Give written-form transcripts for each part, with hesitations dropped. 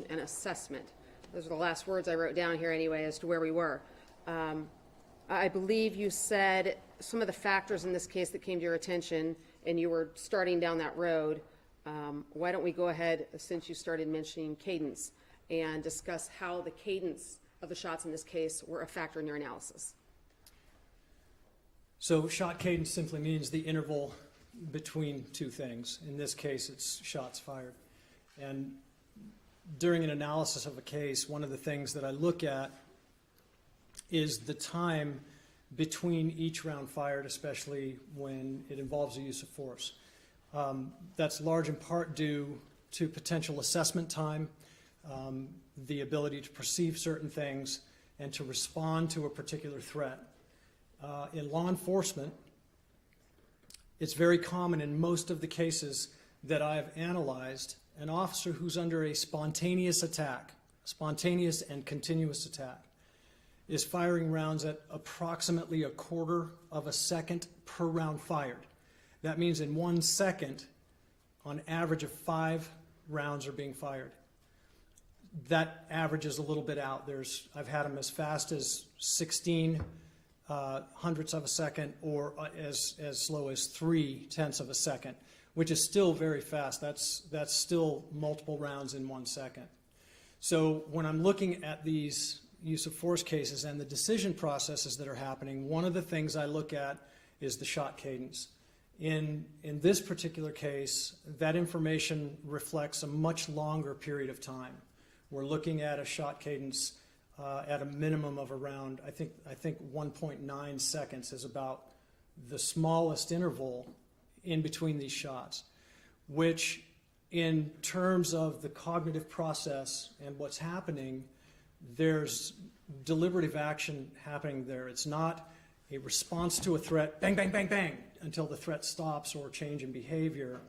and assessment. Those are the last words I wrote down here anyway as to where we were. I believe you said some of the factors in this case that came to your attention, and you were starting down that road. Why don't we go ahead, since you started mentioning cadence, and discuss how the cadence of the shots in this case were a factor in your analysis? So shot cadence simply means the interval between two things. In this case, it's shots fired. And during an analysis of a case, one of the things that I look at is the time between each round fired, especially when it involves the use of force. That's large in part due to potential assessment time, the ability to perceive certain things, and to respond to a particular threat. In law enforcement, it's very common in most of the cases that I've analyzed, an officer who's under a spontaneous attack, spontaneous and continuous attack, is firing rounds at approximately 1/4 of a second per round fired. That means in 1 second, on average of 5 rounds are being fired. That average is a little bit out. I've had them as fast as 16 hundredths of a second, or as slow as 3/10 of a second, which is still very fast. That's still multiple rounds in 1 second. So when I'm looking at these use of force cases and the decision processes that are happening, one of the things I look at is the shot cadence. In this particular case, that information reflects a much longer period of time. We're looking at a shot cadence at a minimum of around, I think 1.9 seconds is about the smallest interval in between these shots, which in terms of the cognitive process and what's happening, there's deliberative action happening there. It's not a response to a threat, bang, bang, bang, bang, until the threat stops or change in behavior.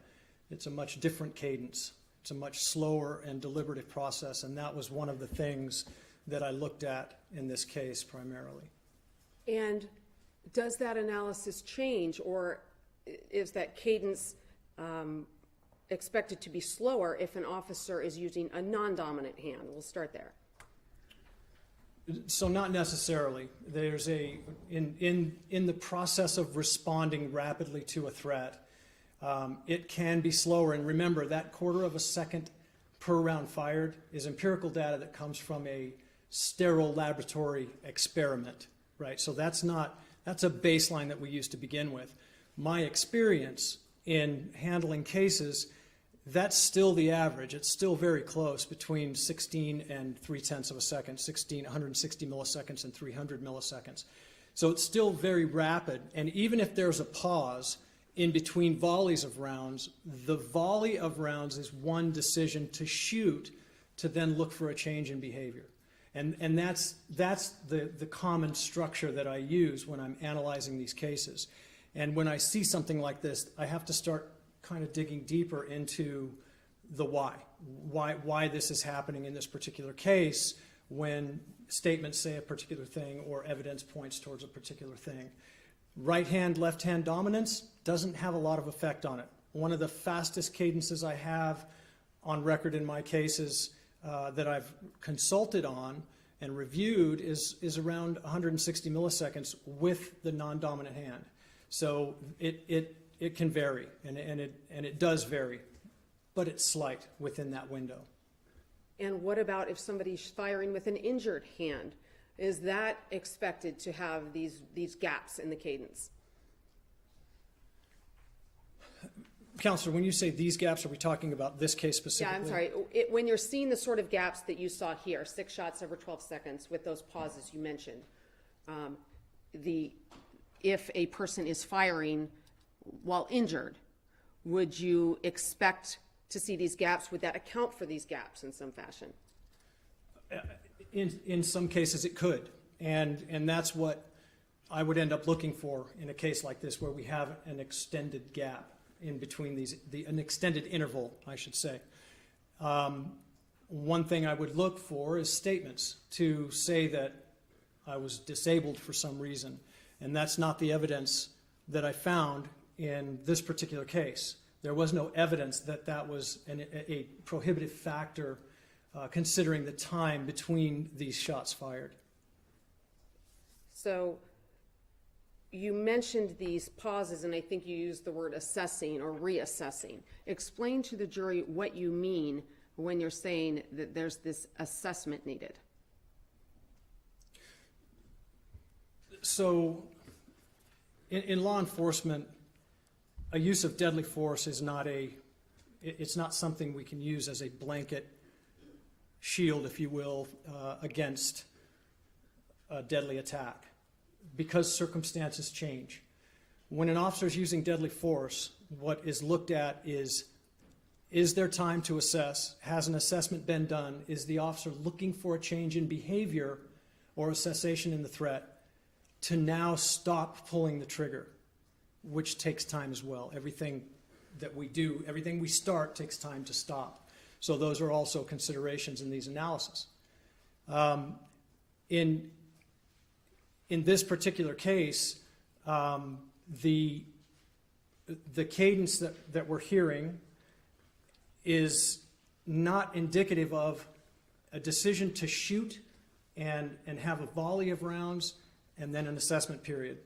It's a much different cadence. It's a much slower and deliberative process, and that was one of the things that I looked at in this case primarily. And does that analysis change, or is that cadence expected to be slower if an officer is using a non-dominant hand? We'll start there. So not necessarily. There's in the process of responding rapidly to a threat, it can be slower. And remember, that 1/4 of a second per round fired is empirical data that comes from a sterile laboratory experiment, right? So that's a baseline that we used to begin with. My experience in handling cases, that's still the average. It's still very close, between 16 and 3/10 of a second, 160 milliseconds and 300 milliseconds. So it's still very rapid. And even if there's a pause in between volleys of rounds, the volley of rounds is one decision to shoot to then look for a change in behavior. And that's the common structure that I use when I'm analyzing these cases. And when I see something like this, I have to start kind of digging deeper into the why this is happening in this particular case, when statements say a particular thing or evidence points towards a particular thing. Right hand, left hand dominance doesn't have a lot of effect on it. One of the fastest cadences I have on record in my cases that I've consulted on and reviewed is around 160 milliseconds with the non-dominant hand. So it can vary, and it does vary, but it's slight within that window. And what about if somebody's firing with an injured hand? Is that expected to have these gaps in the cadence? Counselor, when you say these gaps, are we talking about this case specifically? Yeah, I'm sorry. When you're seeing the sort of gaps that you saw here, 6 shots over 12 seconds with those pauses you mentioned, if a person is firing while injured, would you expect to see these gaps? Would that account for these gaps in some fashion? In some cases it could, and that's what I would end up looking for in a case like this, where we have an extended gap in between an extended interval, I should say. One thing I would look for is statements to say that I was disabled for some reason, and that's not the evidence that I found in this particular case. There was no evidence that that was a prohibitive factor considering the time between these shots fired. So you mentioned these pauses, and I think you used the word assessing or reassessing. Explain to the jury what you mean when you're saying that there's this assessment needed. So in law enforcement, a use of deadly force is it's not something we can use as a blanket shield, if you will, against a deadly attack, because circumstances change. When an officer is using deadly force, what is looked at is there time to assess? Has an assessment been done? Is the officer looking for a change in behavior or a cessation in the threat to now stop pulling the trigger, which takes time as well. Everything that we do, everything we start takes time to stop. So those are also considerations in these analyses. In this particular case, the cadence that we're hearing is not indicative of a decision to shoot and have a volley of rounds and then an assessment period.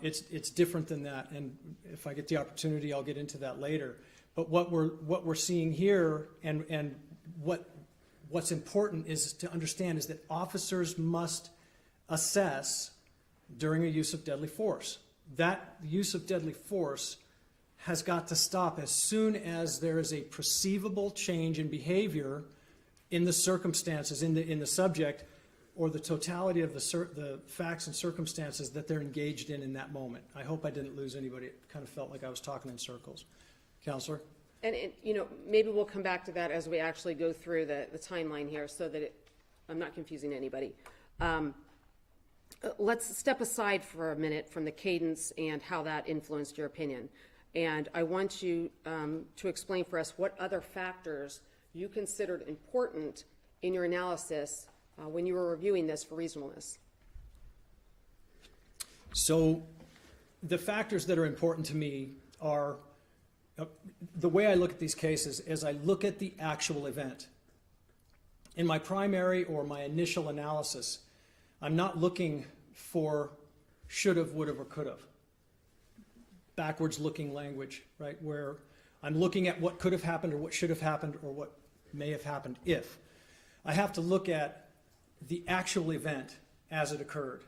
It's different than that, and if I get the opportunity, I'll get into that later. But what we're seeing here, and what's important is to understand is that officers must assess during a use of deadly force. That use of deadly force has got to stop as soon as there is a perceivable change in behavior in the circumstances, in the subject, or the totality of the facts and circumstances that they're engaged in that moment. I hope I didn't lose anybody. It kind of felt like I was talking in circles. Counselor? And maybe we'll come back to that as we actually go through the timeline here, so that I'm not confusing anybody. Let's step aside for a minute from the cadence and how that influenced your opinion. And I want you to explain for us what other factors you considered important in your analysis when you were reviewing this for reasonableness. So the factors that are important to me are, the way I look at these cases is I look at the actual event. In my primary or my initial analysis, I'm not looking for should've, would've, or could've. Backwards looking language, right? Where I'm looking at what could have happened or what should have happened or what may have happened if. I have to look at the actual event as it occurred.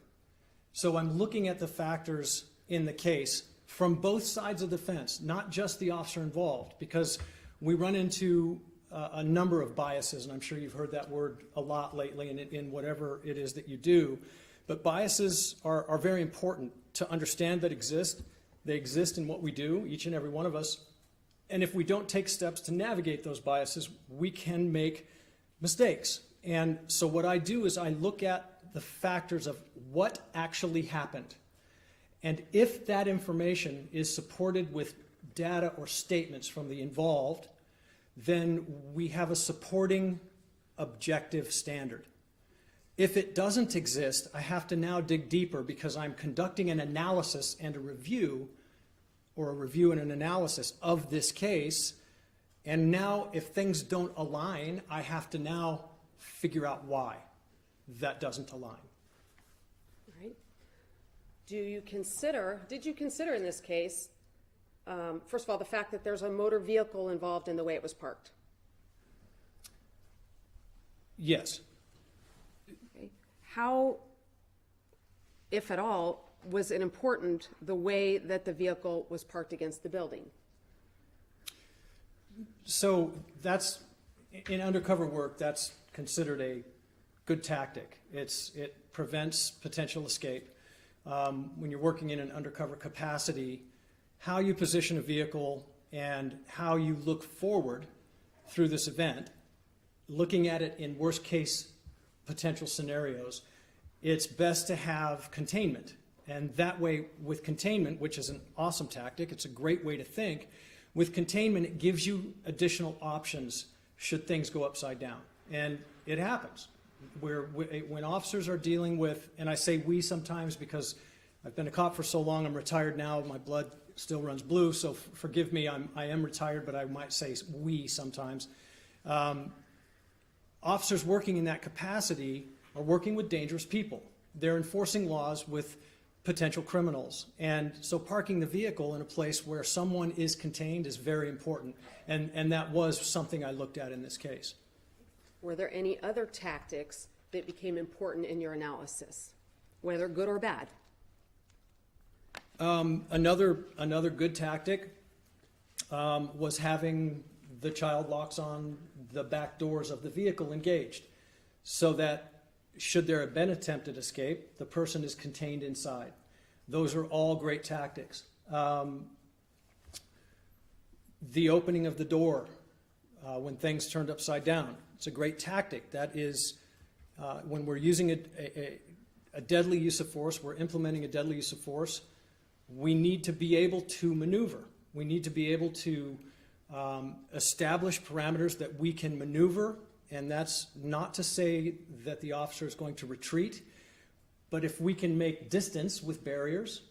So I'm looking at the factors in the case from both sides of the fence, not just the officer involved, because we run into a number of biases, and I'm sure you've heard that word a lot lately in whatever it is that you do. But biases are very important to understand that exist. They exist in what we do, each and every one of us. And if we don't take steps to navigate those biases, we can make mistakes. And so what I do is I look at the factors of what actually happened. And if that information is supported with data or statements from the involved, then we have a supporting objective standard. If it doesn't exist, I have to now dig deeper because I'm conducting an analysis and a review, or a review and an analysis of this case. And now if things don't align, I have to now figure out why that doesn't align. Right. Did you consider in this case, first of all, the fact that there's a motor vehicle involved in the way it was parked? Yes. Okay. How, if at all, was it important the way that the vehicle was parked against the building? So that's, in undercover work, that's considered a good tactic. It prevents potential escape. When you're working in an undercover capacity, how you position a vehicle and how you look forward through this event, looking at it in worst case potential scenarios, it's best to have containment. And that way, with containment, which is an awesome tactic, it's a great way to think, with containment, it gives you additional options should things go upside down. And it happens. When officers are dealing with, and I say we sometimes because I've been a cop for so long, I'm retired now, my blood still runs blue, so forgive me, I am retired, but I might say we sometimes. officers working in that capacity are working with dangerous people. They're enforcing laws with potential criminals. And so parking the vehicle in a place where someone is contained is very important. And that was something I looked at in this case. Were there any other tactics that became important in your analysis, whether good or bad? Another good tactic was having the child locks on the back doors of the vehicle engaged, so that should there have been attempted escape, the person is contained inside. Those are all great tactics. The opening of the door when things turned upside down, it's a great tactic. That is, when we're using a deadly use of force, we're implementing a deadly use of force, we need to be able to maneuver. We need to be able to establish parameters that we can maneuver, and that's not to say that the officer is going to retreat, but if we can make distance with barriers,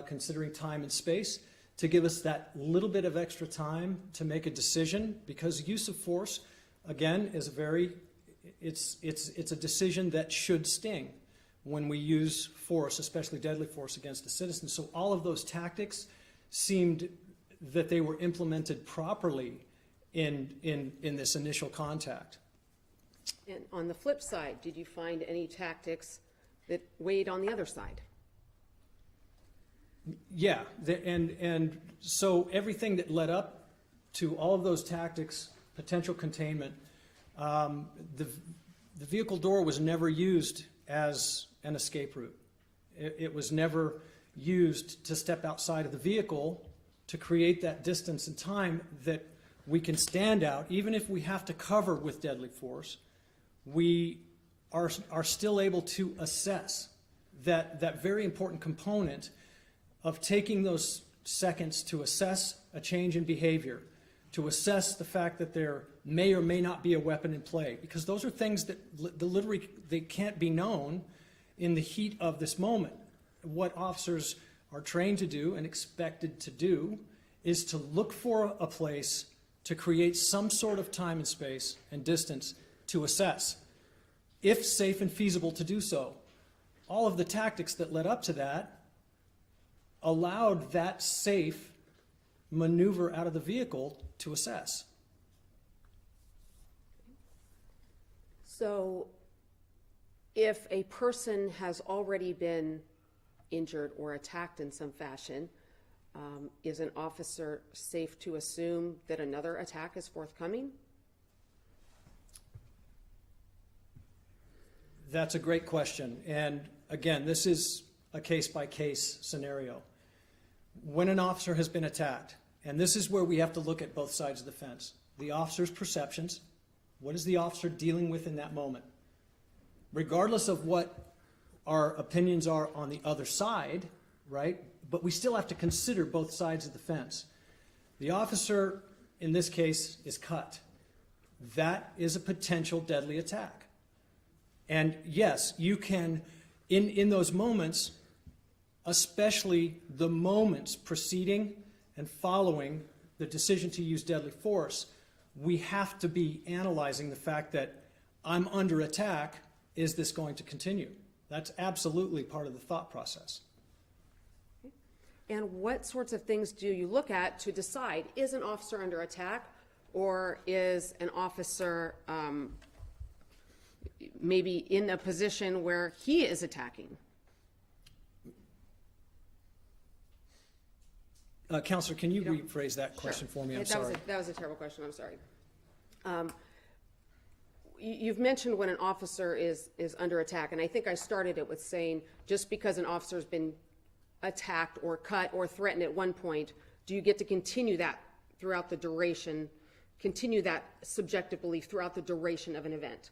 considering time and space, to give us that little bit of extra time to make a decision, because use of force, again, is it's a decision that should sting when we use force, especially deadly force, against a citizen. So all of those tactics seemed that they were implemented properly in this initial contact. And on the flip side, did you find any tactics that weighed on the other side? Yeah, and so everything that led up to all of those tactics, potential containment, the vehicle door was never used as an escape route. It was never used to step outside of the vehicle to create that distance and time that we can stand out. Even if we have to cover with deadly force, we are still able to assess that very important component of taking those seconds to assess a change in behavior, to assess the fact that there may or may not be a weapon in play, because those are things that literally they can't be known in the heat of this moment. What officers are trained to do and expected to do is to look for a place to create some sort of time and space and distance to assess, if safe and feasible to do so. All of the tactics that led up to that allowed that safe maneuver out of the vehicle to assess. So if a person has already been injured or attacked in some fashion, is an officer safe to assume that another attack is forthcoming? That's a great question. And again, this is a case-by-case scenario. When an officer has been attacked, and this is where we have to look at both sides of the fence, the officer's perceptions, what is the officer dealing with in that moment? Regardless of what our opinions are on the other side, right? But we still have to consider both sides of the fence. The officer, in this case, is cut. That is a potential deadly attack. And yes, you can, in those moments, especially the moments preceding and following the decision to use deadly force, we have to be analyzing the fact that I'm under attack. Is this going to continue? That's absolutely part of the thought process. And what sorts of things do you look at to decide, is an officer under attack, or is an officer maybe in a position where he is attacking? Counselor, can you rephrase that question for me? I'm sorry. That was a terrible question. I'm sorry. You've mentioned when an officer is under attack, and I think I started it with saying just because an officer has been attacked or cut or threatened at one point, do you get to continue that throughout the duration, continue that subjective belief throughout the duration of an event?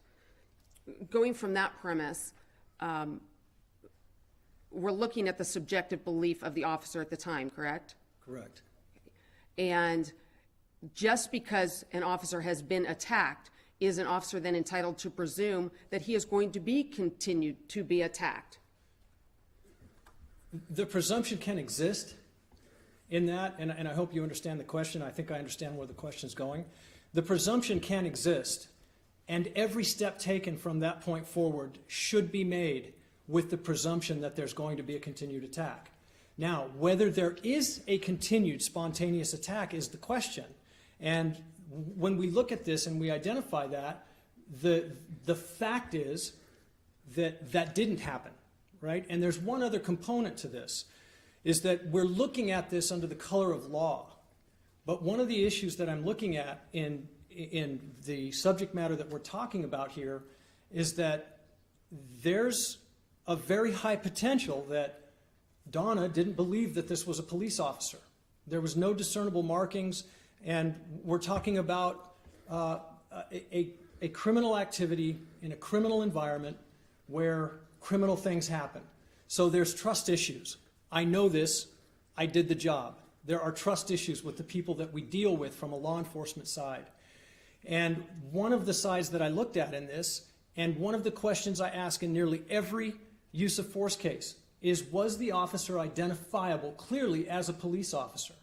Going from that premise, we're looking at the subjective belief of the officer at the time, correct? Correct. And just because an officer has been attacked, is an officer then entitled to presume that he is going to be continued to be attacked? The presumption can exist in that, and I hope you understand the question. I think I understand where the question is going. The presumption can exist, And every step taken from that point forward should be made with the presumption that there's going to be a continued attack. Now, whether there is a continued spontaneous attack is the question. And when we look at this and we identify that, the fact is that that didn't happen, right? And there's one other component to this, is that we're looking at this under the color of law. But one of the issues that I'm looking at in the subject matter that we're talking about here is that there's a very high potential that Donna didn't believe that this was a police officer. There was no discernible markings, and we're talking about a criminal activity in a criminal environment where criminal things happen. So there's trust issues. I know this. I did the job. There are trust issues with the people that we deal with from a law enforcement side. And one of the sides that I looked at in this, and one of the questions I ask in nearly every use of force case, is was the officer identifiable clearly as a police officer?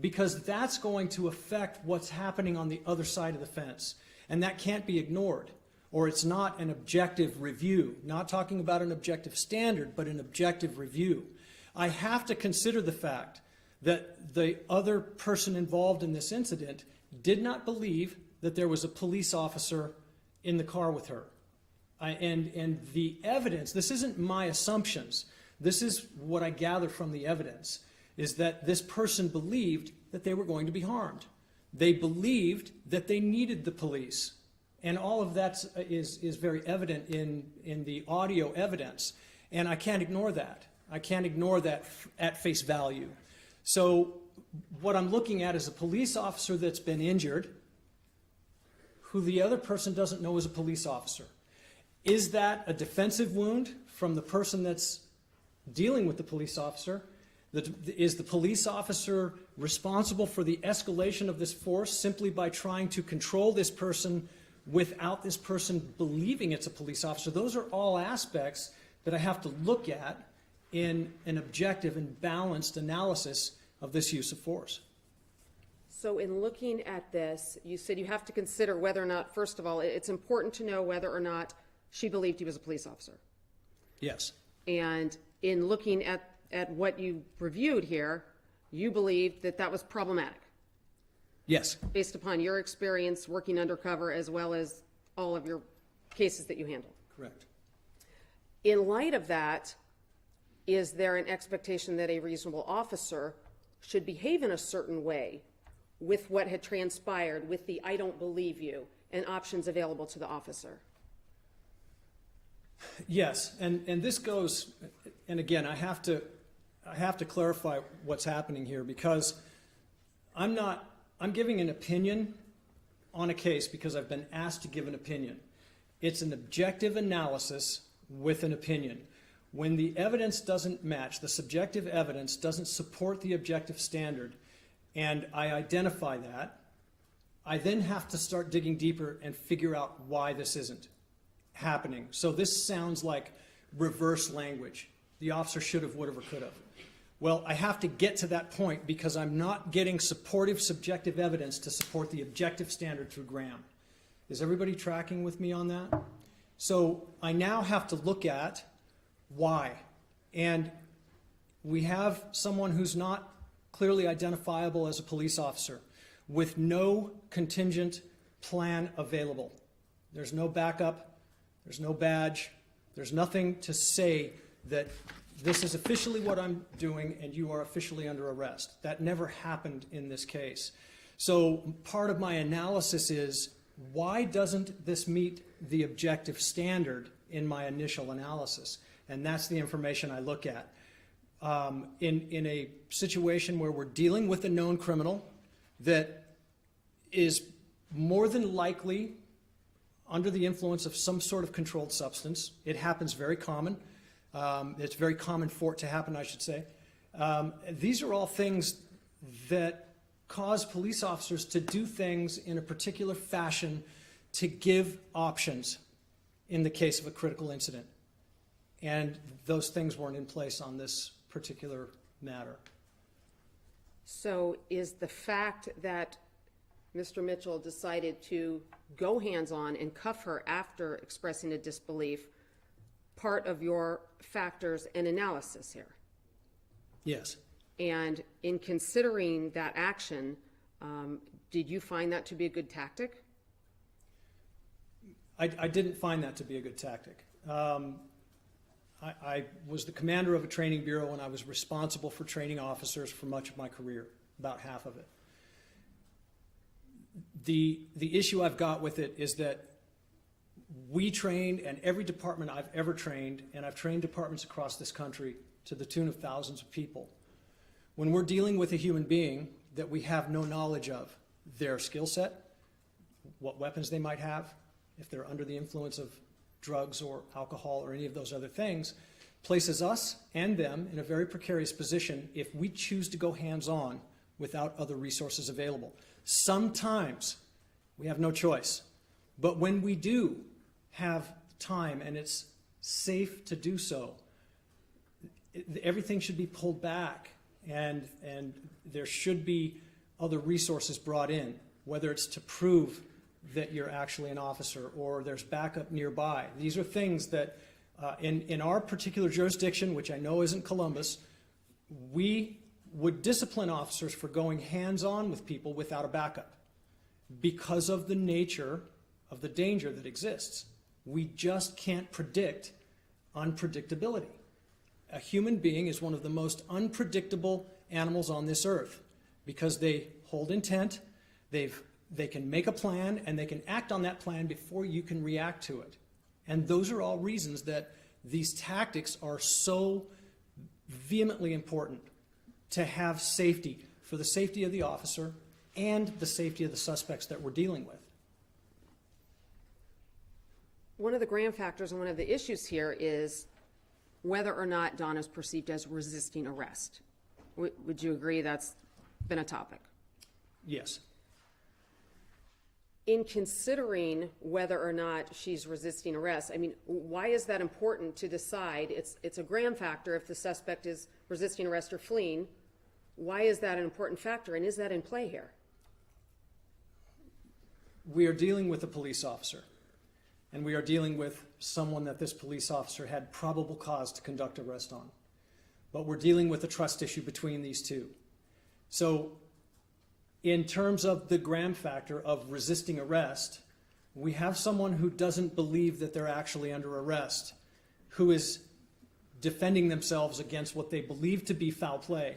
Because that's going to affect what's happening on the other side of the fence. And that can't be ignored, or it's not an objective review. Not talking about an objective standard, but an objective review. I have to consider the fact that the other person involved in this incident did not believe that there was a police officer in the car with her. And the evidence, this isn't my assumptions, this is what I gather from the evidence, is that this person believed that they were going to be harmed. They believed that they needed the police. And all of that is very evident in the audio evidence. And I can't ignore that. I can't ignore that at face value. So what I'm looking at is a police officer that's been injured, who the other person doesn't know is a police officer. Is that a defensive wound from the person that's dealing with the police officer? Is the police officer responsible for the escalation of this force simply by trying to control this person without this person believing it's a police officer? Those are all aspects that I have to look at in an objective and balanced analysis of this use of force. So in looking at this, you said you have to consider whether or not, first of all, it's important to know whether or not she believed he was a police officer. Yes. And in looking at what you reviewed here, you believed that that was problematic. Yes. Based upon your experience working undercover as well as all of your cases that you handle. Correct. In light of that, is there an expectation that a reasonable officer should behave in a certain way with what had transpired, with the I don't believe you, and options available to the officer? Yes, and this goes, and again, I have to clarify what's happening here, because I'm giving an opinion on a case because I've been asked to give an opinion. It's an objective analysis with an opinion. When the evidence doesn't match, the subjective evidence doesn't support the objective standard, and I identify that, I then have to start digging deeper and figure out why this isn't happening. So this sounds like reverse language. The officer should have, would have, or could have. Well, I have to get to that point because I'm not getting supportive subjective evidence to support the objective standard through Graham. Is everybody tracking with me on that? So I now have to look at why. And we have someone who's not clearly identifiable as a police officer with no contingent plan available. There's no backup. There's no badge. There's nothing to say that this is officially what I'm doing and you are officially under arrest. That never happened in this case. So part of my analysis is, why doesn't this meet the objective standard in my initial analysis? And that's the information I look at. In a situation where we're dealing with a known criminal that is more than likely under the influence of some sort of controlled substance. It happens very common. It's very common for it to happen, I should say. These are all things that cause police officers to do things in a particular fashion to give options in the case of a critical incident. And those things weren't in place on this particular matter. So is the fact that Mr. Mitchell decided to go hands-on and cuff her after expressing a disbelief part of your factors and analysis here? Yes. And in considering that action, did you find that to be a good tactic? I didn't find that to be a good tactic. I was the commander of a training bureau, and I was responsible for training officers for much of my career, about half of it. The issue I've got with it is that we trained, and every department I've ever trained, and I've trained departments across this country to the tune of thousands of people. When we're dealing with a human being that we have no knowledge of, their skill set, what weapons they might have, if they're under the influence of drugs or alcohol or any of those other things, places us and them in a very precarious position if we choose to go hands-on without other resources available. Sometimes we have no choice, but when we do have time and it's safe to do so, everything should be pulled back, and there should be other resources brought in, whether it's to prove that you're actually an officer or there's backup nearby. These are things that in our particular jurisdiction, which I know isn't Columbus, we would discipline officers for going hands-on with people without a backup because of the nature of the danger that exists. We just can't predict unpredictability. A human being is one of the most unpredictable animals on this earth because they hold intent, they can make a plan, and they can act on that plan before you can react to it. And those are all reasons that these tactics are so vehemently important to have safety, for the safety of the officer and the safety of the suspects that we're dealing with. One of the grand factors and one of the issues here is whether or not Donna is perceived as resisting arrest. Would you agree that's been a topic? Yes. In considering whether or not she's resisting arrest, I mean, why is that important to decide? It's a grand factor if the suspect is resisting arrest or fleeing. Why is that an important factor, and is that in play here? We are dealing with a police officer, and we are dealing with someone that this police officer had probable cause to conduct arrest on. But we're dealing with a trust issue between these two. So in terms of the grand factor of resisting arrest, we have someone who doesn't believe that they're actually under arrest, who is defending themselves against what they believe to be foul play.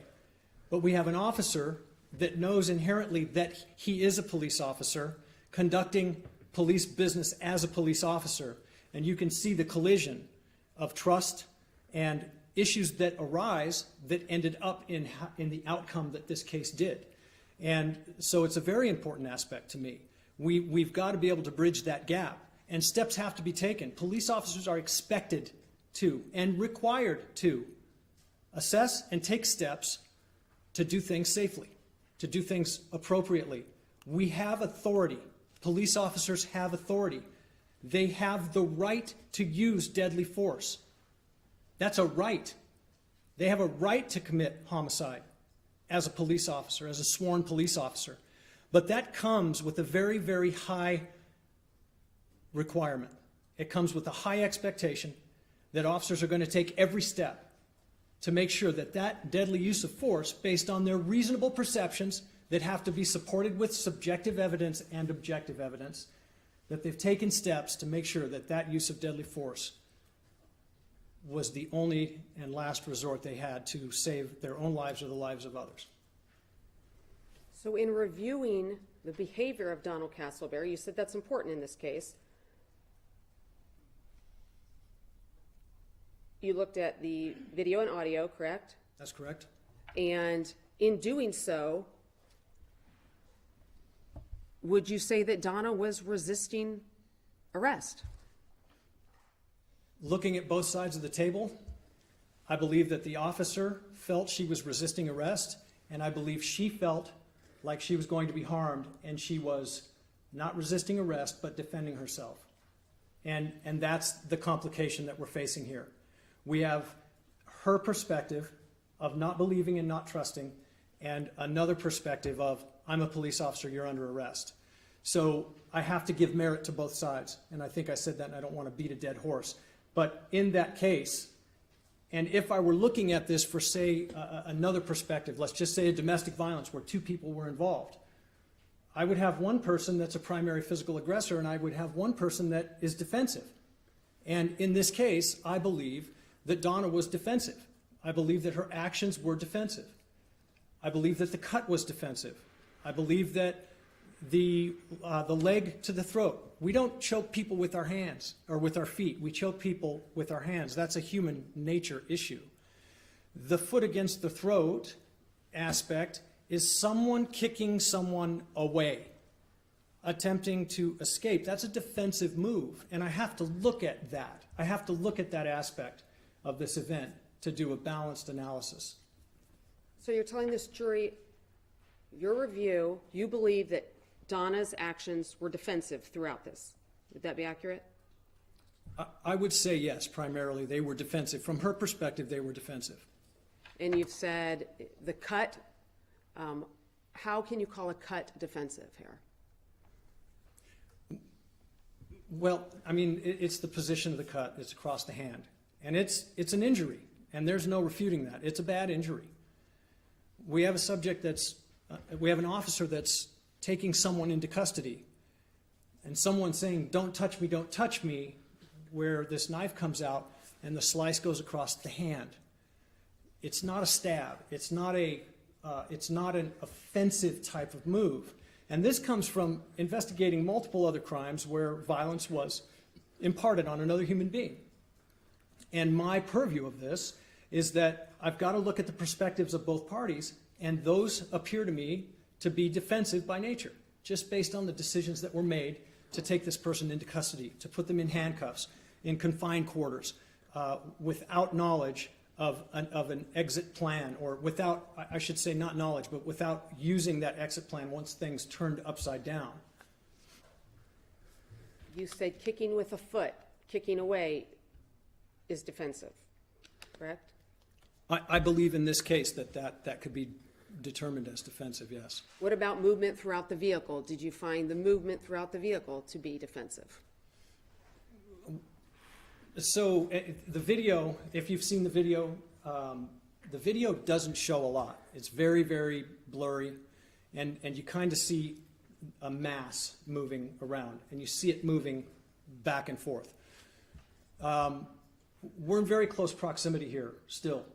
But we have an officer that knows inherently that he is a police officer conducting police business as a police officer. And you can see the collision of trust and issues that arise that ended up in the outcome that this case did. And so it's a very important aspect to me. We've got to be able to bridge that gap, and steps have to be taken. Police officers are expected to and required to assess and take steps to do things safely, to do things appropriately. We have authority. Police officers have authority. They have the right to use deadly force. That's a right. They have a right to commit homicide as a police officer, as a sworn police officer. But that comes with a very, very high requirement. It comes with a high expectation that officers are going to take every step to make sure that that deadly use of force, based on their reasonable perceptions that have to be supported with subjective evidence and objective evidence, that they've taken steps to make sure that that use of deadly force was the only and last resort they had to save their own lives or the lives of others. So in reviewing the behavior of Donna Castleberry, you said that's important in this case. You looked at the video and audio, correct? That's correct. And in doing so, would you say that Donna was resisting arrest? Looking at both sides of the table, I believe that the officer felt she was resisting arrest, and I believe she felt like she was going to be harmed, and she was not resisting arrest, but defending herself. And that's the complication that we're facing here. We have her perspective of not believing and not trusting, and another perspective of, I'm a police officer, you're under arrest. So I have to give merit to both sides. And I think I said that, and I don't want to beat a dead horse. But in that case, and if I were looking at this for, say, another perspective, let's just say a domestic violence where two people were involved, I would have one person that's a primary physical aggressor, and I would have one person that is defensive. And in this case, I believe that Donna was defensive. I believe that her actions were defensive. I believe that the cut was defensive. I believe that the leg to the throat. We don't choke people with our hands or with our feet. We choke people with our hands. That's a human nature issue. The foot against the throat aspect is someone kicking someone away, attempting to escape. That's a defensive move, and I have to look at that. I have to look at that aspect of this event to do a balanced analysis. So you're telling this jury, your review, you believe that Donna's actions were defensive throughout this. Would that be accurate? I would say yes, primarily they were defensive. From her perspective, they were defensive. And you've said the cut, how can you call a cut defensive here? Well, I mean, it's the position of the cut. It's across the hand. And it's an injury, and there's no refuting that. It's a bad injury. We have a subject we have an officer that's taking someone into custody, and someone saying, don't touch me, where this knife comes out and the slice goes across the hand. It's not a stab. It's not an offensive type of move. And this comes from investigating multiple other crimes where violence was imparted on another human being. And my purview of this is that I've got to look at the perspectives of both parties, and those appear to me to be defensive by nature, just based on the decisions that were made to take this person into custody, to put them in handcuffs, in confined quarters, without knowledge of an exit plan, or without, I should say not knowledge, but without using that exit plan once things turned upside down. You said kicking with a foot, kicking away is defensive, correct? I believe in this case that could be determined as defensive, yes. What about movement throughout the vehicle? Did you find the movement throughout the vehicle to be defensive? So the video, if you've seen the video doesn't show a lot. It's very, very blurry, and you kind of see a mass moving around, and you see it moving back and forth. We're in very close proximity here still.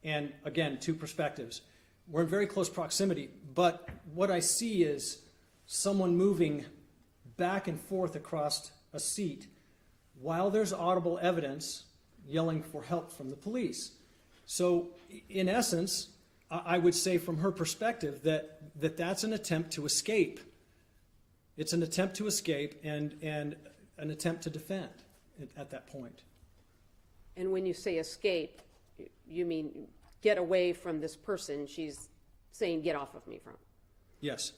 And again, two perspectives. We're in very close proximity, but what I see is someone moving back and forth across a seat while there's audible evidence yelling for help from the police. So in essence, I would say from her perspective that's an attempt to escape. It's an attempt to escape and an attempt to defend at that point. And when you say escape, you mean get away from this person she's saying get off of me from? Yes.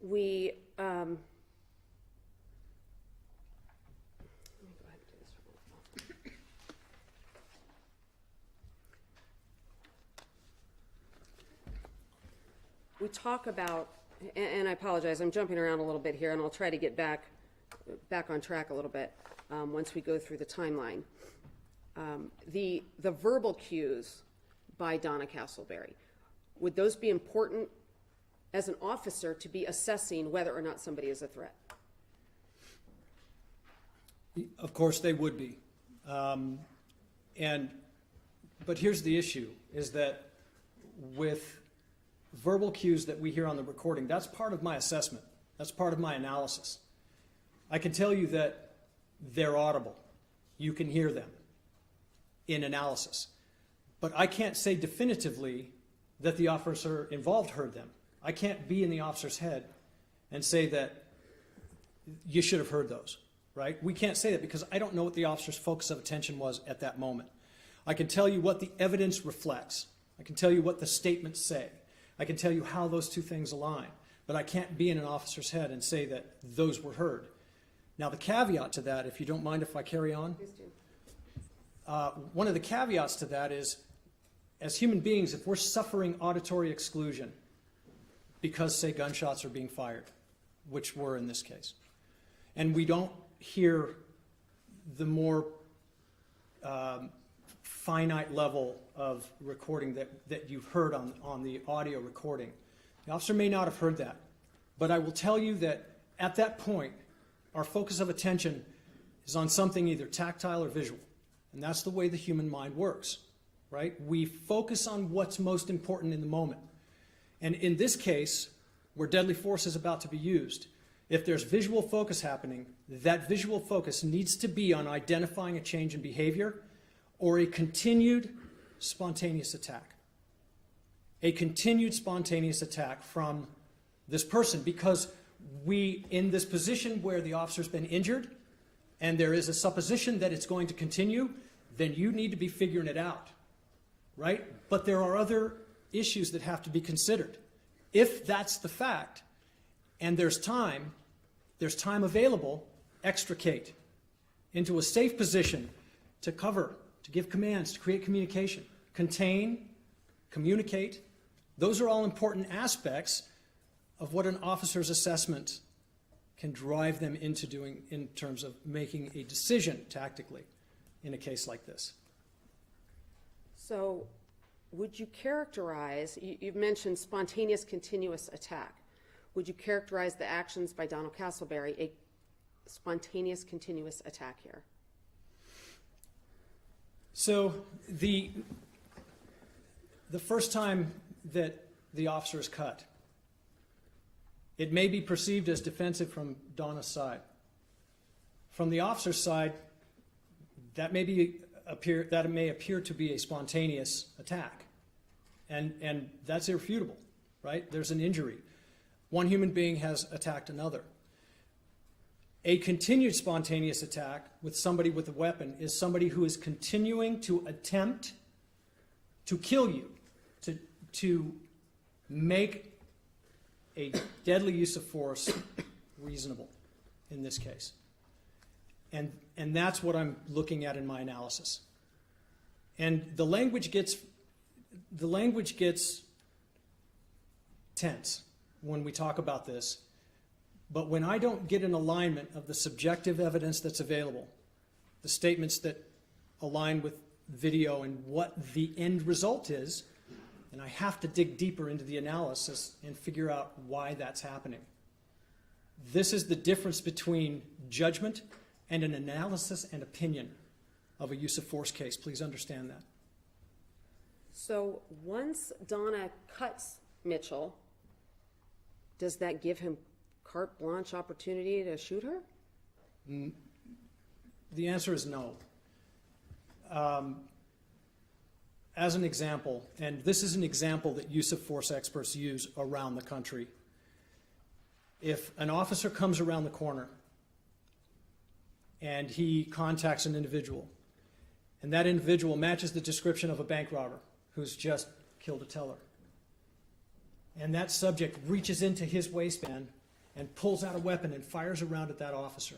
We, let me go ahead and do this one. We talk about, and I apologize, I'm jumping around a little bit here, and I'll try to get back on track a little bit once we go through the timeline. The verbal cues by Donna Castleberry, would those be important as an officer to be assessing whether or not somebody is a threat? Of course they would be. But here's the issue, is that with verbal cues that we hear on the recording, that's part of my assessment. That's part of my analysis. I can tell you that they're audible. You can hear them in analysis. But I can't say definitively that the officer involved heard them. I can't be in the officer's head and say that you should have heard those, right? We can't say that because I don't know what the officer's focus of attention was at that moment. I can tell you what the evidence reflects. I can tell you what the statements say. I can tell you how those two things align. But I can't be in an officer's head and say that those were heard. Now, the caveat to that, if you don't mind if I carry on, Please do. one of the caveats to that is as human beings, if we're suffering auditory exclusion because, say, gunshots are being fired, which were in this case, and we don't hear the more finite level of recording that you've heard on the audio recording, the officer may not have heard that. But I will tell you that at that point, our focus of attention is on something either tactile or visual. And that's the way the human mind works, right? We focus on what's most important in the moment. And in this case, where deadly force is about to be used, if there's visual focus happening, that visual focus needs to be on identifying a change in behavior or a continued spontaneous attack. A continued spontaneous attack from this person, because we, in this position where the officer's been injured and there is a supposition that it's going to continue, then you need to be figuring it out, right? But there are other issues that have to be considered. If that's the fact, and there's time available, extricate into a safe position to cover, to give commands, to create communication, contain, communicate. Those are all important aspects of what an officer's assessment can drive them into doing in terms of making a decision tactically in a case like this. So would you characterize, you've mentioned spontaneous continuous attack. Would you characterize the actions by Donna Castleberry a spontaneous continuous attack here? So the first time that the officer is cut, it may be perceived as defensive from Donna's side. From the officer's side, that may appear to be a spontaneous attack, and that's irrefutable, right? There's an injury. One human being has attacked another. A continued spontaneous attack with somebody with a weapon is somebody who is continuing to attempt to kill you, to make a deadly use of force reasonable in this case. And that's what I'm looking at in my analysis. And the language gets tense when we talk about this. But when I don't get an alignment of the subjective evidence that's available, the statements that align with video and what the end result is, and I have to dig deeper into the analysis and figure out why that's happening. This is the difference between judgment and an analysis and opinion of a use of force case. Please understand that. So once Donna cuts Mitchell, does that give him carte blanche opportunity to shoot her? The answer is no. As an example, and this is an example that use of force experts use around the country, if an officer comes around the corner and he contacts an individual, and that individual matches the description of a bank robber who's just killed a teller, and that subject reaches into his waistband and pulls out a weapon and fires a round at that officer,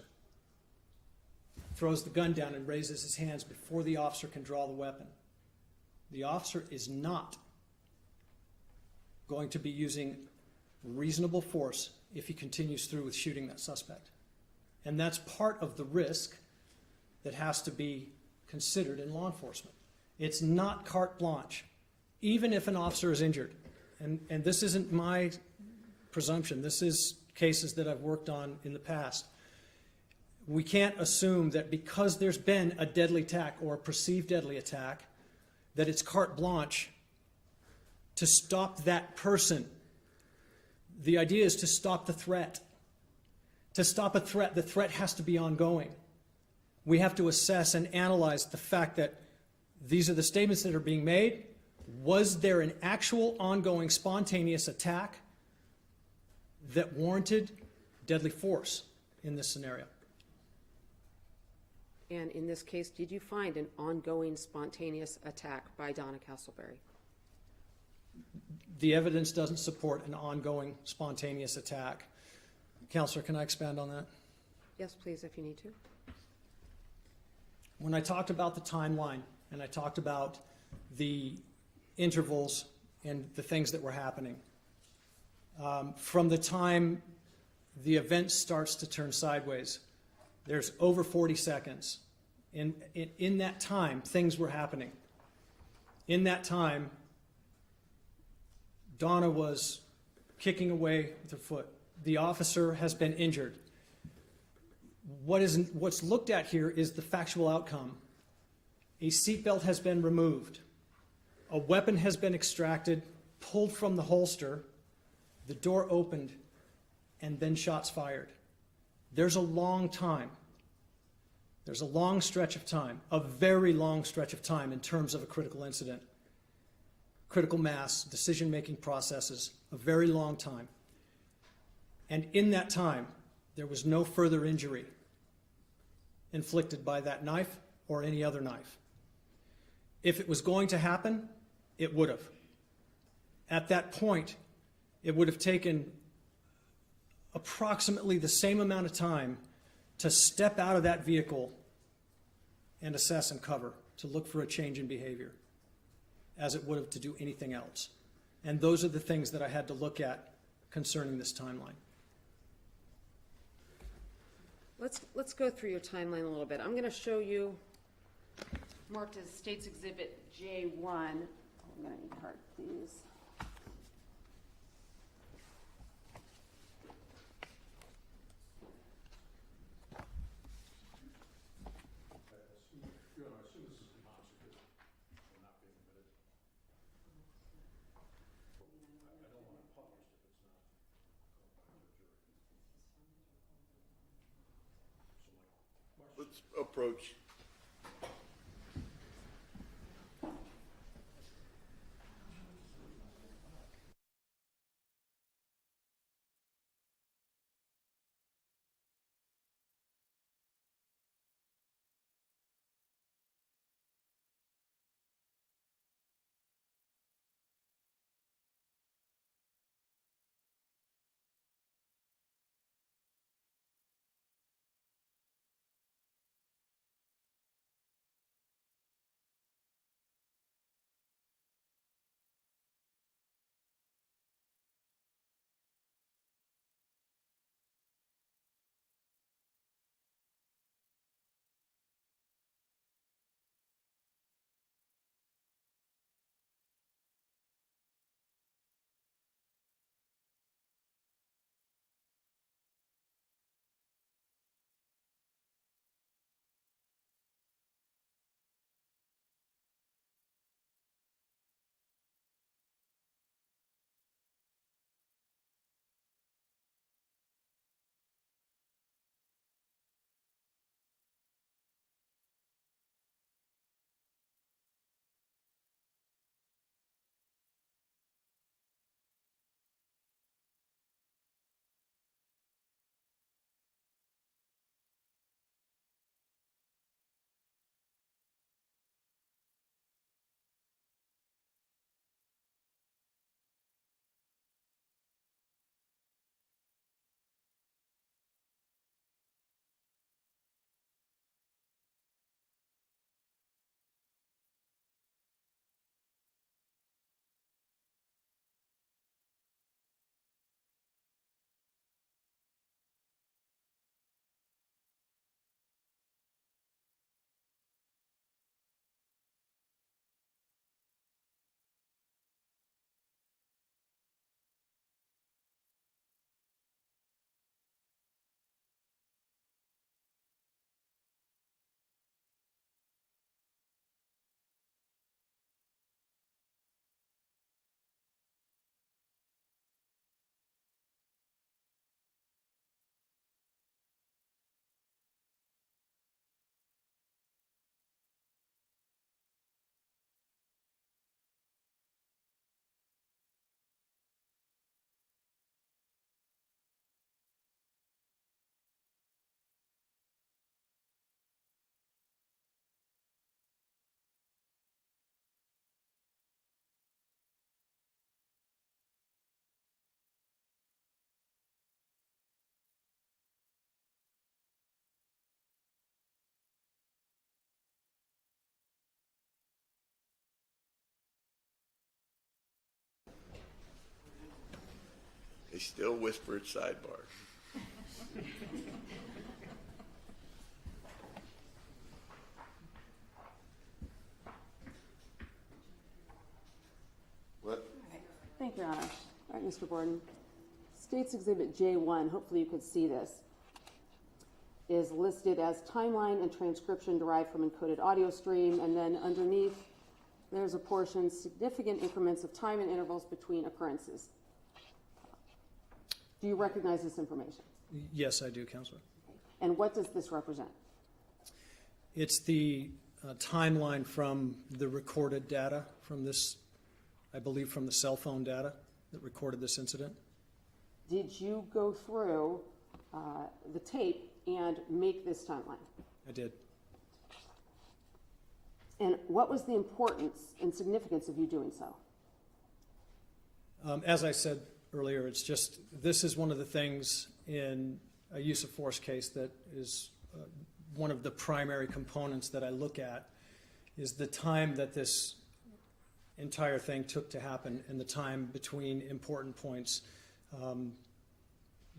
throws the gun down and raises his hands before the officer can draw the weapon, the officer is not going to be using reasonable force if he continues through with shooting that suspect. And that's part of the risk that has to be considered in law enforcement. It's not carte blanche, even if an officer is injured. And this isn't my presumption. This is cases that I've worked on in the past. We can't assume that because there's been a deadly attack or a perceived deadly attack, that it's carte blanche to stop that person. The idea is to stop the threat. To stop a threat, the threat has to be ongoing. We have to assess and analyze the fact that these are the statements that are being made. Was there an actual ongoing spontaneous attack that warranted deadly force in this scenario? And in this case, did you find an ongoing spontaneous attack by Donna Castleberry? The evidence doesn't support an ongoing spontaneous attack. Counselor, can I expand on that? Yes, please, if you need to. When I talked about the timeline and I talked about the intervals and the things that were happening. From the time the event starts to turn sideways, there's over 40 seconds. In that time, things were happening. In that time, Donna was kicking away with her foot. The officer has been injured. What's looked at here is the factual outcome. A seatbelt has been removed. A weapon has been extracted, pulled from the holster, the door opened, and then shots fired. There's a long time. There's a long stretch of time, a very long stretch of time in terms of a critical incident. Critical mass, decision-making processes, a very long time. And in that time, there was no further injury inflicted by that knife or any other knife. If it was going to happen, it would have. At that point, it would have taken approximately the same amount of time to step out of that vehicle and assess and cover, to look for a change in behavior, as it would have to do anything else. And those are the things that I had to look at concerning this timeline. Let's go through your timeline a little bit. I'm going to show you, marked as State's Exhibit J1. I'm going to need hard, please. Let's approach. They still whisper at sidebar. What? Thank you, Your Honor. All right, Mr. Borden. State's Exhibit J1, hopefully you could see this, is listed as timeline and transcription derived from encoded audio stream, and then underneath there's a portion, significant increments of time and intervals between occurrences. Do you recognize this information? Yes, I do, Counselor. And what does this represent? It's the timeline from the recorded data from this, I believe from the cell phone data that recorded this incident. Did you go through the tape and make this timeline? I did. And what was the importance and significance of you doing so? As I said earlier, it's just, this is one of the things in a use of force case that is one of the primary components that I look at, is the time that this entire thing took to happen and the time between important points.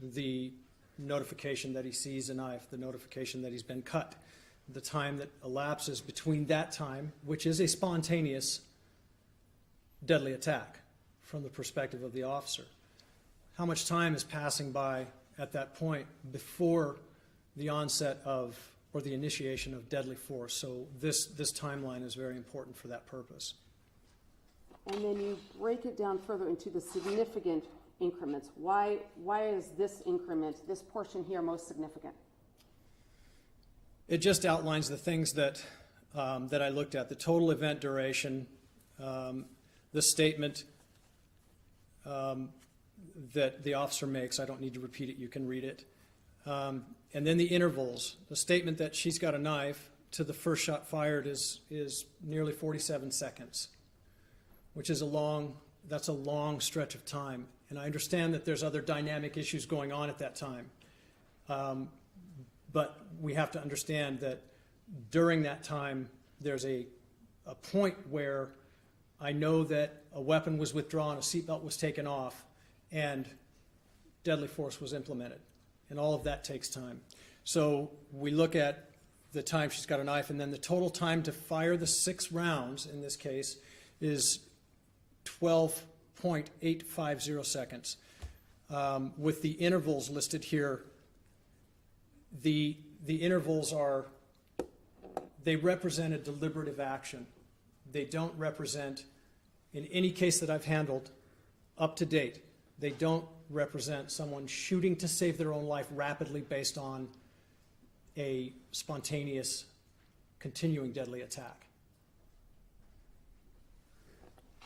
The notification that he sees a knife, the notification that he's been cut, the time that elapses between that time, which is a spontaneous deadly attack from the perspective of the officer. How much time is passing by at that point before the onset of, or the initiation of deadly force? So this timeline is very important for that purpose. And then you break it down further into the significant increments. Why is this increment, this portion here, most significant? It just outlines the things that that I looked at: the total event duration, the statement that the officer makes. I don't need to repeat it; you can read it. And then the intervals. The statement that she's got a knife to the first shot fired is nearly 47 seconds, which is a long stretch of time. And I understand that there's other dynamic issues going on at that time. But we have to understand that during that time, there's a point where I know that a weapon was withdrawn, a seatbelt was taken off, and deadly force was implemented. And all of that takes time. So we look at the time she's got a knife, and then the total time to fire the 6 rounds, in this case, is 12.850 seconds. With the intervals listed here, the intervals they represent a deliberative action. They don't represent, in any case that I've handled up to date, they don't represent someone shooting to save their own life rapidly based on a spontaneous, continuing deadly attack.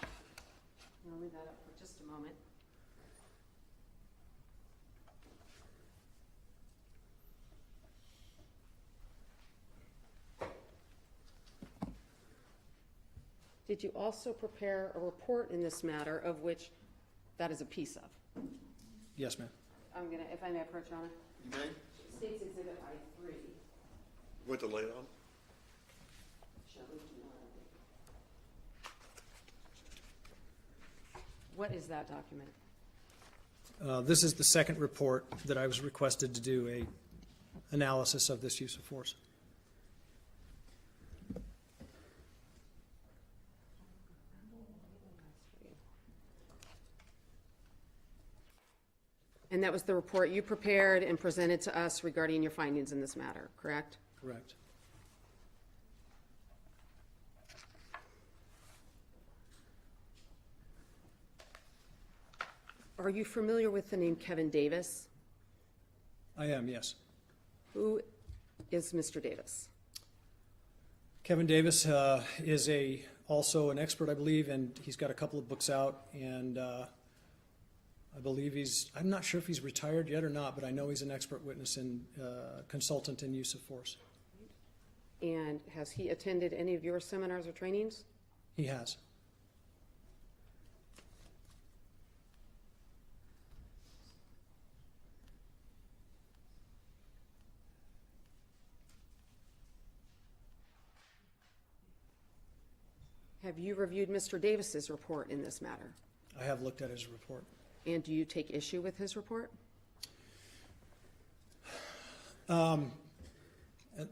I'll leave that up for just a moment. Did you also prepare a report in this matter of which that is a piece of? Yes, ma'am. I'm going to, if I may approach, Your Honor. You may? State's Exhibit I-3. With the light on? Shall we do What is that document? This is the second report that I was requested to do a analysis of this use of force. And that was the report you prepared and presented to us regarding your findings in this matter, correct? Correct. Are you familiar with the name Kevin Davis? I am, yes. Who is Mr. Davis? Kevin Davis is also an expert, I believe, and he's got a couple of books out, and I believe I'm not sure if he's retired yet or not, but I know he's an expert witness and consultant in use of force. And has he attended any of your seminars or trainings? He has. Have you reviewed Mr. Davis's report in this matter? I have looked at his report. And do you take issue with his report?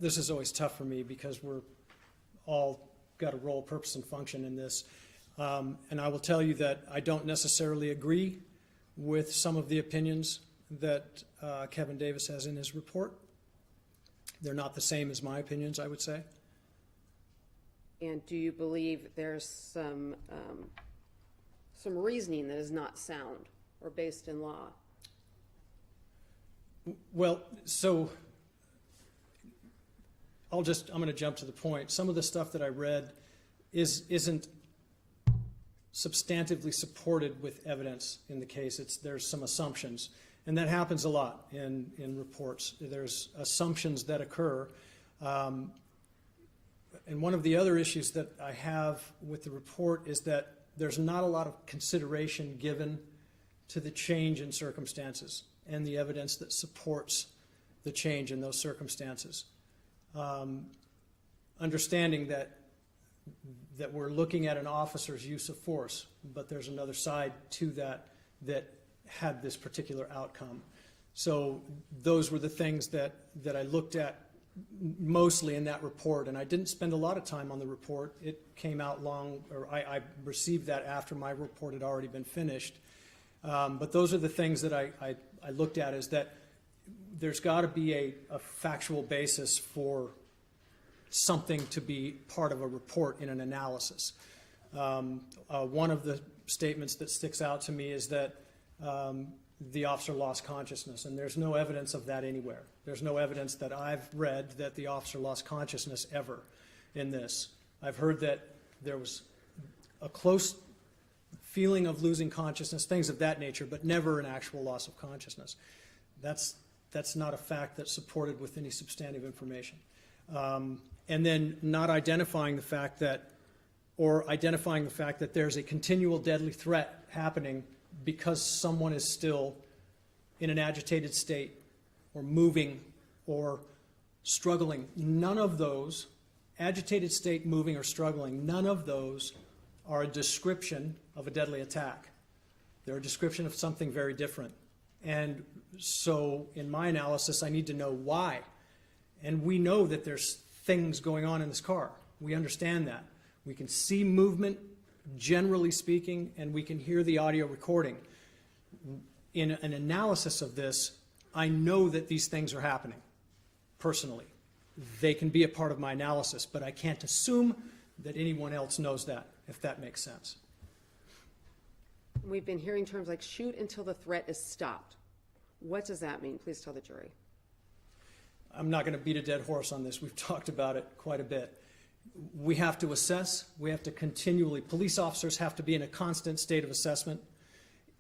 This is always tough for me because we're all got a role, purpose, and function in this. And I will tell you that I don't necessarily agree with some of the opinions that Kevin Davis has in his report. They're not the same as my opinions, I would say. And do you believe there's some reasoning that is not sound or based in law? Well, so I'm going to jump to the point. Some of the stuff that I read isn't substantively supported with evidence in the case. There's some assumptions, and that happens a lot in reports. There's assumptions that occur. And one of the other issues that I have with the report is that there's not a lot of consideration given to the change in circumstances and the evidence that supports the change in those circumstances. Understanding that we're looking at an officer's use of force, but there's another side to that had this particular outcome. So those were the things that I looked at mostly in that report, and I didn't spend a lot of time on the report. It came out I received that after my report had already been finished. But those are the things that I looked at, is that there's got to be a factual basis for something to be part of a report in an analysis. One of the statements that sticks out to me is that the officer lost consciousness, and there's no evidence of that anywhere. There's no evidence that I've read that the officer lost consciousness ever in this. I've heard that there was a close feeling of losing consciousness, things of that nature, but never an actual loss of consciousness. That's not a fact that's supported with any substantive information. And then not identifying the fact that there's a continual deadly threat happening because someone is still in an agitated state or moving or struggling. None of those, agitated state, moving, or struggling, none of those are a description of a deadly attack. They're a description of something very different. And so in my analysis, I need to know why. And we know that there's things going on in this car. We understand that. We can see movement, generally speaking, and we can hear the audio recording. In an analysis of this, I know that these things are happening, personally. They can be a part of my analysis, but I can't assume that anyone else knows that, if that makes sense. We've been hearing terms like shoot until the threat is stopped. What does that mean? Please tell the jury. I'm not going to beat a dead horse on this. We've talked about it quite a bit. We have to assess. We have to continually, police officers have to be in a constant state of assessment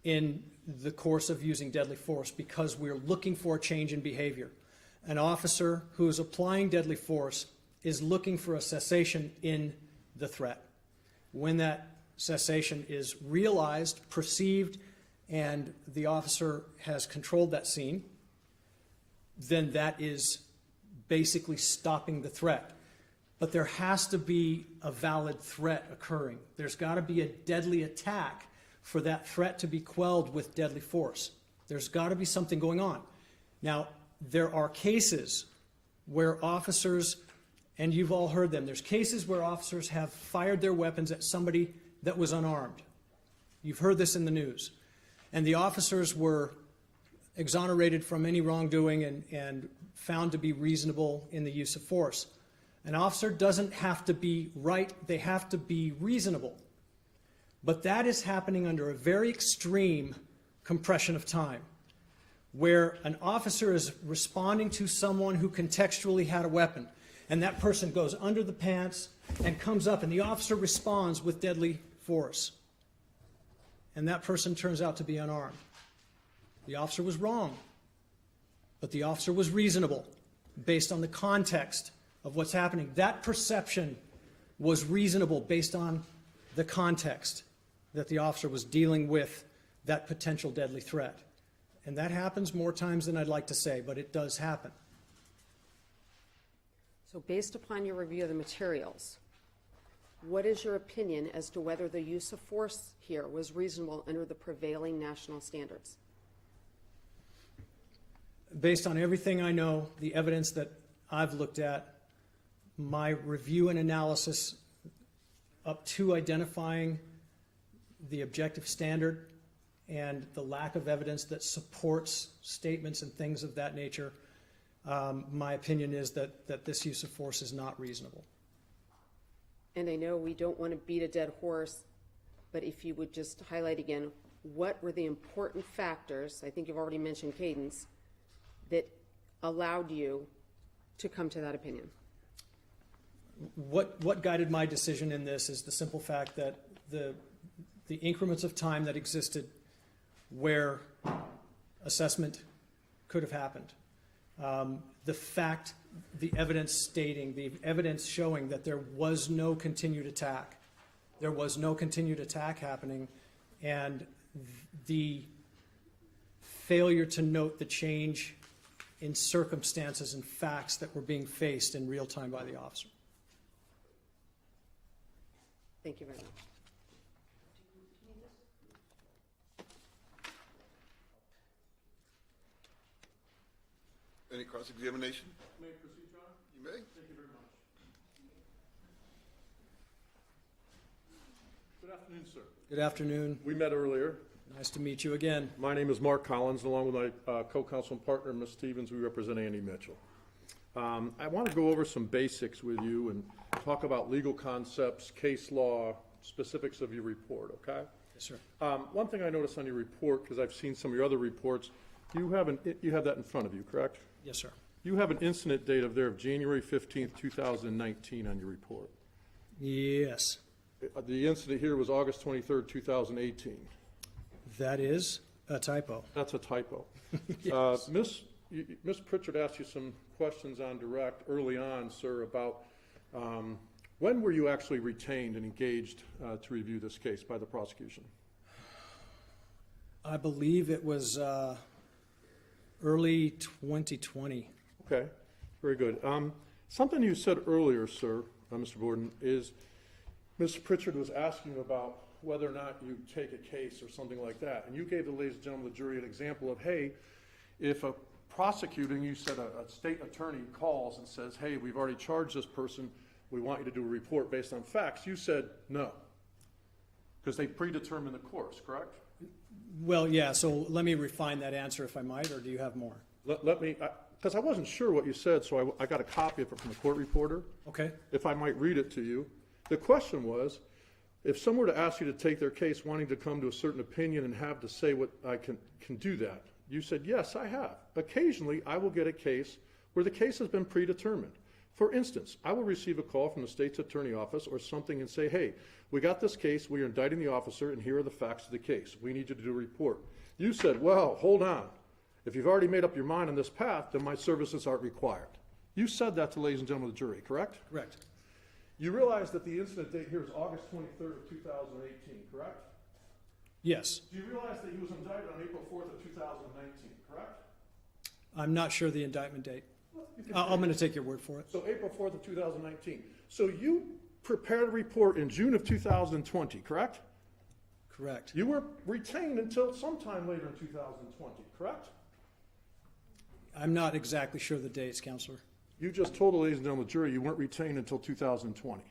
in the course of using deadly force because we're looking for a change in behavior. An officer who is applying deadly force is looking for a cessation in the threat. When that cessation is realized, perceived, and the officer has controlled that scene, then that is basically stopping the threat. But there has to be a valid threat occurring. There's got to be a deadly attack for that threat to be quelled with deadly force. There's got to be something going on. Now, there are cases where officers, and you've all heard them, there's cases where officers have fired their weapons at somebody that was unarmed. You've heard this in the news. And the officers were exonerated from any wrongdoing and found to be reasonable in the use of force. An officer doesn't have to be right, they have to be reasonable. But that is happening under a very extreme compression of time, where an officer is responding to someone who contextually had a weapon, and that person goes under the pants and comes up, and the officer responds with deadly force. And that person turns out to be unarmed. The officer was wrong, but the officer was reasonable based on the context of what's happening. That perception was reasonable based on the context that the officer was dealing with that potential deadly threat. And that happens more times than I'd like to say, but it does happen. So based upon your review of the materials, What is your opinion as to whether the use of force here was reasonable under the prevailing national standards? Based on everything I know, the evidence that I've looked at, my review and analysis up to identifying the objective standard and the lack of evidence that supports statements and things of that nature, my opinion is that this use of force is not reasonable. And I know we don't want to beat a dead horse, but if you would just highlight again, what were the important factors, I think you've already mentioned cadence, that allowed you to come to that opinion? What guided my decision in this is the simple fact that the increments of time that existed where assessment could have happened. The evidence showing that there was no continued attack. There was no continued attack happening, and the failure to note the change in circumstances and facts that were being faced in real time by the officer. Thank you very much. Any cross-examination? May I proceed, John? You may. Thank you very much. Good afternoon, sir. Good afternoon. We met earlier. Nice to meet you again. My name is Mark Collins, along with my co-counsel and partner, Ms. Stevens. We represent Andy Mitchell. I want to go over some basics with you and talk about legal concepts, case law, specifics of your report, okay? Yes, sir. One thing I noticed on your report, because I've seen some of your other reports, you have that in front of you, correct? Yes, sir. You have an incident date of January 15th, 2019 on your report. Yes. The incident here was August 23rd, 2018. That is a typo. That's a typo. Yes. Ms. Pritchard asked you some questions on direct early on, sir, about when were you actually retained and engaged to review this case by the prosecution? I believe it was early 2020. Okay, very good. Something you said earlier, sir, Mr. Borden, is Ms. Pritchard was asking about whether or not you take a case or something like that. And you gave the ladies and gentlemen of the jury an example of, hey, if a prosecuting, you said a state attorney calls and says, hey, we've already charged this person, we want you to do a report based on facts. You said no, because they predetermined the course, correct? Well, yeah, so let me refine that answer if I might, or do you have more? Let me, because I wasn't sure what you said, so I got a copy of it from the court reporter. Okay. If I might read it to you. The question was, if someone were to ask you to take their case wanting to come to a certain opinion and have to say what I can do that, you said, yes, I have. Occasionally, I will get a case where the case has been predetermined. For instance, I will receive a call from the state's attorney office or something and say, hey, we got this case, we are indicting the officer, and here are the facts of the case. We need you to do a report. You said, well, hold on. If you've already made up your mind on this path, then my services aren't required. You said that to ladies and gentlemen of the jury, correct? Correct. You realize that the incident date here is August 23rd of 2018, correct? Yes. Do you realize that he was indicted on April 4th of 2019, correct? I'm not sure the indictment date. I'm going to take your word for it. So April 4th of 2019. So you prepared a report in June of 2020, correct? Correct. You were retained until sometime later in 2020, correct? I'm not exactly sure the dates, Counselor. You just told the ladies and gentlemen of the jury you weren't retained until 2020,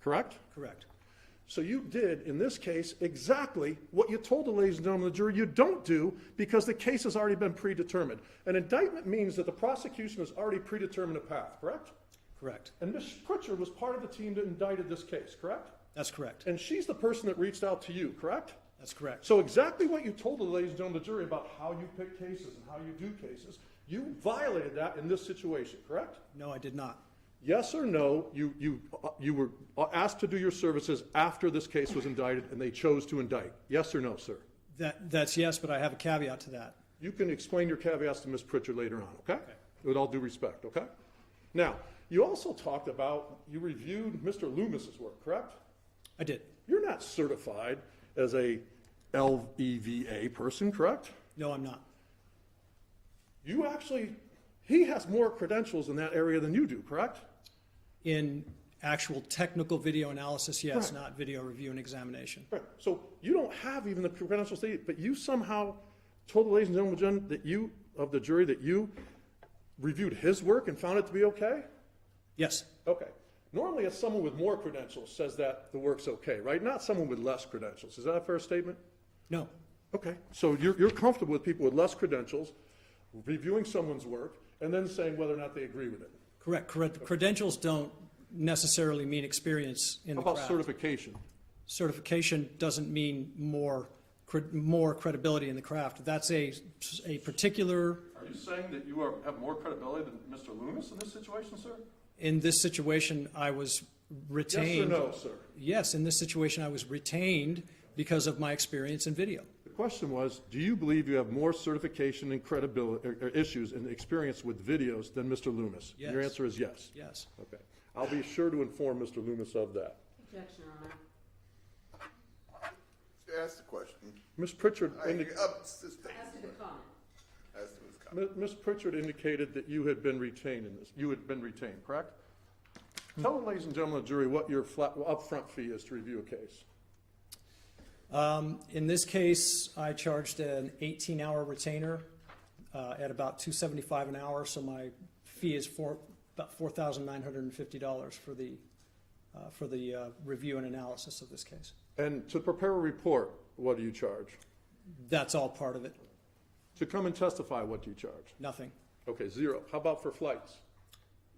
correct? Correct. So you did, in this case, exactly what you told the ladies and gentlemen of the jury you don't do because the case has already been predetermined. An indictment means that the prosecution has already predetermined a path, correct? Correct. And Ms. Pritchard was part of the team that indicted this case, correct? That's correct. And she's the person that reached out to you, correct? That's correct. So exactly what you told the ladies and gentlemen of the jury about how you pick cases and how you do cases, you violated that in this situation, correct? No, I did not. Yes or no, you were asked to do your services after this case was indicted and they chose to indict. Yes or no, sir? That's yes, but I have a caveat to that. You can explain your caveats to Ms. Pritchard later on, okay? With all due respect, okay? Now, you also talked about, you reviewed Mr. Loomis's work, correct? I did. You're not certified as a LEVA person, correct? No, I'm not. You actually, he has more credentials in that area than you do, correct? In Actual technical video analysis, yes, Right. not video review and examination. Right. So you don't have even the credentials, but you somehow told the ladies and gentlemen that you, of the jury, that you reviewed his work and found it to be okay? Yes, Okay. Normally, it's someone with more credentials says that the work's okay, right? Not someone with less credentials. Is that a fair statement? no, Okay. So you're comfortable with people with less credentials reviewing someone's work and then saying whether or not they agree with it. correct. Credentials don't necessarily mean experience in How the about craft. certification? Certification doesn't mean more credibility in the craft. That's a particular, Are you saying that you have more credibility than Mr. Loomis in this situation, sir? in this situation, I was retained. Yes or no, sir? Yes, in this situation, I was retained because of my experience in video. The question was, do you believe you have more certification and credibility or issues and experience with videos than Mr. Loomis? Yes. Your answer is yes. Yes. Okay. I'll be sure to inform Mr. Loomis of that. Objection, Your Honor. Ask the question. Ms. Pritchard, As to the comment. As to his comment. Ms. Pritchard indicated that you had been retained in this. You had been retained, correct? Tell the ladies and gentlemen of the jury what your upfront fee is to review a case. In this case, I charged an 18-hour retainer at about $275 an hour, so my fee is about $4,950 for the review and analysis of this case. And to prepare a report, what do you charge? That's all part of it. To come and testify, what do you charge? Nothing. Okay, zero. How about for flights?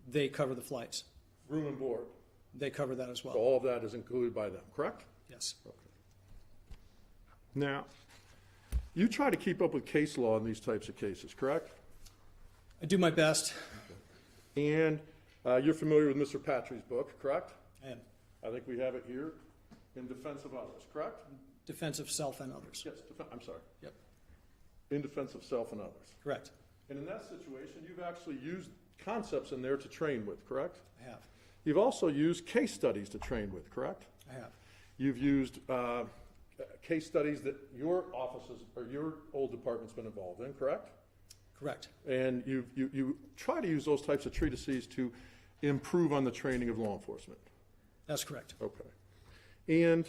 They cover the flights. Room and board? They cover that as So well. all of that is included by them, correct? Yes. Okay. Now, you try to keep up with case law in these types of cases, correct? I do my best. And you're familiar with Mr. Patrick's book, correct? I am. I think we have it here, In Defense of Others, correct? Defense of self and others. Yes, I'm sorry. Yep. In Defense of Self and Others. Correct. And in that situation, you've actually used concepts in there to train with, correct? I have. You've also used case studies to train with, correct? I have. You've used case studies that your offices or your old department's been involved in, correct? Correct. And you try to use those types of treatises to improve on the training of law enforcement. That's correct. Okay. And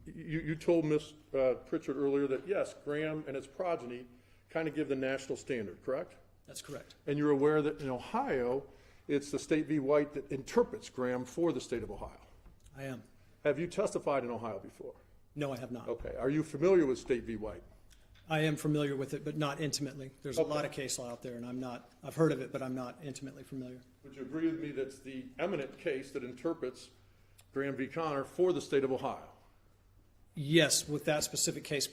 you told Ms. Pritchard earlier that, yes, Graham and his progeny kind of give the national standard, correct? That's correct. And you're aware that in Ohio, it's the state v. White that interprets Graham for the state of Ohio. I am. Have you testified in Ohio before? No, I have not. Okay. Are you familiar with state v. White? I am familiar with it, but not intimately. There's a lot of case law out there, and I've heard of it, but I'm not intimately familiar. Would you agree with me that's the eminent case that interprets Graham v. Connor for the state of Ohio? Yes, with that specific case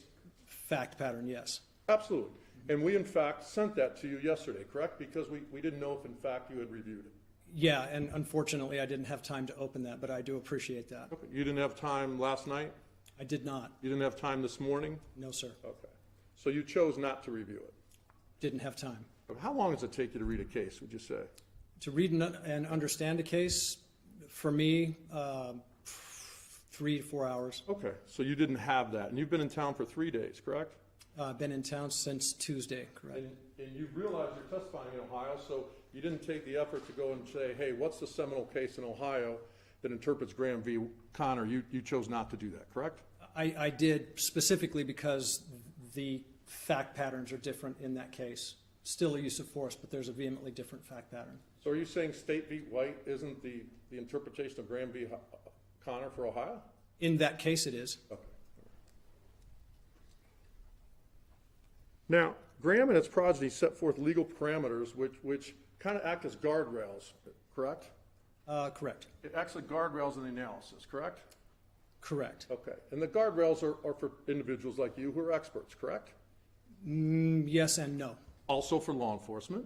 fact pattern, yes. Absolutely. And we, in fact, sent that to you yesterday, correct? Because we didn't know if, in fact, you had reviewed it. Yeah, and unfortunately, I didn't have time to open that, but I do appreciate that. Okay. You didn't have time last night? I did not. You didn't have time this morning? No, sir. Okay. So you chose not to review it. Didn't have time. How long does it take you to read a case, would you say? To read and understand a case, for me, 3 to 4 hours. Okay. So you didn't have that. And you've been in town for 3 days, correct? I've been in town since Tuesday, correct? And you realize you're testifying in Ohio, so you didn't take the effort to go and say, hey, what's the seminal case in Ohio that interprets Graham v. Connor? You chose not to do that, correct? I did specifically because the fact patterns are different in that case. Still a use of force, but there's a vehemently different fact pattern. So are you saying State v. White isn't the interpretation of Graham v. Connor for Ohio? In that case, it is. Okay. Now, Graham and its progeny set forth legal parameters which kind of act as guardrails, correct? Correct. It acts like guardrails in the analysis, correct? Correct. Okay. And the guardrails are for individuals like you who are experts, correct? Yes and no. Also for law enforcement?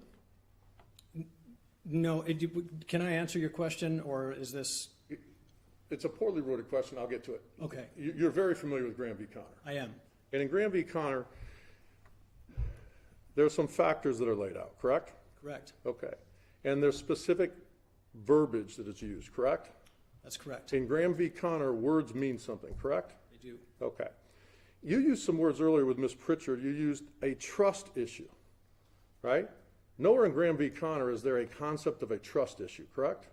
No. Can I answer your question, or is this? It's a poorly worded question. I'll get to it. Okay. You're very familiar with Graham v. Connor. I am. And in Graham v. Connor, there are some factors that are laid out, correct? Correct. Okay. And there's specific verbiage that is used, correct? That's correct. In Graham v. Connor, words mean something, correct? They do. Okay. You used some words earlier with Ms. Pritchard. You used a trust issue, right? Nowhere in Graham v. Connor is there a concept of a trust issue, correct?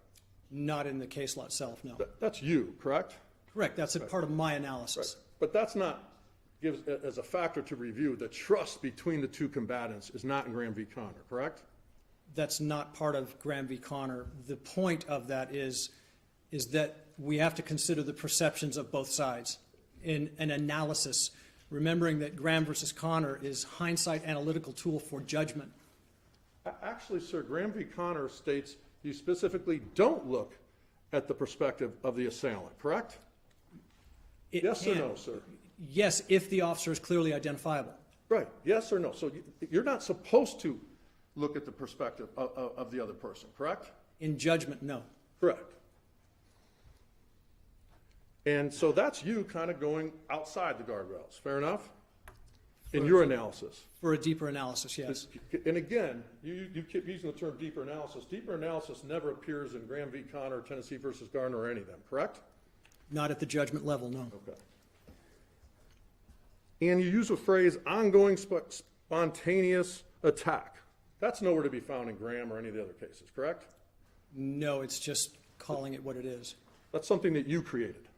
Not in the case law itself, no. That's you, correct? Correct, that's a part of my analysis. But that's not, gives as a factor to review, the trust between the two combatants is not in Graham v. Connor, correct? That's not part of Graham v. Connor. The point of that is that we have to consider the perceptions of both sides in an analysis, remembering that Graham versus Connor is hindsight analytical tool for judgment. Actually, sir, Graham v. Connor states you specifically don't look at the perspective of the assailant, correct? Yes or no, sir? Yes, if the officer is clearly identifiable. Right, yes or no? So you're not supposed to look at the perspective of the other person, correct? In judgment, no. Correct. And so that's you kind of going outside the guardrails, fair enough? In your analysis. For a deeper analysis, yes. And again, you keep using the term deeper analysis. Deeper analysis never appears in Graham v. Connor, Tennessee versus Garner, or any of them, correct? Not at the judgment level, no. Okay. And you use a phrase, ongoing spontaneous attack. That's nowhere to be found in Graham or any of the other cases, correct? No, it's just calling it what it is. That's something that you created,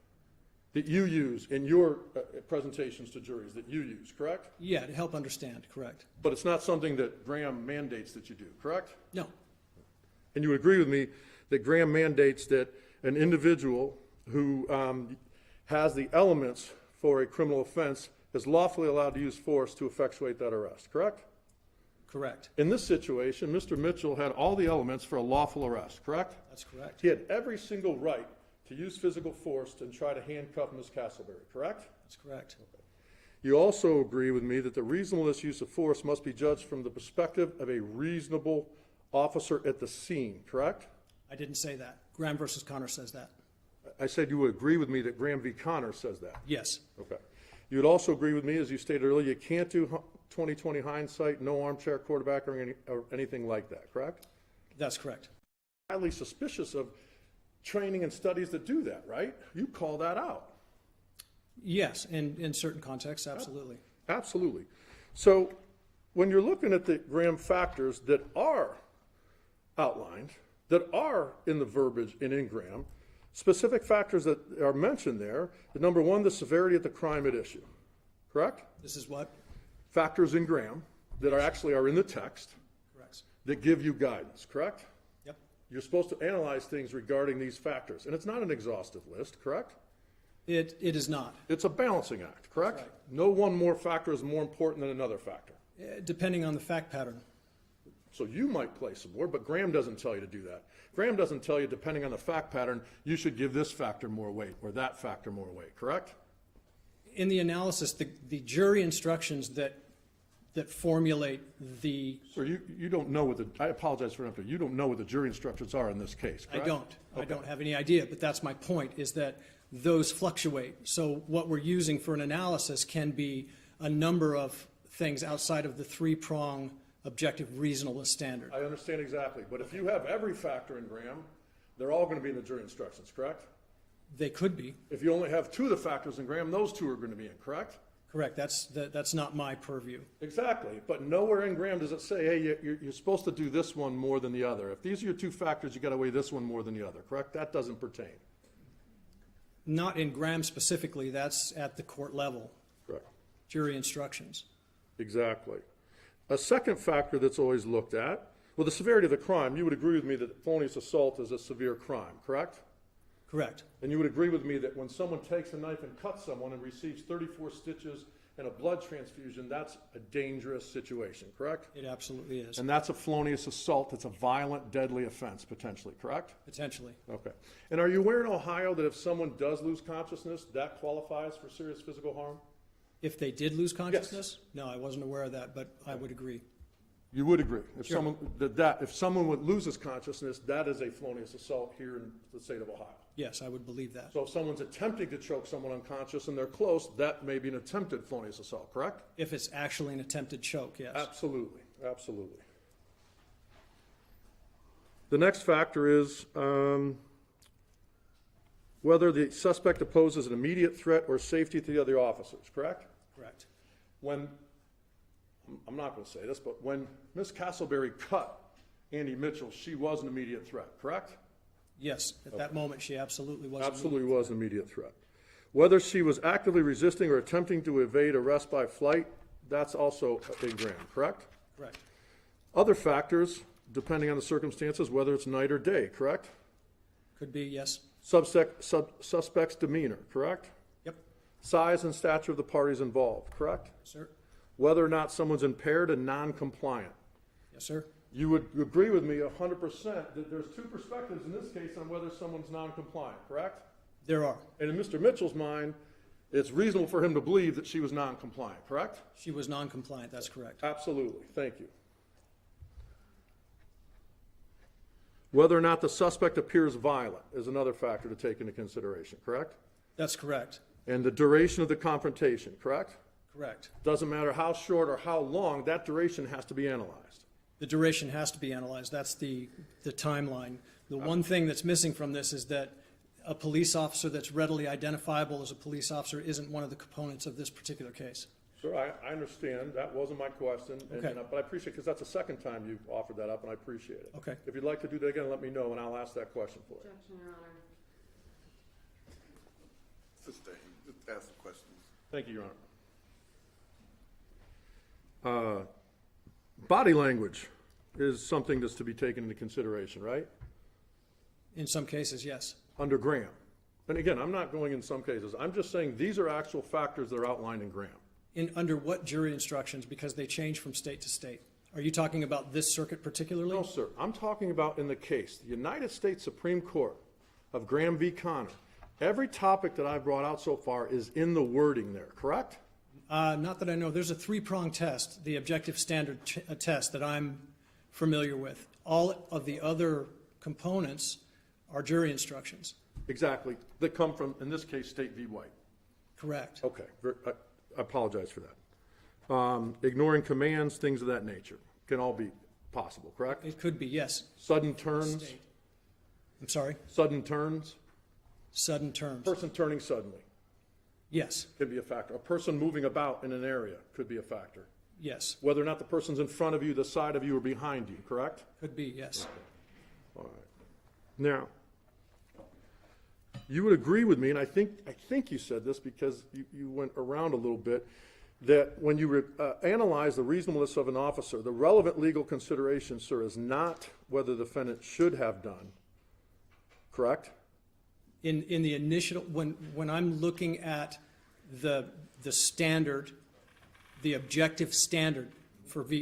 that you use in your presentations to juries, that you use, correct? Yeah, to help understand, correct. But it's not something that Graham mandates that you do, correct? No, And you would agree with me that Graham mandates that an individual who has the elements for a criminal offense is lawfully allowed to use force to effectuate that arrest, correct? correct. In this situation, Mr. Mitchell had all the elements for a lawful arrest, correct? That's correct. He had every single right to use physical force to try to handcuff Ms. Castleberry, correct? That's correct. You also agree with me that the reasonableness use of force must be judged from the perspective of a reasonable officer at the scene, correct? I didn't say that. Graham versus Connor says that. I said you would agree with me that Graham v. Connor says that. Yes. Okay. You would also agree with me, as you stated earlier, you can't do 20/20 hindsight, no armchair quarterback or anything like that, correct? That's correct. Highly suspicious of training and studies that do that, right? You call that out. Yes, in certain contexts, absolutely. Absolutely. So when you're looking at the Graham factors that are outlined, that are in the verbiage in Graham, specific factors that are mentioned there, the number one, the severity of the crime at issue, correct? This is what? Factors in Graham that are actually in the text Correct. that give you guidance, correct? Yep. You're supposed to analyze things regarding these factors, and it's not an exhaustive list, correct? It is not. It's a balancing act, correct? That's right. No one more factor is more important than another factor. Depending on the fact pattern. So you might place some more, but Graham doesn't tell you to do that. Graham doesn't tell you, depending on the fact pattern, you should give this factor more weight or that factor more weight, correct? In the analysis, the jury instructions that formulate the... So you don't know what the, I apologize for interrupting, you don't know what the jury instructions are in this case, correct? I don't. Okay. I don't have any idea, but that's my point, is that those fluctuate. So what we're using for an analysis can be a number of things outside of the three-prong objective reasonableness standard. I understand exactly, but if you have every factor in Graham, they're all going to be in the jury instructions, correct? They could be. If you only have two of the factors in Graham, those two are going to be in, correct? Correct. That's not my purview. Exactly, but nowhere in Graham does it say, hey, you're supposed to do this one more than the other. If these are your two factors, you got to weigh this one more than the other, correct? That doesn't pertain. Not in Graham specifically. That's at the court level. Correct. Jury instructions. Exactly. A second factor that's always looked at, well, the severity of the crime, you would agree with me that felonious assault is a severe crime, correct? Correct. And you would agree with me that when someone takes a knife and cuts someone and receives 34 stitches and a blood transfusion, that's a dangerous situation, correct? It absolutely is. And that's a felonious assault. It's a violent, deadly offense, potentially, correct? Potentially. Okay. And are you aware in Ohio that if someone does lose consciousness, that qualifies for serious physical harm? If they did lose consciousness? No, I wasn't aware of that, but I would agree. You would agree. If Sure. if someone loses consciousness, that is a felonious assault here in the state of Ohio. Yes, I would believe that. So if someone's attempting to choke someone unconscious and they're close, that may be an attempted felonious assault, correct? If it's actually an attempted choke, yes. Absolutely, absolutely. The next factor is whether the suspect poses an immediate threat or safety to the other officers, correct? Correct. When, I'm not going to say this, but when Ms. Castleberry cut Andy Mitchell, she was an immediate threat, correct? Yes, at that moment, she absolutely was. Absolutely was an immediate threat. Whether she was actively resisting or attempting to evade arrest by flight, that's also in Graham, correct? Correct. Other factors, depending on the circumstances, whether it's night or day, correct? Could be, yes. Suspect's demeanor, correct? Yep, Size and stature of the parties involved, correct? sir. Whether or not someone's impaired and non-compliant. Yes, sir. You would agree with me 100% that there's two perspectives in this case on whether someone's non-compliant, correct? There are. And in Mr. Mitchell's mind, it's reasonable for him to believe that she was non-compliant, correct? She was non-compliant, that's correct. Absolutely, thank you. Whether or not the suspect appears violent is another factor to take into consideration, correct? That's correct. And the duration of the confrontation, correct? Correct. Doesn't matter how short or how long, that duration has to be analyzed. The duration has to be analyzed. That's the timeline. The one thing that's missing from this is that a police officer that's readily identifiable as a police officer isn't one of the components of this particular case. Sir, I understand. That wasn't my question. Okay. But I appreciate, because that's the second time you've offered that up, and I appreciate it. Okay. If you'd like to do that again, let me know, and I'll ask that question for you. Objection, Your Honor. Sustain. Ask the questions. Thank you, Your Honor. Body language is something that's to be taken into consideration, right? In some cases, yes. Under Graham. And again, I'm not going in some cases. I'm just saying these are actual factors that are outlined in Graham. Under what jury instructions? Because they change from state to state. Are you talking about this circuit particularly? No, sir. I'm talking about in the case, the United States Supreme Court of Graham v. Connor. Every topic that I've brought out so far is in the wording there, correct? Not that I know. There's a three-pronged test, the objective standard test that I'm familiar with. All of the other components are jury instructions. Exactly. That come from, in this case, State v. White. Correct. Okay. I apologize for that. Ignoring commands, things of that nature can all be possible, correct? It could be, yes. Sudden turns, State. I'm sorry? sudden turns, Sudden terms. person turning suddenly Yes, could be a factor. A person moving about in an area could be a factor. yes. Whether or not the person's in front of you, the side of you, or behind you, correct? Could be, yes. All right. Now, you would agree with me, and I think you said this because you went around a little bit, that when you analyze the reasonableness of an officer, the relevant legal consideration, sir, is not whether the defendant should have done, correct? In the initial, when I'm looking at the standard, the objective standard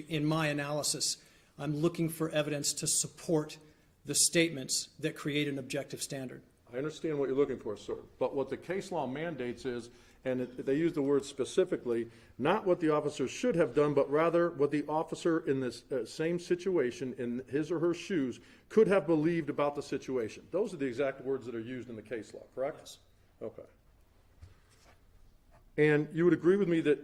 in my analysis, I'm looking for evidence to support the statements that create an objective standard. I understand what you're looking for, sir, but what the case law mandates is, and they use the word specifically, not what the officer should have done, but rather what the officer in this same situation, in his or her shoes, could have believed about the situation. Those are the exact words that are used in the case law, correct? Yes. Okay. And you would agree with me that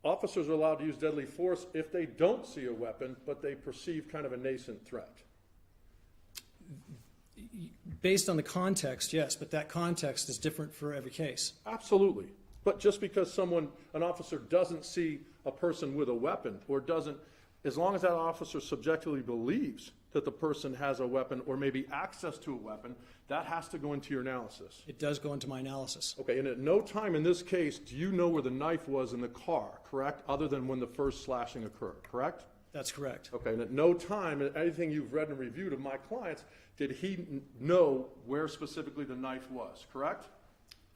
officers are allowed to use deadly force if they don't see a weapon, but they perceive kind of a nascent threat? Based on the context, yes, but that context is different for every case. Absolutely. But just because an officer doesn't see a person with a weapon, or doesn't, as long as that officer subjectively believes that the person has a weapon or maybe access to a weapon, that has to go into your analysis. It does go into my analysis. Okay, and at no time in this case do you know where the knife was in the car, correct? Other than when the first slashing occurred, correct? That's correct. Okay, and at no time in anything you've read and reviewed of my clients did he know where specifically the knife was, correct?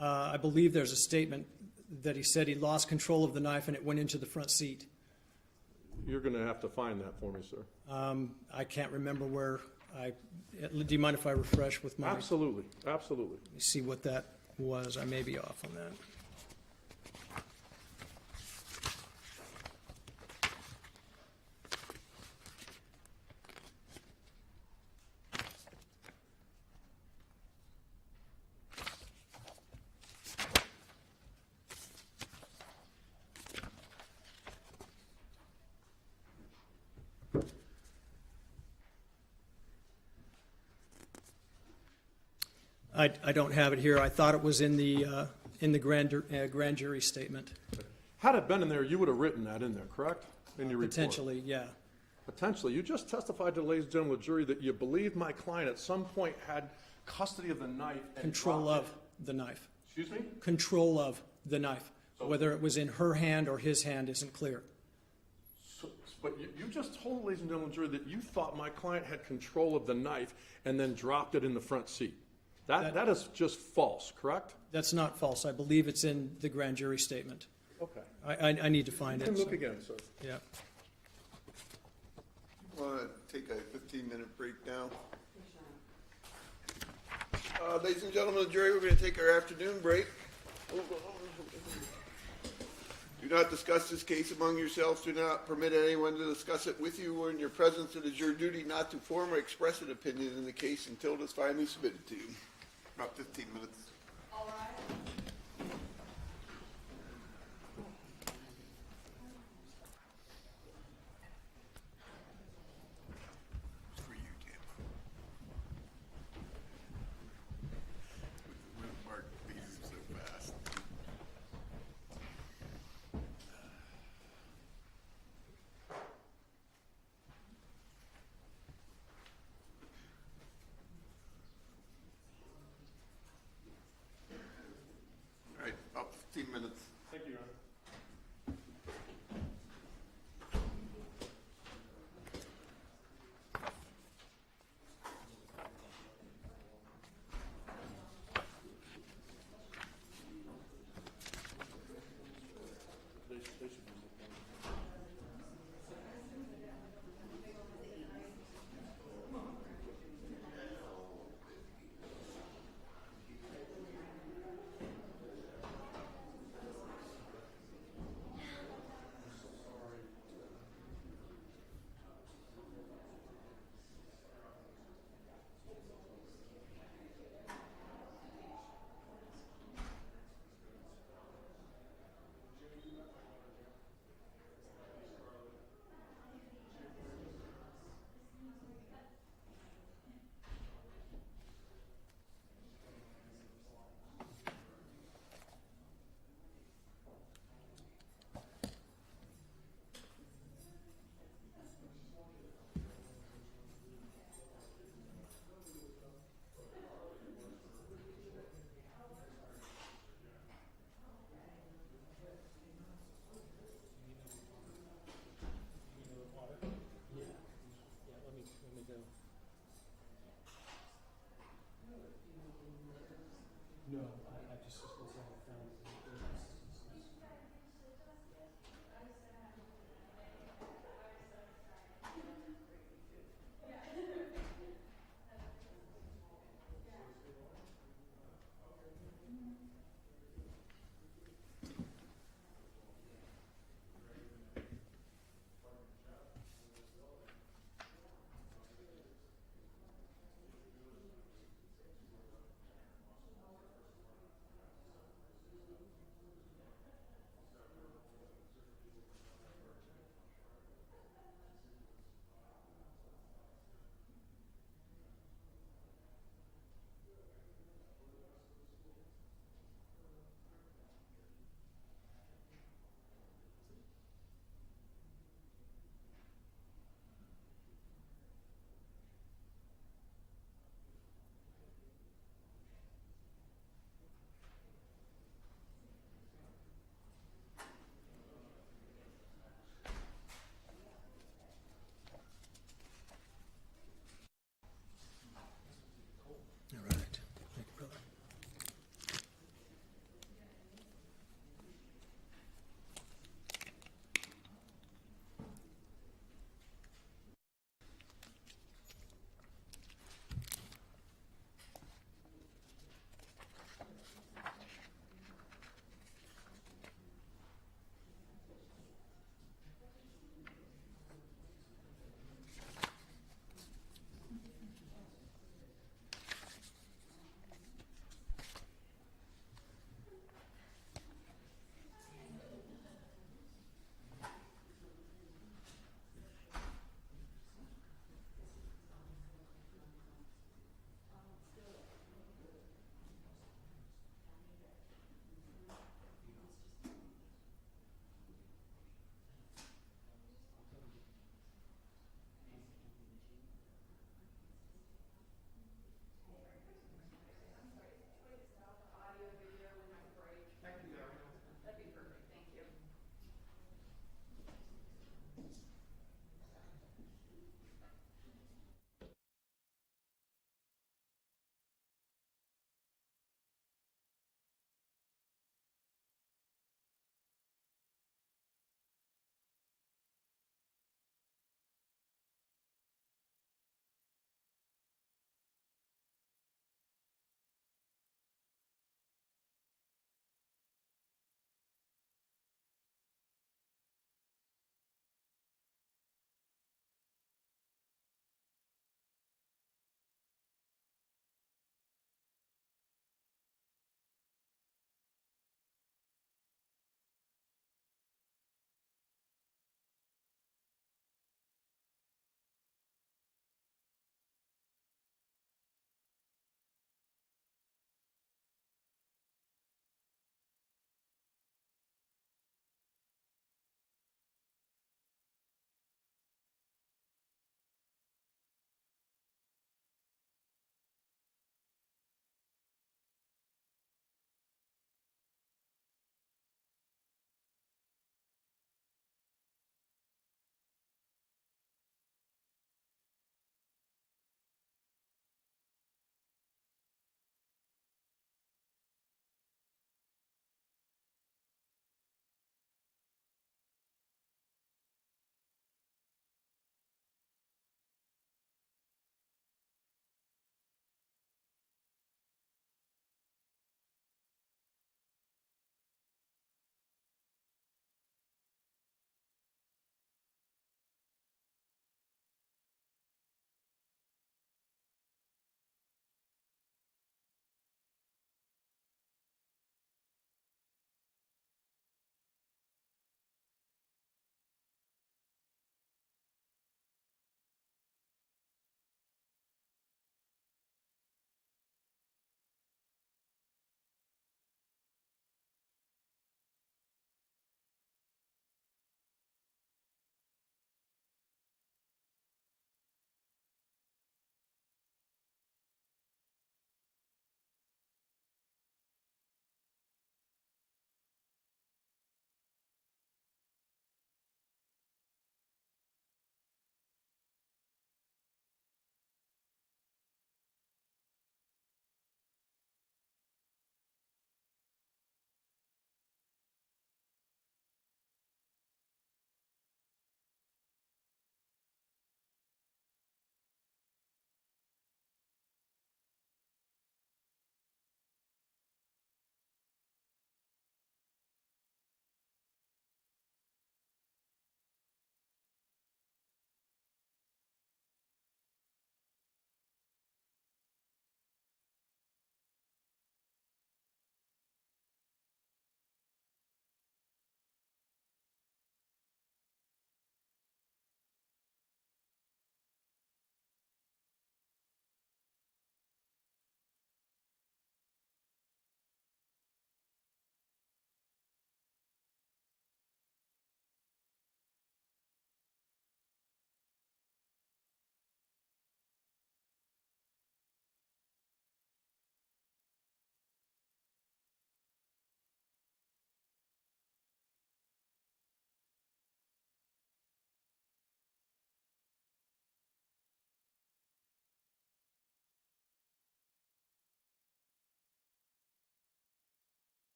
I believe there's a statement that he said he lost control of the knife and it went into the front seat. You're going to have to find that for me, sir. I can't remember where do you mind if I refresh with my? Absolutely, absolutely. Let me see what that was. I may be off on that. I don't have it here. I thought it was in the grand jury statement. Had it been in there, you would have written that in there, correct? In your report. Potentially, yeah. Potentially. You just testified to the ladies and gentlemen of the jury that you believed my client at some point had custody of the knife and Control dropped of the knife. it. Excuse me? Control of the knife. So- Whether it was in her hand or his hand isn't clear. So, but you just told, ladies and gentlemen of the jury, that you thought my client had control of the knife and then dropped it in the front seat. That is just false, correct? That's not false. I believe it's in the grand jury statement. Okay. I need to find You it. can look so- again, sir. Yeah. Want to take a 15-minute break now? Ladies and gentlemen of the jury, we're going to take our afternoon break. Do not discuss this case among yourselves. Do not permit anyone to discuss it with you or in your presence. It is your duty not to form or express an opinion in the case until it is finally submitted to you. About 15 minutes. All right. For you, Tim. With Mark beating so fast.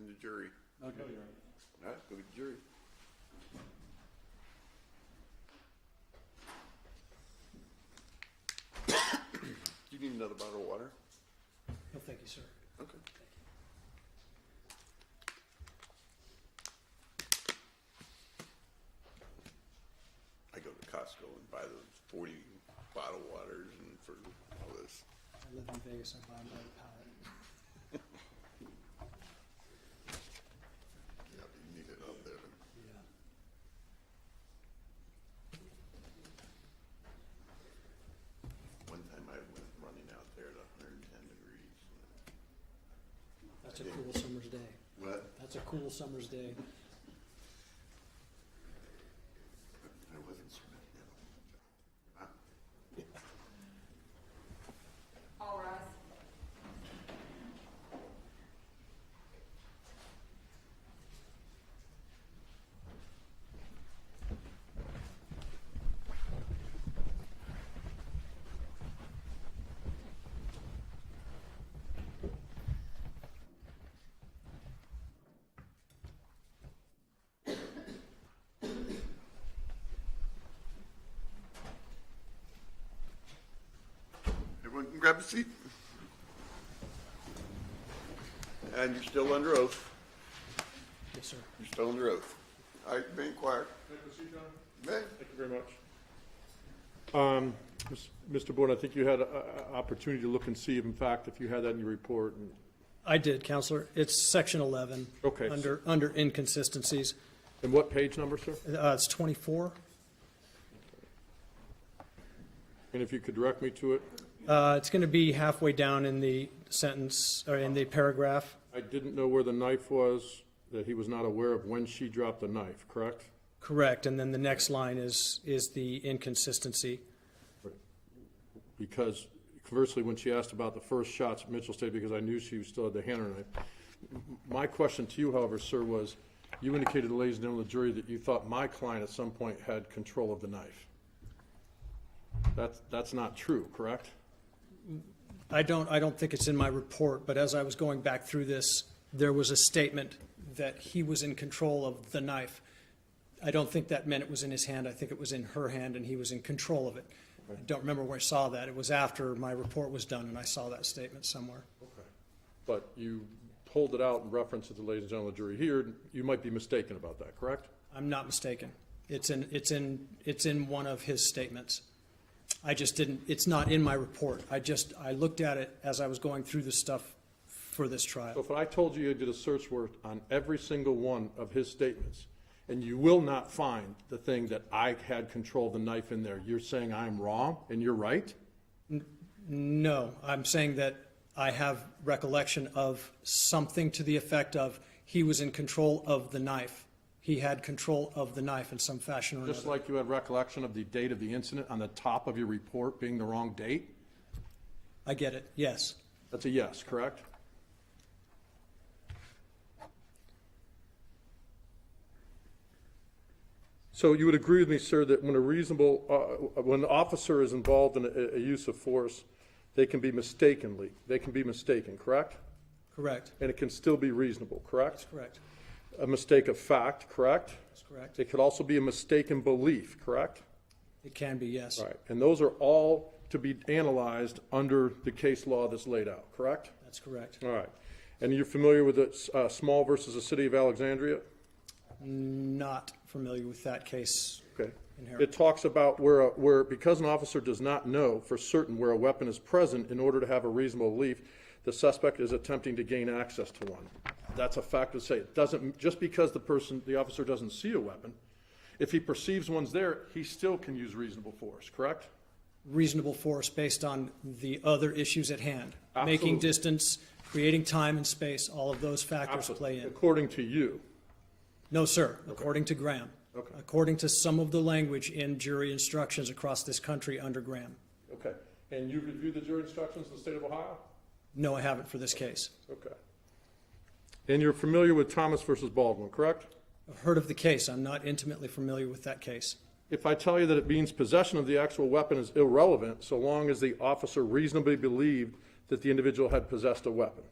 the jury. Okay, Your Honor. All right, go to the jury. Do you need another bottle of water? No, thank you, sir. Okay. I go to Costco and buy those 40 bottled waters and for all this. I live in Vegas, I buy them by the pallet. Yeah, you need it out there. Yeah. One time I went running out there at 110 degrees. That's a cool summer's day. What? That's a cool summer's day. I wasn't sweating. Huh? All rise. Everyone can grab a seat. And you're still under oath. Yes, sir. You're still under oath. All right, remain quiet. May. Thank you very much. Mr. Bourne, I think you had an opportunity to look and see, in fact, if you had that in your report. And I did, Counselor. It's section 11. Okay. Under inconsistencies. and what page number, sir? It's 24. And if you could direct me to it. It's going to be halfway down in the sentence, or in the paragraph. I didn't know where the knife was, that he was not aware of when she dropped the knife, correct? Correct, and then the next line is the inconsistency. Because conversely, when she asked about the first shots, Mitchell stated, because I knew she still had the hand on her knife. My question to you, however, sir, was you indicated, ladies and gentlemen of the jury, that you thought my client at some point had control of the knife. That's not true, correct? I don't think it's in my report, but as I was going back through this, there was a statement that he was in control of the knife. I don't think that meant it was in his hand. I think it was in her hand, and he was in control of it. I don't remember where I saw that. It was after my report was done, and I saw that statement somewhere. Okay. But you pulled it out in reference to the ladies and gentlemen of the jury here. You might be mistaken about that, correct? I'm not mistaken. It's in one of his statements. I just didn't, it's not in my report. I looked at it as I was going through the stuff for this So trial. if I told you did a search warrant on every single one of his statements, and you will not find the thing that I had control of the knife in there, you're saying I'm wrong and you're right? No, I'm saying that I have recollection of something to the effect of he was in control of the knife. He had control of the knife in some fashion or another. Just like you had recollection of the date of the incident on the top of your report being the wrong date? I get it, yes. That's a yes, correct? So you would agree with me, sir, that when when an officer is involved in a use of force, they can be mistaken, correct? Correct. And it can still be reasonable, correct? That's correct. A mistake of fact, correct? That's correct. It could also be a mistaken belief, correct? It can be, yes. Right, and those are all to be analyzed under the case law that's laid out, correct? That's correct. All right, and you're familiar with the Small versus the City of Alexandria? Not familiar with that case. Okay. Inherent. It talks about where because an officer does not know for certain where a weapon is present, in order to have a reasonable belief, the suspect is attempting to gain access to one. That's a fact to say. It doesn't, just because the officer doesn't see a weapon, if he perceives one's there, he still can use reasonable force, correct? Reasonable force based on the other issues at hand. Absolutely. Making distance, creating time and space, all of those factors Absolutely. play in. According to you. No, sir, according to Graham. Okay. According to some of the language in jury instructions across this country under Graham. Okay. And you reviewed the jury instructions in the state of Ohio? No, I haven't for this case. Okay. And you're familiar with Thomas versus Baldwin, correct? I've heard of the case. I'm not intimately familiar with that case. If I tell you that it means possession of the actual weapon is irrelevant so long as the officer reasonably believed that the individual had possessed a weapon.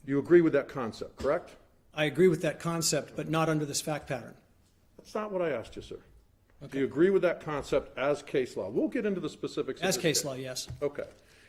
You agree with that concept, correct? I agree with that concept, but not under this fact pattern. That's not what I asked you, sir. Okay. Do you agree with that concept as case law? We'll get into the specifics. As case law, yes. Okay.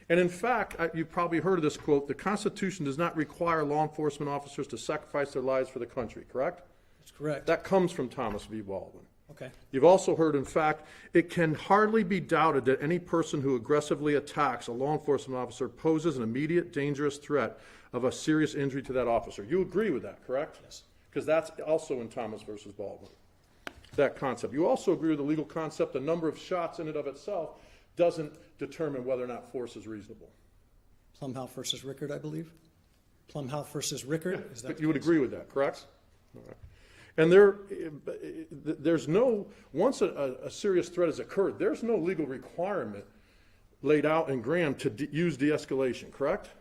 And in fact, you've probably heard of this quote, the Constitution does not require law enforcement officers to sacrifice their lives for the country, correct? That's correct. That comes from Thomas V. Baldwin. Okay. You've also heard, in fact, it can hardly be doubted that any person who aggressively attacks a law enforcement officer poses an immediate dangerous threat of a serious injury to that officer. You agree with that, correct? Yes. Because that's also in Thomas versus Baldwin, that concept. You also agree with the legal concept, the number of shots in and of itself doesn't determine whether or not force is reasonable. Plumhouse versus Rickard, I believe. Plumhouse versus Rickard. Is that But the you would case? agree with that, correct? All right. And there's no, once a serious threat has occurred, there's no legal requirement laid out in Graham to use de-escalation, correct?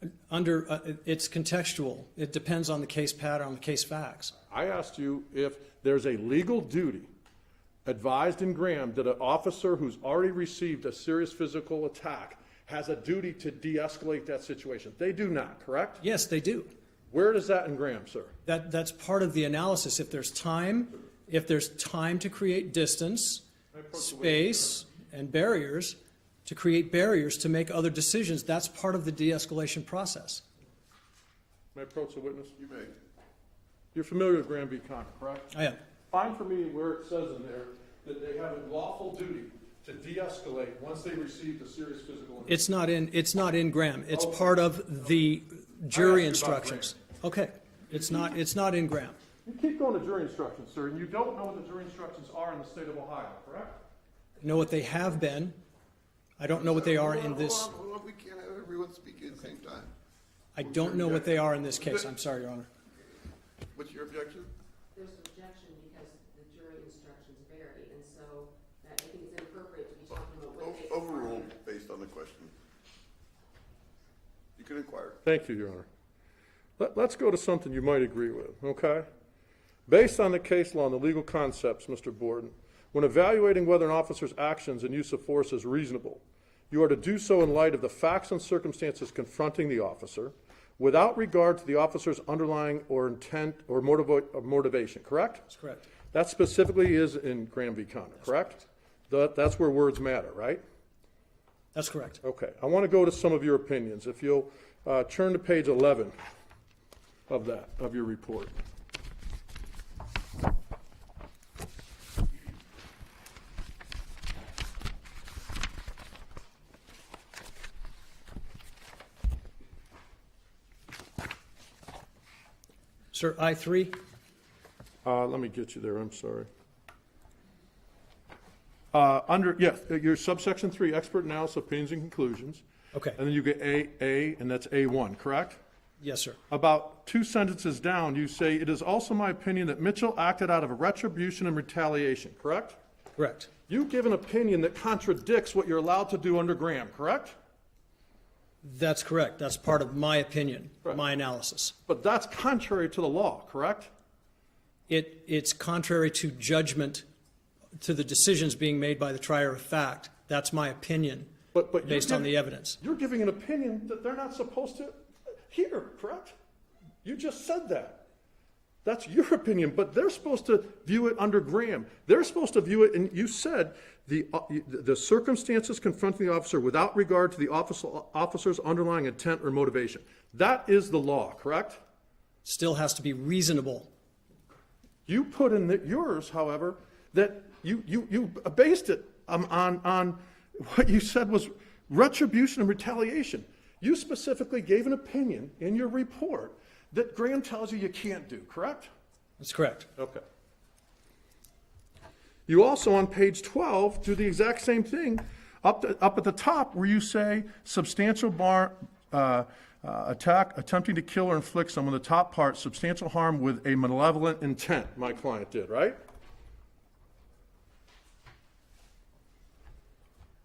It's contextual. It depends on the case pattern, on the case facts. I asked you if there's a legal duty advised in Graham that an officer who's already received a serious physical attack has a duty to de-escalate that situation. They do not, correct? Yes, they do. Where is that in Graham, sir? That's part of the analysis. If there's time to create distance, space, and barriers, to create barriers to make other decisions, that's part of the de-escalation process. May I approach the witness? You may. You're familiar with Graham v. Conner, correct? I am. Find for me where it says in there that they have a lawful duty to de-escalate once they received a serious physical injury. It's not in Graham. It's Okay. part of the jury I asked you about instructions. Okay. It's not in Graham. You keep going to jury instructions, sir, and you don't know what the jury instructions are in the state of Ohio, correct? I know what they have been. I don't know what they are in this. Hold on. We can't have everyone speaking at the same time. I don't know what they are in this case. I'm sorry, Your Honor. What's your objection? There's an objection because the jury instructions vary, and so I think it's inappropriate to be talking about what they. Overruled based on the question. You can inquire. Thank you, Your Honor. Let's go to something you might agree with, okay? Based on the case law and the legal concepts, Mr. Borden, when evaluating whether an officer's actions and use of force is reasonable, you are to do so in light of the facts and circumstances confronting the officer, without regard to the officer's underlying or intent or motivation, correct? That's correct. That specifically is in Graham v. Conner, correct? That's where words matter, right? That's correct. Okay. I want to go to some of your opinions. If you'll turn to page 11 of your report. Sir, I-3? Let me get you there, I'm sorry. Your subsection 3, expert analysis, opinions and conclusions. Okay. And then you get A, and that's A1, correct? Yes, sir. About 2 sentences down, you say, it is also my opinion that Mitchell acted out of a retribution and retaliation, correct? Correct. You give an opinion that contradicts what you're allowed to do under Graham, correct? That's correct. That's part of my opinion, Right. my analysis. But that's contrary to the law, correct? It's contrary to judgment, to the decisions being made by the trier of fact. That's my opinion, But you're based on giving- the evidence. You're giving an opinion that they're not supposed to hear, correct? You just said that. That's your opinion, but they're supposed to view it under Graham. They're supposed to view it, and you said the circumstances confronting the officer without regard to the officer's underlying intent or motivation. That is the law, correct? Still has to be reasonable. You put in yours, however, that you based it on what you said was retribution and retaliation. You specifically gave an opinion in your report that Graham tells you can't do, correct? That's correct. Okay. You also, on page 12, do the exact same thing up at the top where you say substantial attack, attempting to kill or inflict someone, the top part, substantial harm with a malevolent intent, my client did, right?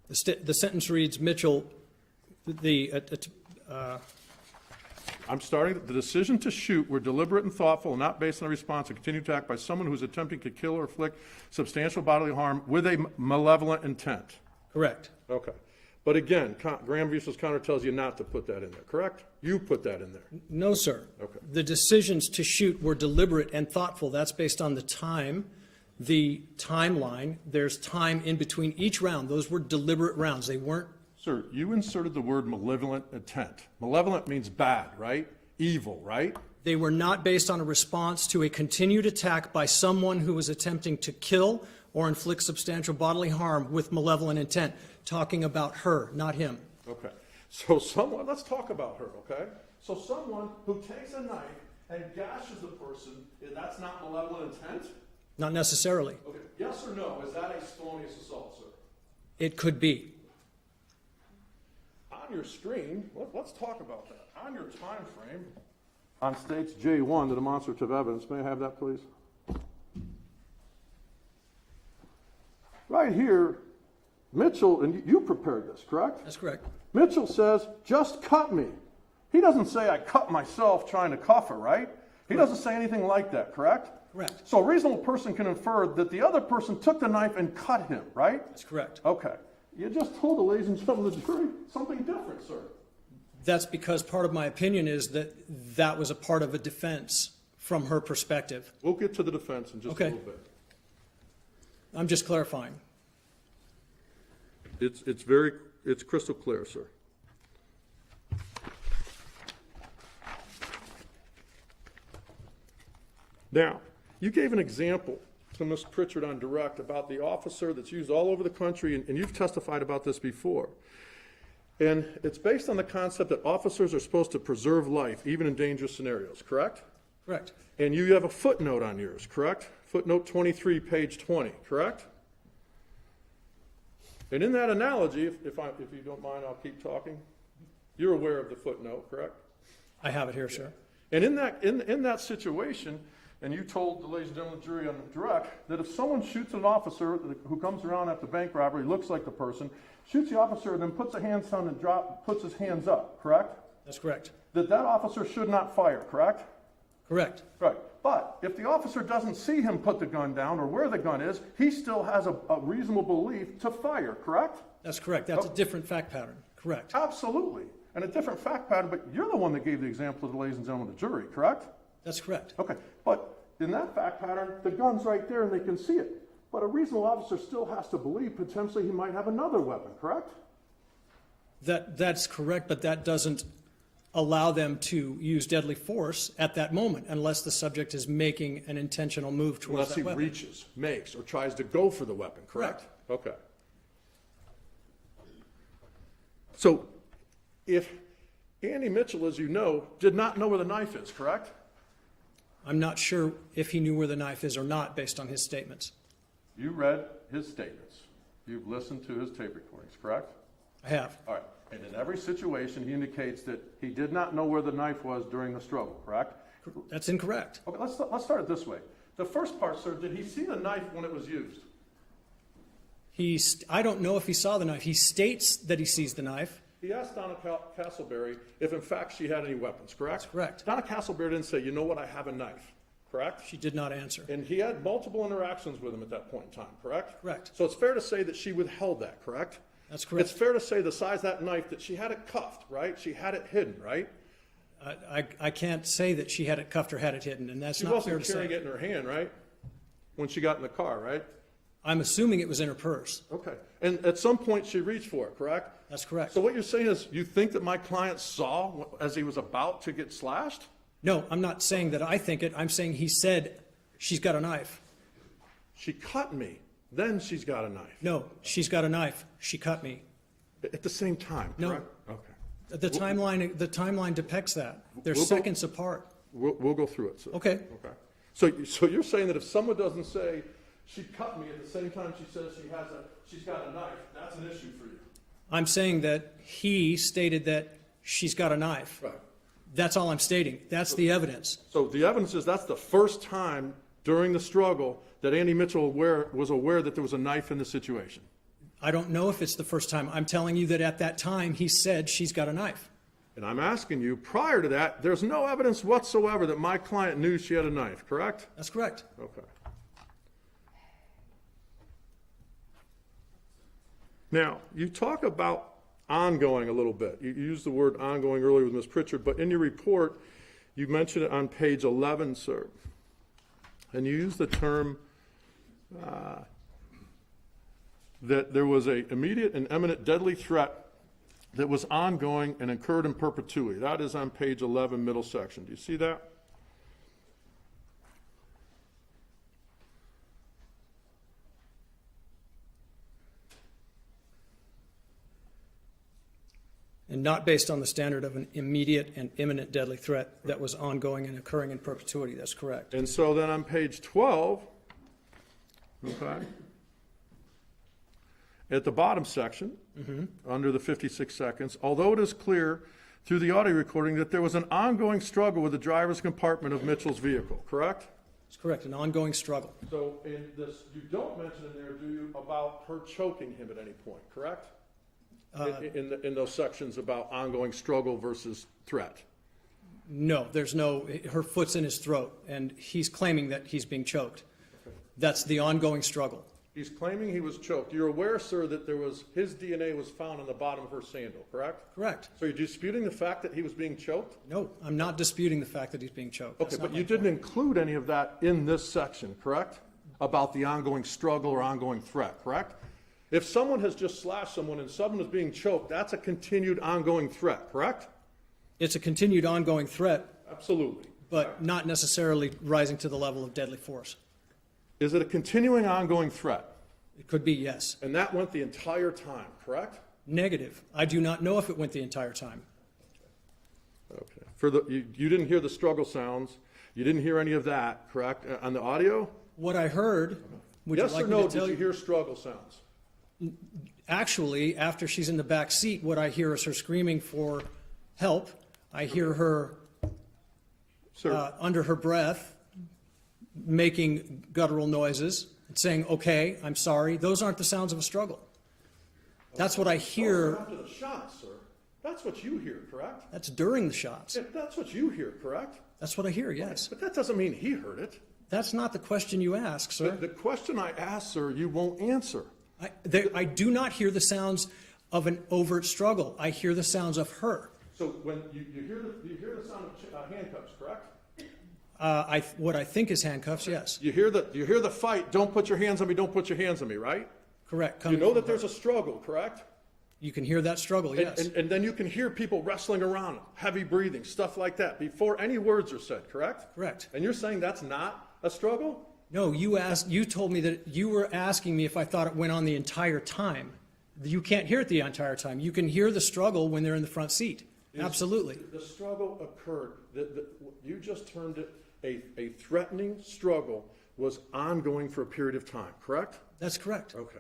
The sentence reads, Mitchell, I'm starting, the decision to shoot were deliberate and thoughtful and not based on a response to continued attack by someone who is attempting to kill or inflict substantial bodily harm with a malevolent intent. correct. Okay. But again, Graham versus Connor tells you not to put that in there, correct? You put that in there. No, sir. Okay. The decisions to shoot were deliberate and thoughtful. That's based on the time, the timeline. There's time in between each round. Those were deliberate rounds. They weren't. Sir, you inserted the word malevolent intent. Malevolent means bad, right? Evil, right? They were not based on a response to a continued attack by someone who was attempting to kill or inflict substantial bodily harm with malevolent intent. Talking about her, not him. Okay. So someone, let's talk about her, okay? So someone who takes a knife and gashes the person, that's not malevolent intent? Not necessarily. Okay. Yes or no, is that a felonious assault, sir? It could be. On your screen, let's talk about that. On your time frame, on states J1, the demonstrative evidence, may I have that, please? Right here, Mitchell, and you prepared this, correct? That's correct. Mitchell says, just cut me. He doesn't say I cut myself trying to cuff her, right? He doesn't say anything like that, correct? Correct. So a reasonable person can infer that the other person took the knife and cut him, right? That's correct. Okay. You just told the ladies and gentlemen of the jury something different, sir. That's because part of my opinion is that that was a part of a defense from her perspective. We'll get to the defense in just a little bit. I'm just clarifying. It's crystal clear, sir. Now, you gave an example to Ms. Pritchard on direct about the officer that's used all over the country, and you've testified about this before. And it's based on the concept that officers are supposed to preserve life, even in dangerous scenarios, correct? Correct. And you have a footnote on yours, correct? Footnote 23, page 20, correct? And in that analogy, if you don't mind, I'll keep talking. You're aware of the footnote, correct? I have it here, sir. And in that situation, and you told the ladies and gentlemen of the jury on direct that if someone shoots an officer who comes around after bank robbery, looks like the person, shoots the officer and then puts a hands down and puts his hands up, correct? That's correct. That officer should not fire, correct? Correct. Right. But if the officer doesn't see him put the gun down or where the gun is, he still has a reasonable belief to fire, correct? That's correct. That's a different fact pattern. Correct. Absolutely. And a different fact pattern, but you're the one that gave the example to the ladies and gentlemen of the jury, correct? That's correct. Okay. But in that fact pattern, the gun's right there and they can see it. But a reasonable officer still has to believe potentially he might have another weapon, correct? That's correct, but that doesn't allow them to use deadly force at that moment unless the subject is making an intentional move towards that weapon. Unless he reaches, makes, or tries to go for the weapon, correct? Okay. So if Andy Mitchell, as you know, did not know where the knife is, correct? I'm not sure if he knew where the knife is or not based on his statements. You read his statements. You've listened to his tape recordings, correct? I have. All right. And in every situation, he indicates that he did not know where the knife was during the struggle, correct? That's incorrect. Okay, let's start it this way. The first part, sir, did he see the knife when it was used? I don't know if he saw the knife. He states that he sees the knife. He asked Donna Castleberry if, in fact, she had any weapons, correct? That's correct. Donna Castleberry didn't say, you know what, I have a knife, correct? She did not answer. And he had multiple interactions with him at that point in time, correct? Correct. So it's fair to say that she withheld that, correct? That's correct. It's fair to say the size of that knife that she had it cuffed, right? She had it hidden, right? I can't say that she had it cuffed or had it hidden, and that's not fair to She wasn't carrying say. it in her hand, right? When she got in the car, right? I'm assuming it was in her purse. Okay. And at some point she reached for it, correct? That's correct. So what you're saying is you think that my client saw as he was about to get slashed? No, I'm not saying that I think it. I'm saying he said she's got a knife. She cut me. Then she's got a knife. No, she's got a knife. She cut me. At the same time, No. correct? Okay. The timeline depicts that. They're We'll go- seconds apart. We'll go through it, sir. Okay. Okay. So you're saying that if someone doesn't say she cut me at the same time she says she's got a knife, that's an issue for you? I'm saying that he stated that she's got a knife. Right. That's all I'm stating. That's the evidence. So the evidence is that's the first time during the struggle that Andy Mitchell was aware that there was a knife in the situation. I don't know if it's the first time. I'm telling you that at that time he said she's got a knife. And I'm asking you, prior to that, there's no evidence whatsoever that my client knew she had a knife, correct? That's correct. Okay. Now, you talk about ongoing a little bit. You used the word ongoing earlier with Ms. Pritchard, but in your report, you mentioned it on page 11, sir. And you used the term that there was an immediate and imminent deadly threat that was ongoing and occurred in perpetuity. That is on page 11, middle section. Do you see that? And not based on the standard of an immediate and imminent deadly threat that was ongoing and occurring in perpetuity. That's correct. And so then on page 12, okay, at the bottom section, under the 56 seconds, although it is clear through the audio recording that there was an ongoing struggle with the driver's compartment of Mitchell's vehicle, correct? That's correct, an ongoing struggle. So in this, you don't mention in there, do you, about her choking him at any point, correct? In those sections about ongoing struggle versus threat. No, there's no, her foot's in his throat, and he's claiming that he's being choked. That's the ongoing struggle. He's claiming he was choked. You're aware, sir, that there was, his DNA was found on the bottom of her sandal, correct? Correct. So you're disputing the fact that he was being choked? No, I'm not disputing the fact that he's being choked. Okay, That's not but my you didn't include any of that in this section, correct? About the ongoing struggle or ongoing threat, correct? If someone has just slashed someone and someone is being choked, that's a continued ongoing threat, correct? It's a continued ongoing threat, Absolutely. but not necessarily rising to the level of deadly force. Is it a continuing ongoing threat? It could be, yes. And that went the entire time, correct? Negative. I do not know if it went the entire time. Okay. You didn't hear the struggle sounds. You didn't hear any of that, correct? On the audio? What I heard, would Yes you like or me no, to tell did you hear struggle sounds? Actually, after she's in the back seat, what I hear is her screaming for help. I hear her Sir, under her breath making guttural noises, saying, okay, I'm sorry. Those aren't the sounds of a struggle. That's what I hear. after the shot, sir. That's what you hear, correct? That's during the shots. Yeah, that's what you hear, correct? That's what I hear, yes. But that doesn't mean he heard it. That's not the question you ask, sir. The question I asked, sir, you won't answer. I do not hear the sounds of an overt struggle. I hear the sounds of her. So when you hear the sound of handcuffs, correct? What I think is handcuffs, yes. You hear the fight, don't put your hands on me, don't put your hands on me, right? Correct. You know that there's a struggle, correct? You can hear that struggle, yes. And then you can hear people wrestling around, heavy breathing, stuff like that, before any words are said, correct? Correct. And you're saying that's not a struggle? No, you told me that you were asking me if I thought it went on the entire time. You can't hear it the entire time. You can hear the struggle when they're in the front seat. Absolutely. The struggle occurred. You just termed it a threatening struggle was ongoing for a period of time, correct? That's correct. Okay.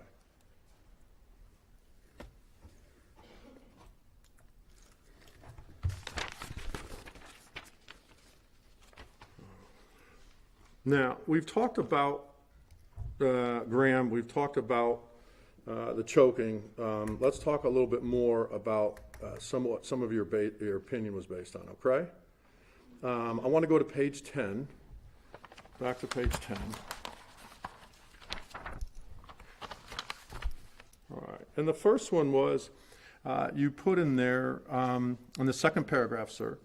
Now, we've talked about, Graham, we've talked about the choking. Let's talk a little bit more about some of your opinion was based on, okay? I want to go to page 10, back to page 10. All right, and the first one was, you put in there, in the second paragraph, sir,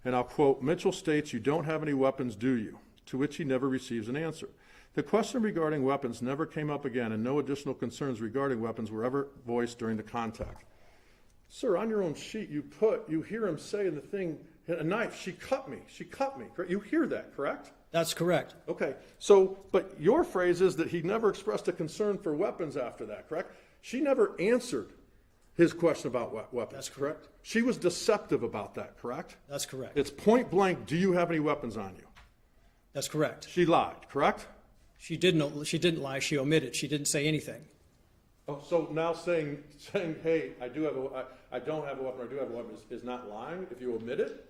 and I'll quote, Mitchell states, you don't have any weapons, do you? To which he never receives an answer. The question regarding weapons never came up again, and no additional concerns regarding weapons were ever voiced during the contact. Sir, on your own sheet, you hear him say in the thing, a knife, she cut me. You hear that, correct? That's correct. Okay, so, but your phrase is that he never expressed a concern for weapons after that, correct? She never answered his question about weapons. That's correct. She was deceptive about that, correct? That's correct. It's point blank, do you have any weapons on you? That's correct. She lied, correct? She didn't lie. She omitted. She didn't say anything. Oh, so now saying, hey, I don't have a weapon, or I do have a weapon is not lying if you omit it?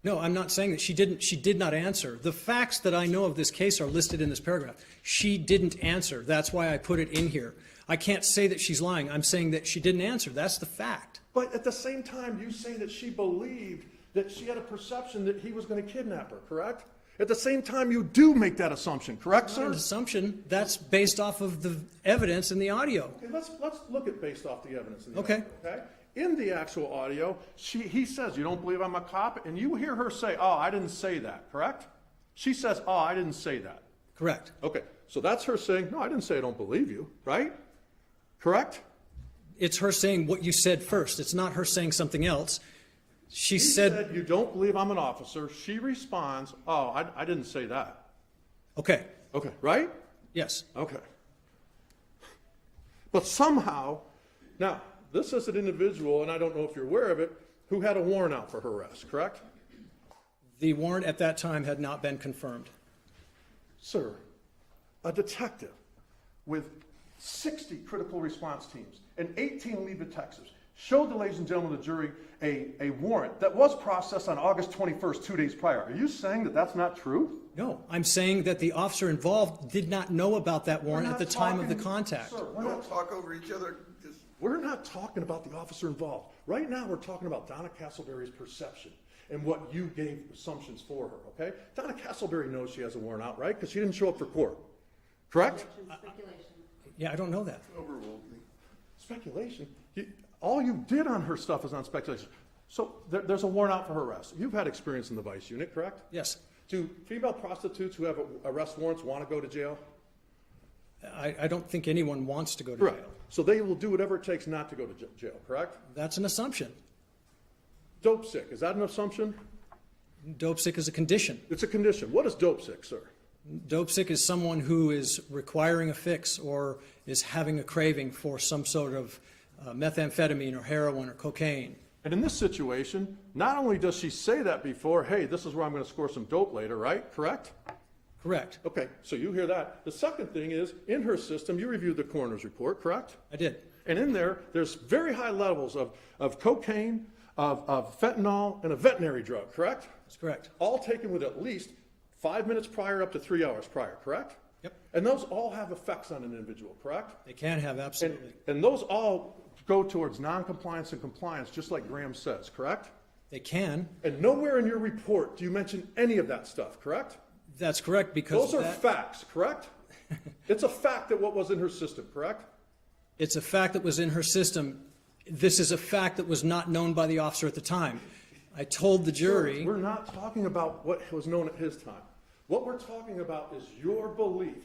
No, I'm not saying that. She did not answer. The facts that I know of this case are listed in this paragraph. She didn't answer. That's why I put it in here. I can't say that she's lying. I'm saying that she didn't answer. That's the fact. But at the same time, you say that she believed that she had a perception that he was going to kidnap her, correct? At the same time, you do make that assumption, correct, sir? An assumption. That's based off of the evidence in the audio. Okay, let's look at based off the evidence in the Okay. audio, okay? in the actual audio, he says, you don't believe I'm a cop? And you hear her say, oh, I didn't say that, correct? She says, oh, I didn't say that. Correct. Okay, so that's her saying, no, I didn't say I don't believe you, right? Correct? It's her saying what you said first. It's not her saying something else. She He said, said, you don't believe I'm an officer. She responds, oh, I didn't say that. okay, Okay, right? yes, Okay. But somehow, now, this is an individual, and I don't know if you're aware of it, who had a warrant out for her arrest, correct? the warrant at that time had not been confirmed. Sir, a detective with 60 critical response teams and 18 lead detectives showed the ladies and gentlemen of the jury a warrant that was processed on August 21st, 2 days prior. Are you saying that that's not true? No, I'm saying that the officer involved did not know about that warrant at the time of the contact. Sir, Don't talk over each other. Just we're not talking about the officer involved. Right now, we're talking about Donna Castleberry's perception and what you gave assumptions for her, okay? Donna Castleberry knows she has a warrant out, right? Because she didn't show up for court, correct? Yeah, I don't know that. overruled me. Speculation? All you did on her stuff is on speculation. So there's a warrant out for her arrest. You've had experience in the vice unit, correct? Yes, Do female prostitutes who have arrest warrants want to go to jail? I don't think anyone wants to go to Correct. jail. So they will do whatever it takes not to go to jail, correct? That's an assumption. Dope sick, is that an assumption? Dope sick is a condition. It's a condition. What is dope sick, sir? Dope sick is someone who is requiring a fix or is having a craving for some sort of methamphetamine or heroin or cocaine. And in this situation, not only does she say that before, hey, this is where I'm going to score some dope later, right? Correct? Correct. Okay, so you hear that. The second thing is, in her system, you reviewed the coroner's report, correct? I did. And in there's very high levels of cocaine, of fentanyl, and a veterinary drug, correct? That's correct. All taken with at least 5 minutes prior up to 3 hours prior, correct? Yep. And those all have effects on an individual, correct? They can have, absolutely. And those all go towards noncompliance and compliance, just like Graham says, correct? They can. And nowhere in your report do you mention any of that stuff, correct? That's correct because Those are facts, correct? It's a fact that what was in her system, correct? it's a fact that was in her system. This is a fact that was not known by the officer at the time. I told the jury. We're not talking about what was known at his time. What we're talking about is your belief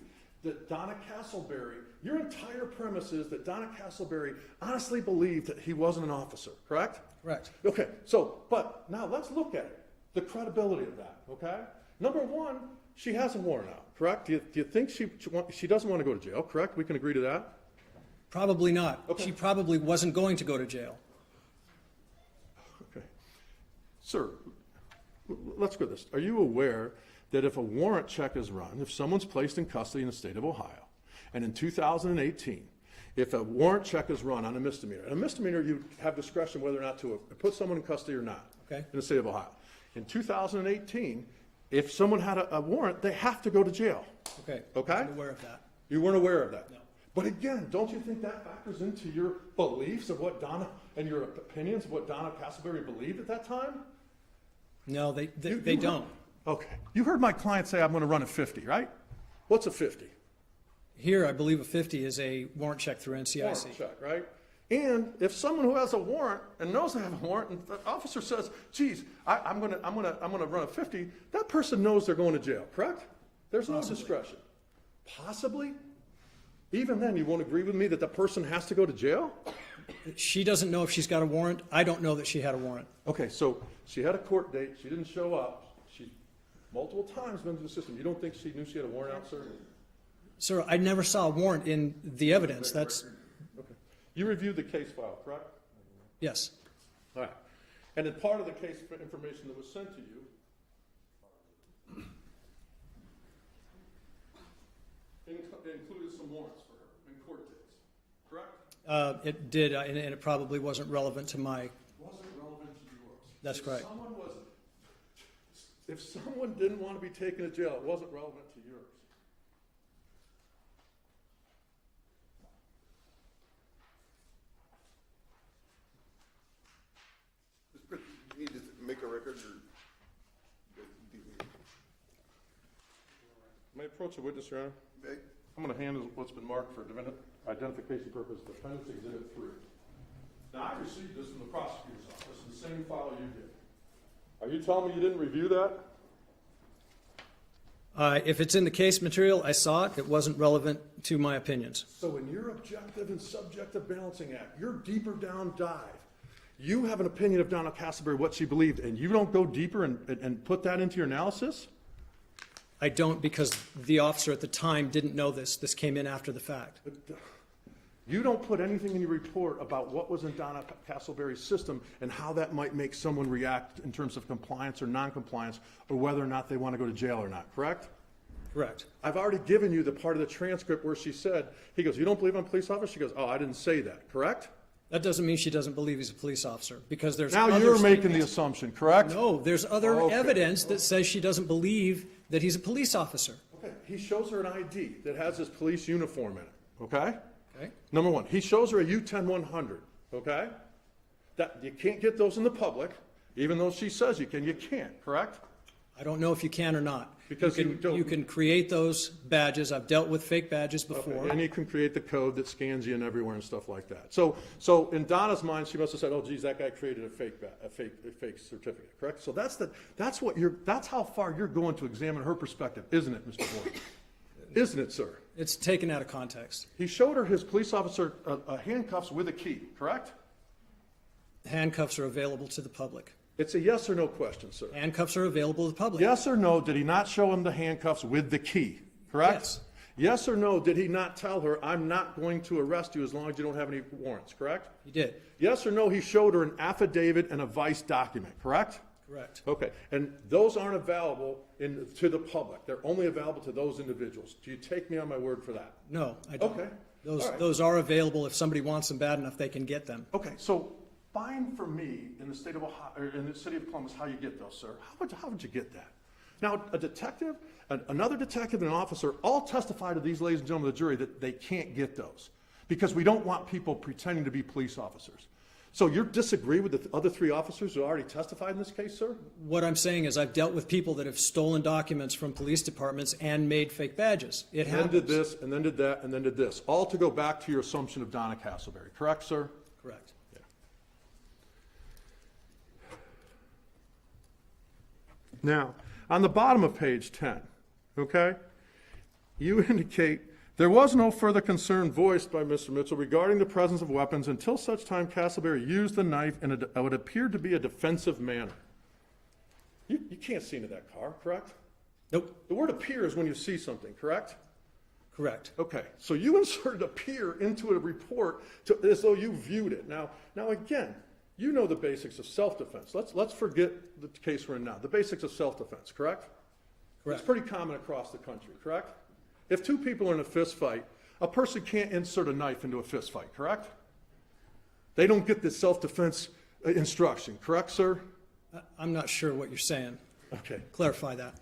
that Donna Castleberry, your entire premise is that Donna Castleberry honestly believed that he wasn't an officer, correct? Correct. Okay, so, but now let's look at it, the credibility of that, okay? Number one, she has a warrant out, correct? Do you think she doesn't want to go to jail, correct? We can agree to that? Probably not. Okay. She probably wasn't going to go to jail. Okay. Sir, let's go this. Are you aware that if a warrant check is run, if someone's placed in custody in the state of Ohio, and in 2018, if a warrant check is run on a misdemeanor you have discretion whether or not to put someone in custody or not Okay. in the state of Ohio. In 2018, if someone had a warrant, they have to go to jail. Okay. Okay? I'm aware of that. You weren't aware of that? No. But again, don't you think that factors into your beliefs of what Donna, and your opinions of what Donna Castleberry believed at that time? No, they You don't. Okay. You heard my client say I'm going to run a 50, right? What's a 50? Here, I believe a 50 is a warrant check through NCIC. Warrant check, right? And if someone who has a warrant and knows they have a warrant, and the officer says, "Geez, I'm going to run a 50," that person knows they're going to jail, correct? There's no discretion. Possibly. Even then, you won't agree with me that the person has to go to jail? She doesn't know if she's got a warrant. I don't know that she had a warrant. Okay, so she had a court date. She didn't show up. She multiple times been through the system. You don't think she knew she had a warrant out, sir? Sir, I never saw a warrant in the evidence. That's, Okay. You reviewed the case file, correct? yes. All right. And then part of the case information that was sent to you included some warrants for her and court dates, correct? It did, and it probably wasn't relevant to my, Wasn't relevant to yours. That's correct. If someone didn't want to be taken to jail, it wasn't relevant to yours. You need to make a record or. May I approach a witness, Your Honor? Okay. I'm going to hand what's been marked for identification purposes, Defendant's Exhibit 3. Now, I received this from the prosecutor's office in the same file you did. Are you telling me you didn't review that? If it's in the case material, I saw it. It wasn't relevant to my opinions. So in your objective and subjective balancing act, your deeper down dive, you have an opinion of Donna Castleberry, what she believed, and you don't go deeper and put that into your analysis? I don't, because the officer at the time didn't know this. This came in after the fact. You don't put anything in your report about what was in Donna Castleberry's system and how that might make someone react in terms of compliance or non-compliance, or whether or not they want to go to jail or not, correct? Correct. I've already given you the part of the transcript where she said, he goes, you don't believe I'm a police officer? She goes, oh, I didn't say that, correct? That doesn't mean she doesn't believe he's a police officer, because there's Now other you're making the statements. assumption, correct? No, there's other Okay. evidence that says she doesn't believe that he's a police officer. Okay, he shows her an ID that has his police uniform in it, okay? Okay? Number one, he shows her a U-10-100, okay? That, you can't get those in the public, even though she says you can, you can't, correct? I don't know if you can or not. Because you don't- you can create those badges. I've dealt with fake badges before. Okay, and you can create the code that scans you in everywhere and stuff like that. So in Donna's mind, she must have said, "Oh, geez, that guy created a fake certificate." Correct. So that's how far you're going to examine her perspective, isn't it, Mr. Boyd? Isn't it, sir? It's taken out of context. He showed her his police officer handcuffs with a key. Correct. Handcuffs are available to the public. It's a yes or no question, sir. Handcuffs are available to the public. Yes or no? Did he not show him the handcuffs with the key? Correct. Yes. Yes or no? Did he not tell her, "I'm not going to arrest you as long as you don't have any warrants"? Correct. He did. Yes or no, he showed her an affidavit and a vice document, correct? Correct. Okay, and those aren't available to the public. They're only available to those individuals. Do you take me on my word for that? No, I don't. Okay. Those, All right. those are available if somebody wants them bad enough, they can get them. Okay, so find for me in the state of Ohio, or in the city of Columbus, how you get those, sir. How would you get that? Now, a detective, another detective and an officer all testify to these, ladies and gentlemen of the jury, that they can't get those because we don't want people pretending to be police officers. So you disagree with the other three officers who already testified in this case, sir? What I'm saying is I've dealt with people that have stolen documents from police departments and made fake badges. It And happens. then did this, and then did that, and then did this. All to go back to your assumption of Donna Castleberry, correct, sir? Correct. Now, on the bottom of page 10, okay, you indicate there was no further concern voiced by Mr. Mitchell regarding the presence of weapons until such time Castleberry used the knife in what appeared to be a defensive manner. You can't see into that car, correct? Nope. The word appears when you see something, correct? Correct. Okay, so you inserted appear into a report as though you viewed it. Now again, you know the basics of self-defense. Let's forget the case we're in now. The basics of self-defense, correct? Correct. It's pretty common across the country, correct? If two people are in a fist fight, a person can't insert a knife into a fist fight, correct? They don't get the self-defense instruction, correct, sir? I'm not sure what you're saying. Okay. Clarify that.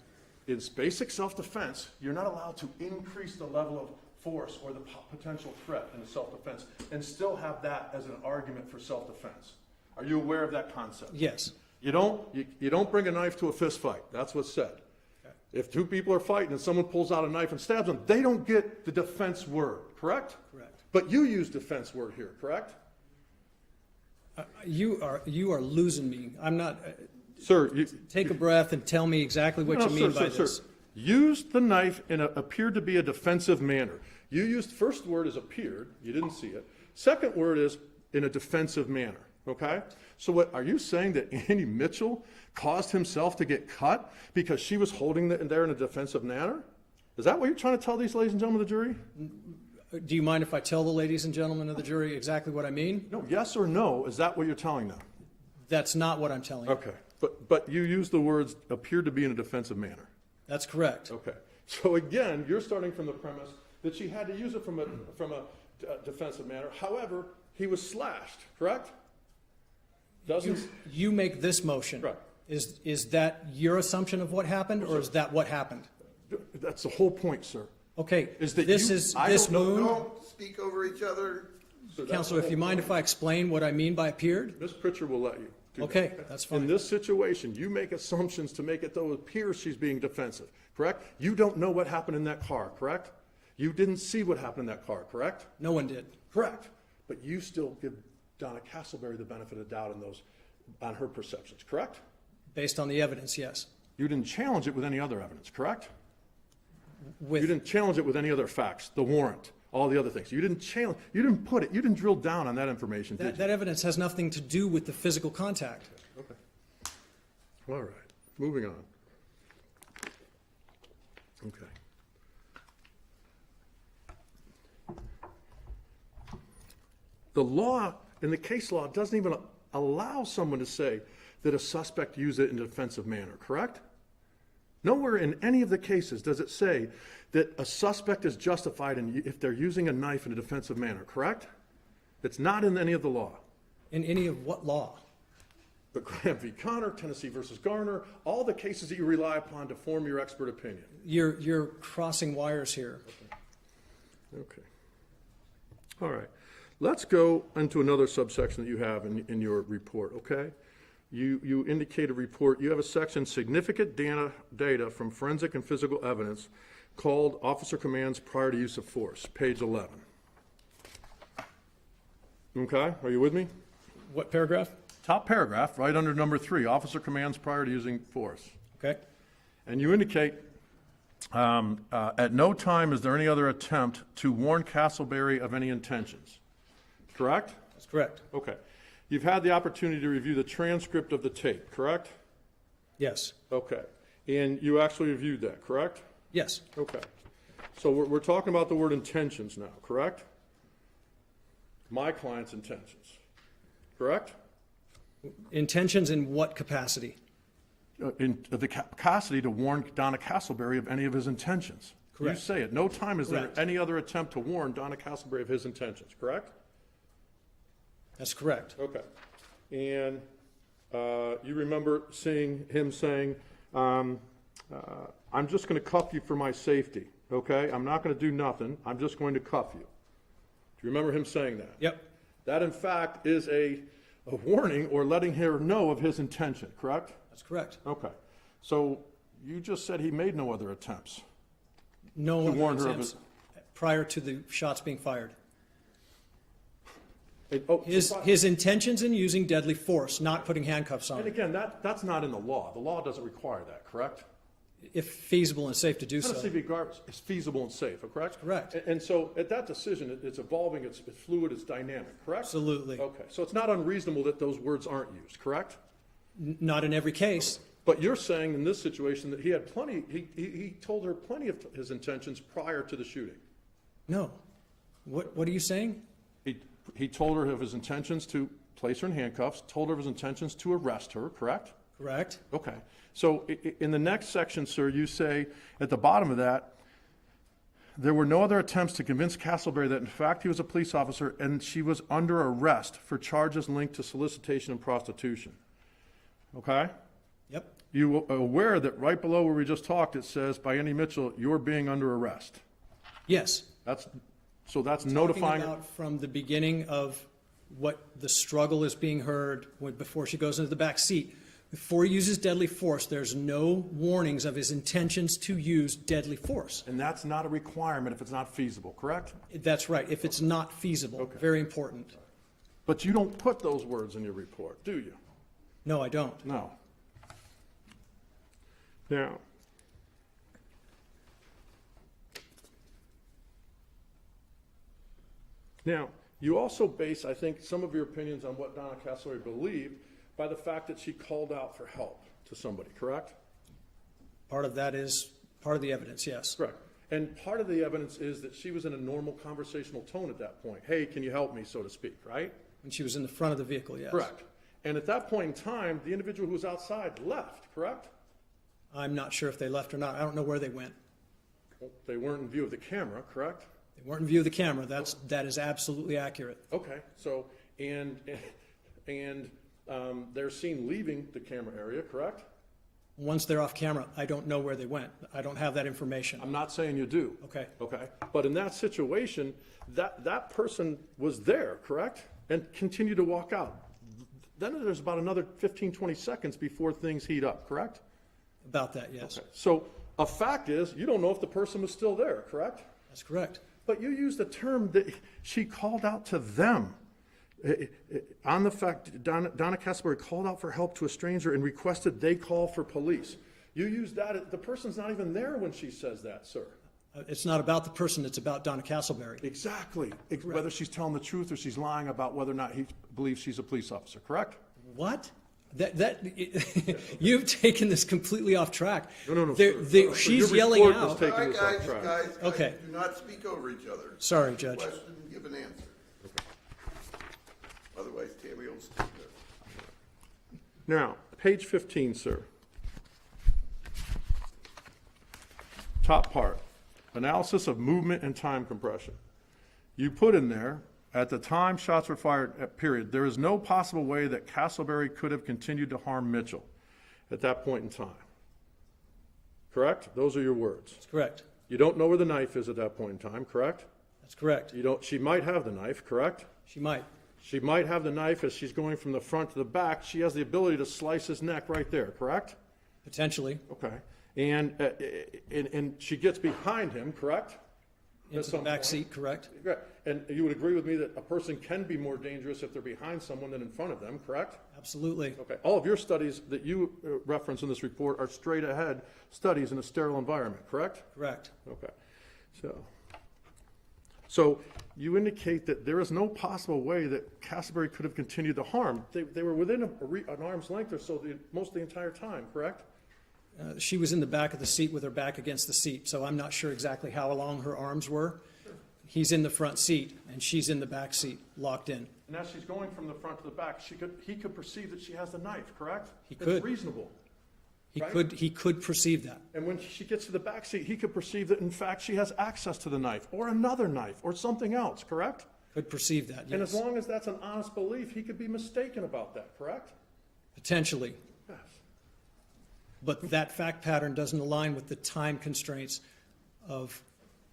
In basic self-defense, you're not allowed to increase the level of force or the potential threat in the self-defense and still have that as an argument for self-defense. Are you aware of that concept? Yes. You don't bring a knife to a fist fight. That's what's said. Okay. If two people are fighting and someone pulls out a knife and stabs them, they don't get the defense word, correct? Correct. But you use defense word here, correct? You are losing me. I'm not. Sir, Take a breath and tell me exactly what you mean by this. Used the knife in appeared to be a defensive manner. You used first word is appeared. You didn't see it. Second word is in a defensive manner. Okay? So what are you saying, that Andy Mitchell caused himself to get cut because she was holding it there in a defensive manner? Is that what you're trying to tell these ladies and gentlemen of the jury? Do you mind if I tell the ladies and gentlemen of the jury exactly what I mean? No, yes or no, is that what you're telling them? That's not what I'm telling you. Okay. But you used the words appeared to be in a defensive manner. That's correct. Okay. So again, you're starting from the premise that she had to use it from a defensive manner. However, he was slashed, correct? You make this motion. Right. Is that your assumption of what happened, or is that what happened? That's the whole point, sir. Okay, Is that this you- is I this don't know- moon. Don't speak over each other. So that's Counselor, the if you whole mind point. if I explain what I mean by appeared? Ms. Pritchard will let you. do that. Okay, that's fine. In this situation, you make assumptions to make it though it appears she's being defensive, correct? You don't know what happened in that car, correct? You didn't see what happened in that car, correct? No one did. Correct. But you still give Donna Castleberry the benefit of the doubt on her perceptions, correct? Based on the evidence, yes. You didn't challenge it with any other evidence, correct? You With, didn't challenge it with any other facts, the warrant, all the other things. You didn't you didn't drill down on that information, did you? that evidence has nothing to do with the physical contact. Okay. All right, moving on. Okay. The law, in the case law, doesn't even allow someone to say that a suspect used it in a defensive manner, correct? Nowhere in any of the cases does it say that a suspect is justified if they're using a knife in a defensive manner, correct? It's not in any of the law. In any of what law? But Graham v. Connor, Tennessee versus Garner, all the cases that you rely upon to form your expert opinion. You're crossing wires here. Okay. All right. Let's go into another subsection that you have in your report, okay? You indicate a report. You have a section, significant data from forensic and physical evidence, called Officer Commands Prior to Use of Force, page 11. Okay, are you with me? What paragraph? Top paragraph, right under number 3, Officer Commands Prior to Using Force. Okay. And you indicate, at no time is there any other attempt to warn Castleberry of any intentions. Correct? That's correct. Okay. You've had the opportunity to review the transcript of the tape, correct? Yes. Okay. And you actually reviewed that, correct? Yes. Okay. So we're talking about the word intentions now, correct? My client's intentions, correct? Intentions in what capacity? In the capacity to warn Donna Castleberry of any of his intentions. Correct. You say at no time is there Correct. any other attempt to warn Donna Castleberry of his intentions, correct? That's correct. Okay. And you remember seeing him saying, I'm just going to cuff you for my safety, okay? I'm not going to do nothing. I'm just going to cuff you. Do you remember him saying that? Yep. That, in fact, is a warning or letting her know of his intention, correct? That's correct. Okay. So you just said he made no other attempts. No To other warn her of attempts prior to the shots being fired. Oh, His intentions in using deadly force, not putting handcuffs on and him, again, that's not in the law. The law doesn't require that, correct? if feasible and safe to do Tennessee so. v. Garber is feasible and safe, correct? Correct. And so at that decision, it's evolving, it's fluid, it's dynamic, correct? Absolutely. Okay, so it's not unreasonable that those words aren't used, correct? Not in every case. But you're saying in this situation that he had plenty, he told her plenty of his intentions prior to the shooting. No. What are you saying? He told her of his intentions to place her in handcuffs, told her of his intentions to arrest her, correct? Correct. Okay. So in the next section, sir, you say at the bottom of that, there were no other attempts to convince Castleberry that in fact he was a police officer and she was under arrest for charges linked to solicitation and prostitution. Okay? Yep. You are aware that right below where we just talked, it says, by Andy Mitchell, you're being under arrest. Yes. That's Talking notifying. about from the beginning of what the struggle is being heard before she goes into the back seat. Before he uses deadly force, there's no warnings of his intentions to use deadly force. And that's not a requirement if it's not feasible, correct? That's right, if it's not feasible. Okay. Very important. But you don't put those words in your report, do you? No, I don't. No. Now, you also base, I think, some of your opinions on what Donna Castleberry believed by the fact that she called out for help to somebody, correct? Part of that is part of the evidence, yes. Correct. And part of the evidence is that she was in a normal conversational tone at that point. Hey, can you help me, so to speak, right? When she was in the front of the vehicle, yes. Correct. And at that point in time, the individual who was outside left, correct? I'm not sure if they left or not. I don't know where they went. Well, they weren't in view of the camera, correct? They weren't in view of the camera. That is absolutely accurate. Okay, so, and they're seen leaving the camera area, correct? Once they're off camera, I don't know where they went. I don't have that information. I'm not saying you do. Okay. Okay, but in that situation, that person was there, correct? And continued to walk out. Then there's about another 15, 20 seconds before things heat up, correct? About that, yes. Okay. So a fact is, you don't know if the person was still there, correct? That's correct. But you used the term that she called out to them. On the fact, Donna Castleberry called out for help to a stranger and requested they call for police. You use that, the person's not even there when she says that, sir. It's not about the person, it's about Donna Castleberry. Exactly. Whether she's telling the truth or she's lying about whether or not he believes she's a police officer, correct? What? You've taken this completely off track. No. She's Your yelling report was out. taken- All right, this off guys, track. guys, Okay. do not speak over each other. Sorry, Judge. Question, give an answer. Otherwise, Tammy will speak there. Now, page 15, sir. Top part, analysis of movement and time compression. You put in there, at the time shots were fired, period, there is no possible way that Castleberry could have continued to harm Mitchell at that point in time. Correct? Those are your words. That's correct. You don't know where the knife is at that point in time, correct? That's correct. She might have the knife, correct? She might. She might have the knife as she's going from the front to the back. She has the ability to slice his neck right there, correct? Potentially. Okay. And she gets behind him, correct? Into the back seat, correct? Right. And you would agree with me that a person can be more dangerous if they're behind someone than in front of them, correct? Absolutely. Okay. All of your studies that you reference in this report are straight ahead studies in a sterile environment, correct? Correct. Okay. So you indicate that there is no possible way that Castleberry could have continued to harm. They were within an arm's length or so most of the entire time, correct? She was in the back of the seat with her back against the seat, so I'm not sure exactly how long her arms were. He's in the front seat, and she's in the back seat, locked in. And as she's going from the front to the back, he could perceive that she has the knife, correct? He could. It's reasonable. He could perceive that. And when she gets to the back seat, he could perceive that, in fact, she has access to the knife, or another knife, or something else, correct? Could perceive that, yes. And as long as that's an honest belief, he could be mistaken about that, correct? Potentially. Yes. But that fact pattern doesn't align with the time constraints of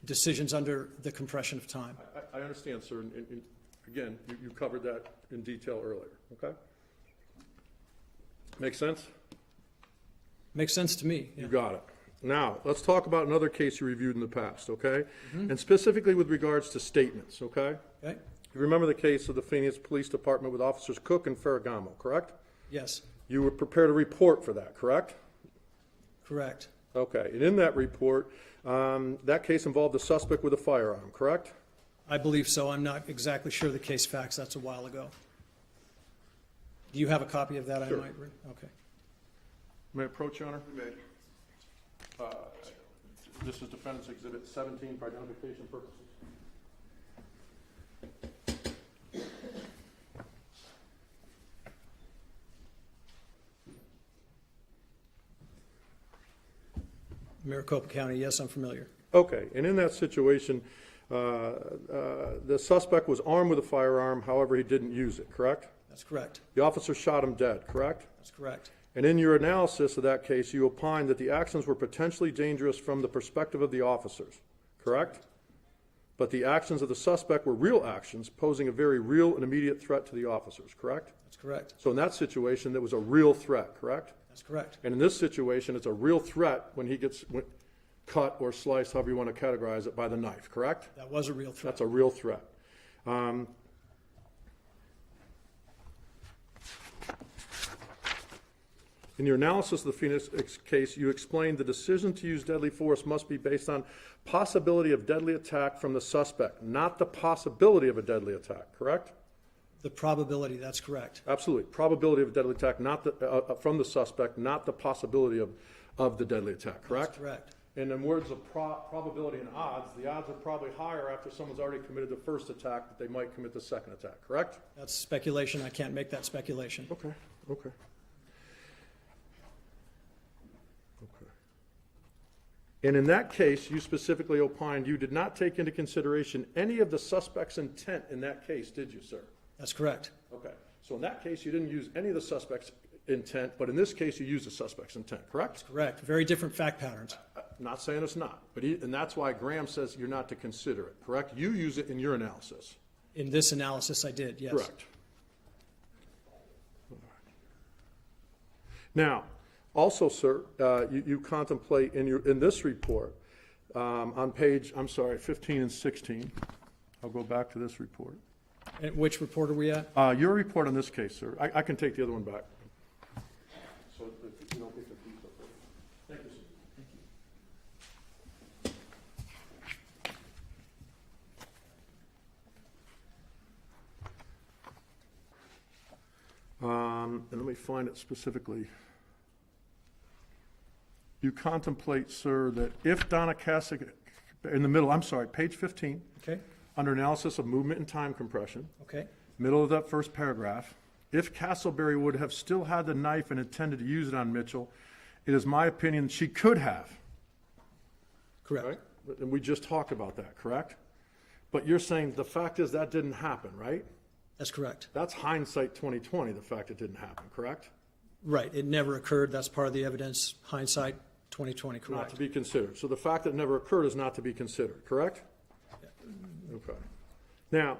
decisions under the compression of time. I understand, sir. And again, you covered that in detail earlier, okay? Make sense? Makes sense to me. Yeah. You got it. Now, let's talk about another case you reviewed in the past, okay? And specifically with regards to statements, okay? Okay? You remember the case of the Phoenix Police Department with Officers Cook and Ferragamo, correct? Yes. You were prepared a report for that, correct? Correct. Okay, and in that report, that case involved a suspect with a firearm, correct? I believe so. I'm not exactly sure of the case facts. That's a while ago. Do you have a copy of that? Sure. I might read. Okay. May I approach, Your Honor? You may. This is Defendant's Exhibit 17 for identification purposes. Maricopa County, yes, I'm familiar. Okay, and in that situation, the suspect was armed with a firearm, however, he didn't use it, correct? That's correct. The officer shot him dead, correct? That's correct. And in your analysis of that case, you opined that the actions were potentially dangerous from the perspective of the officers, correct? But the actions of the suspect were real actions, posing a very real and immediate threat to the officers, correct? That's correct. So in that situation, there was a real threat, correct? That's correct. And in this situation, it's a real threat when he gets cut or sliced, however you want to categorize it, by the knife, correct? That was a real threat. That's a real threat. In your analysis of the Phoenix case, you explained the decision to use deadly force must be based on possibility of deadly attack from the suspect, not the possibility of a deadly attack, correct? The probability, that's correct. Absolutely. Probability of a deadly attack not the, from the suspect, not the possibility of the deadly attack, correct? That's correct. And in words of probability and odds, the odds are probably higher after someone's already committed the first attack that they might commit the second attack, correct? That's speculation. I can't make that speculation. Okay. And in that case, you specifically opined you did not take into consideration any of the suspect's intent in that case, did you, sir? That's correct. Okay. So in that case, you didn't use any of the suspect's intent, but in this case, you used the suspect's intent, correct? Correct. Very different fact patterns. Not saying it's not, but and that's why Graham says you're not to consider it, correct? You use it in your analysis. In this analysis, I did, yes. Correct. Now, also, sir, you contemplate in this report on page, 15 and 16. I'll go back to this report. And which report are we at? Your report on this case, sir. I can take the other one back. So if you don't get confused up there. Thank you, sir. And let me find it specifically. You contemplate, sir, that if Donna Castleberry, in the middle, I'm sorry, page 15, Okay, under analysis of movement and time compression, okay, middle of that first paragraph, if Castleberry would have still had the knife and intended to use it on Mitchell, it is my opinion she could have. correct. Right? And we just talked about that, correct? But you're saying the fact is that didn't happen, right? That's correct. That's hindsight 2020, the fact it didn't happen, correct? Right, it never occurred. That's part of the evidence. Hindsight, 2020, Not correct. to be considered. So the fact that it never occurred is not to be considered, correct? Okay. Now,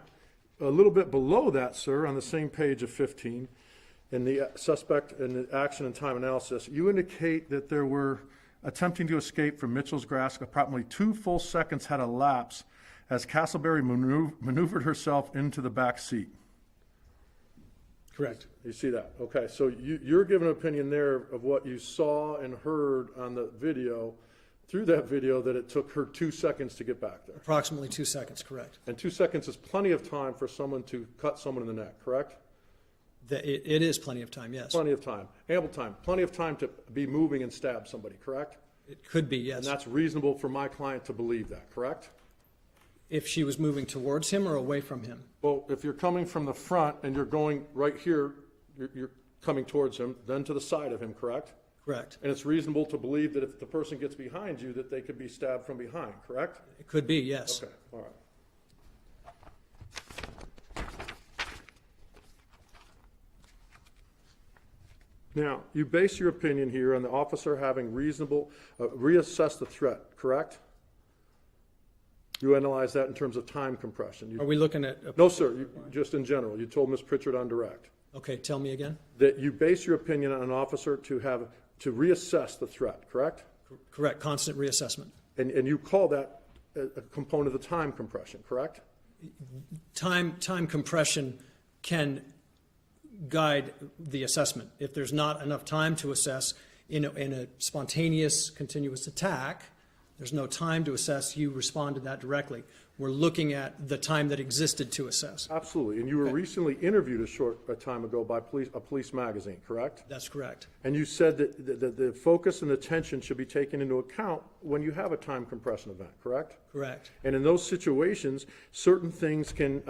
a little bit below that, sir, on the same page of 15, in the suspect and the action and time analysis, you indicate that there were attempting to escape from Mitchell's grasp. Approximately 2 full seconds had elapsed as Castleberry maneuvered herself into the back seat. Correct. You see that? Okay, so you're giving an opinion there of what you saw and heard on the video, through that video, that it took her 2 seconds to get back there. Approximately 2 seconds, correct. And 2 seconds is plenty of time for someone to cut someone in the neck, correct? It is plenty of time, yes. Plenty of time, ample time, plenty of time to be moving and stab somebody, correct? It could be, And yes. that's reasonable for my client to believe that, correct? If she was moving towards him or away from him. Well, if you're coming from the front and you're going right here, you're coming towards him, then to the side of him, correct? Correct. And it's reasonable to believe that if the person gets behind you, that they could be stabbed from behind, correct? It could be, yes. Okay, all right. Now, you base your opinion here on the officer having reassessed the threat, correct? You analyze that in terms of time compression. Are we looking at, No, sir, just in general. You told Ms. Pritchard on direct okay, tell me again? that you base your opinion on an officer to reassess the threat, correct? Correct, constant reassessment. And you call that a component of the time compression, correct? Time compression can guide the assessment. If there's not enough time to assess in a spontaneous, continuous attack, there's no time to assess, you respond to that directly. We're looking at the time that existed to assess. Absolutely. And you were recently interviewed a time ago by a police magazine, correct? That's correct. And you said that the focus and attention should be taken into account when you have a time compression event, correct? Correct. And in those situations, certain things can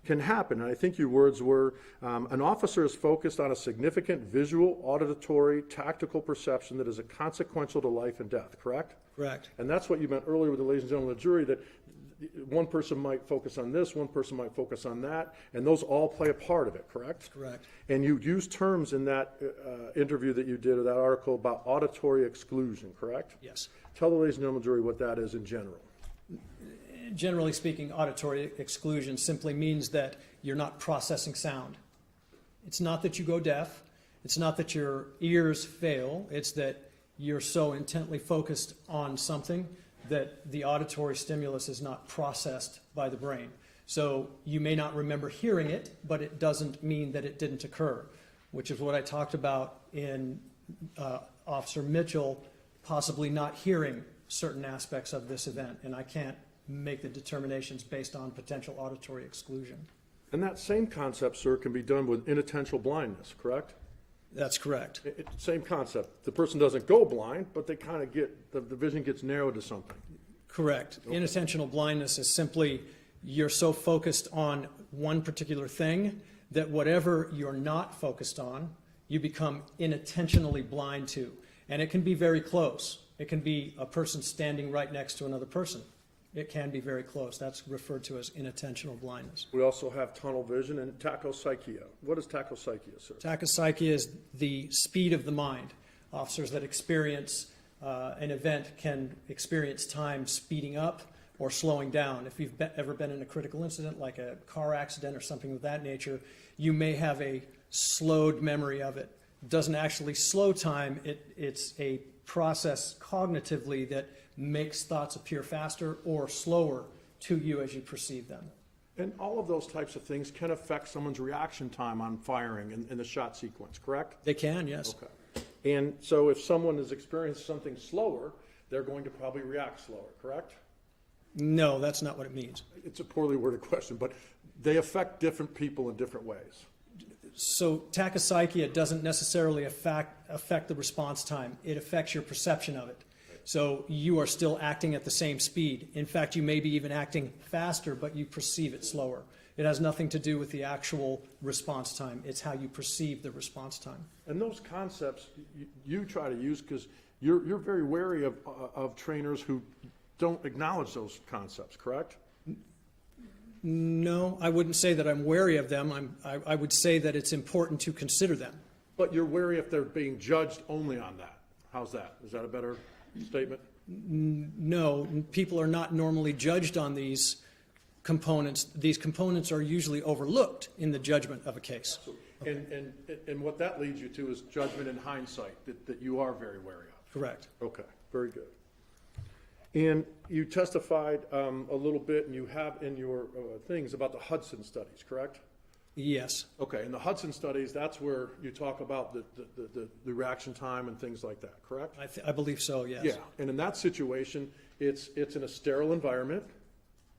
happen. And I think your words were, an officer is focused on a significant visual, auditory, tactical perception that is consequential to life and death, correct? Correct. And that's what you meant earlier with the ladies and gentlemen of the jury, that one person might focus on this, one person might focus on that, and those all play a part of it, correct? Correct. And you used terms in that interview that you did, or that article, about auditory exclusion, correct? Yes. Tell the ladies and gentlemen of the jury what that is in general. Generally speaking, auditory exclusion simply means that you're not processing sound. It's not that you go deaf. It's not that your ears fail. It's that you're so intently focused on something that the auditory stimulus is not processed by the brain. So you may not remember hearing it, but it doesn't mean that it didn't occur, which is what I talked about in Officer Mitchell possibly not hearing certain aspects of this event, and I can't make the determinations based on potential auditory exclusion. And that same concept, sir, can be done with inattentional blindness, correct? That's correct. Same concept. The person doesn't go blind, but they kind of get, the vision gets narrowed to something. Correct. Okay. Inattentional blindness is simply you're so focused on one particular thing that whatever you're not focused on, you become inattentionally blind to. And it can be very close. It can be a person standing right next to another person. It can be very close. That's referred to as inattentional blindness. We also have tunnel vision and tachypsychia. What is tachypsychia, sir? Tachypsychia is the speed of the mind. Officers that experience an event can experience time speeding up or slowing down. If you've ever been in a critical incident like a car accident or something of that nature, you may have a slowed memory of it. It doesn't actually slow time. It's a process cognitively that makes thoughts appear faster or slower to you as you perceive them. And all of those types of things can affect someone's reaction time on firing in the shot sequence, correct? They can, yes. Okay. And so if someone has experienced something slower, they're going to probably react slower, correct? No, that's not what it means. It's a poorly worded question, but they affect different people in different ways. So tachypsychia doesn't necessarily affect the response time. It affects your perception of it. So you are still acting at the same speed. In fact, you may be even acting faster, but you perceive it slower. It has nothing to do with the actual response time. It's how you perceive the response time. And those concepts you try to use because you're very wary of trainers who don't acknowledge those concepts, correct? No, I wouldn't say that I'm wary of them. I would say that it's important to consider them. But you're wary if they're being judged only on that. How's that? Is that a better statement? No, people are not normally judged on these components. These components are usually overlooked in the judgment of a case. And what that leads you to is judgment in hindsight that you are very wary of. Correct. Okay, very good. And you testified a little bit, and you have in your things about the Hudson studies, correct? Yes. Okay, in the Hudson studies, that's where you talk about the reaction time and things like that, correct? I believe so, yes. Yeah, and in that situation, it's in a sterile environment,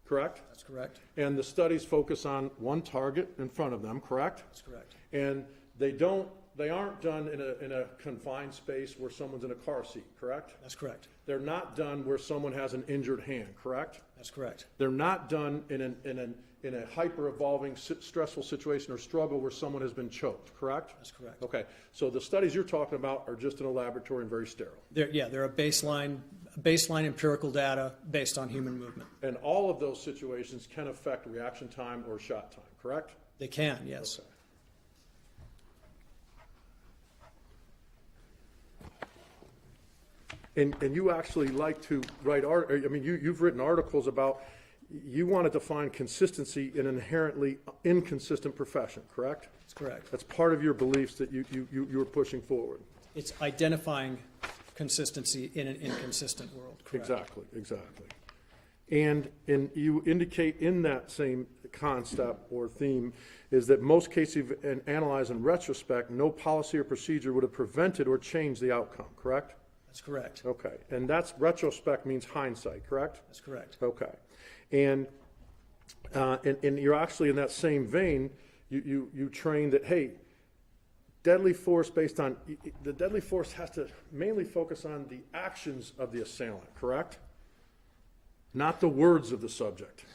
correct? That's correct. And the studies focus on one target in front of them, correct? That's correct. And they aren't done in a confined space where someone's in a car seat, correct? That's correct. They're not done where someone has an injured hand, correct? That's correct. They're not done in a hyper-evolving stressful situation or struggle where someone has been choked, correct? That's correct. Okay, so the studies you're talking about are just in a laboratory and very sterile. They're a baseline empirical data based on human movement. And all of those situations can affect reaction time or shot time, correct? They can, yes. Okay. And you actually like to write you've written articles about you want to define consistency in an inherently inconsistent profession, correct? That's correct. That's part of your beliefs that you were pushing forward. It's identifying consistency in an inconsistent world, correct? Exactly. And you indicate in that same concept or theme is that most cases analyzed in retrospect, no policy or procedure would have prevented or changed the outcome, correct? That's correct. Okay, and that's retrospect means hindsight, correct? That's correct. Okay, and you're actually in that same vein. You train that deadly force based on the deadly force has to mainly focus on the actions of the assailant, correct? Not the words of the subject.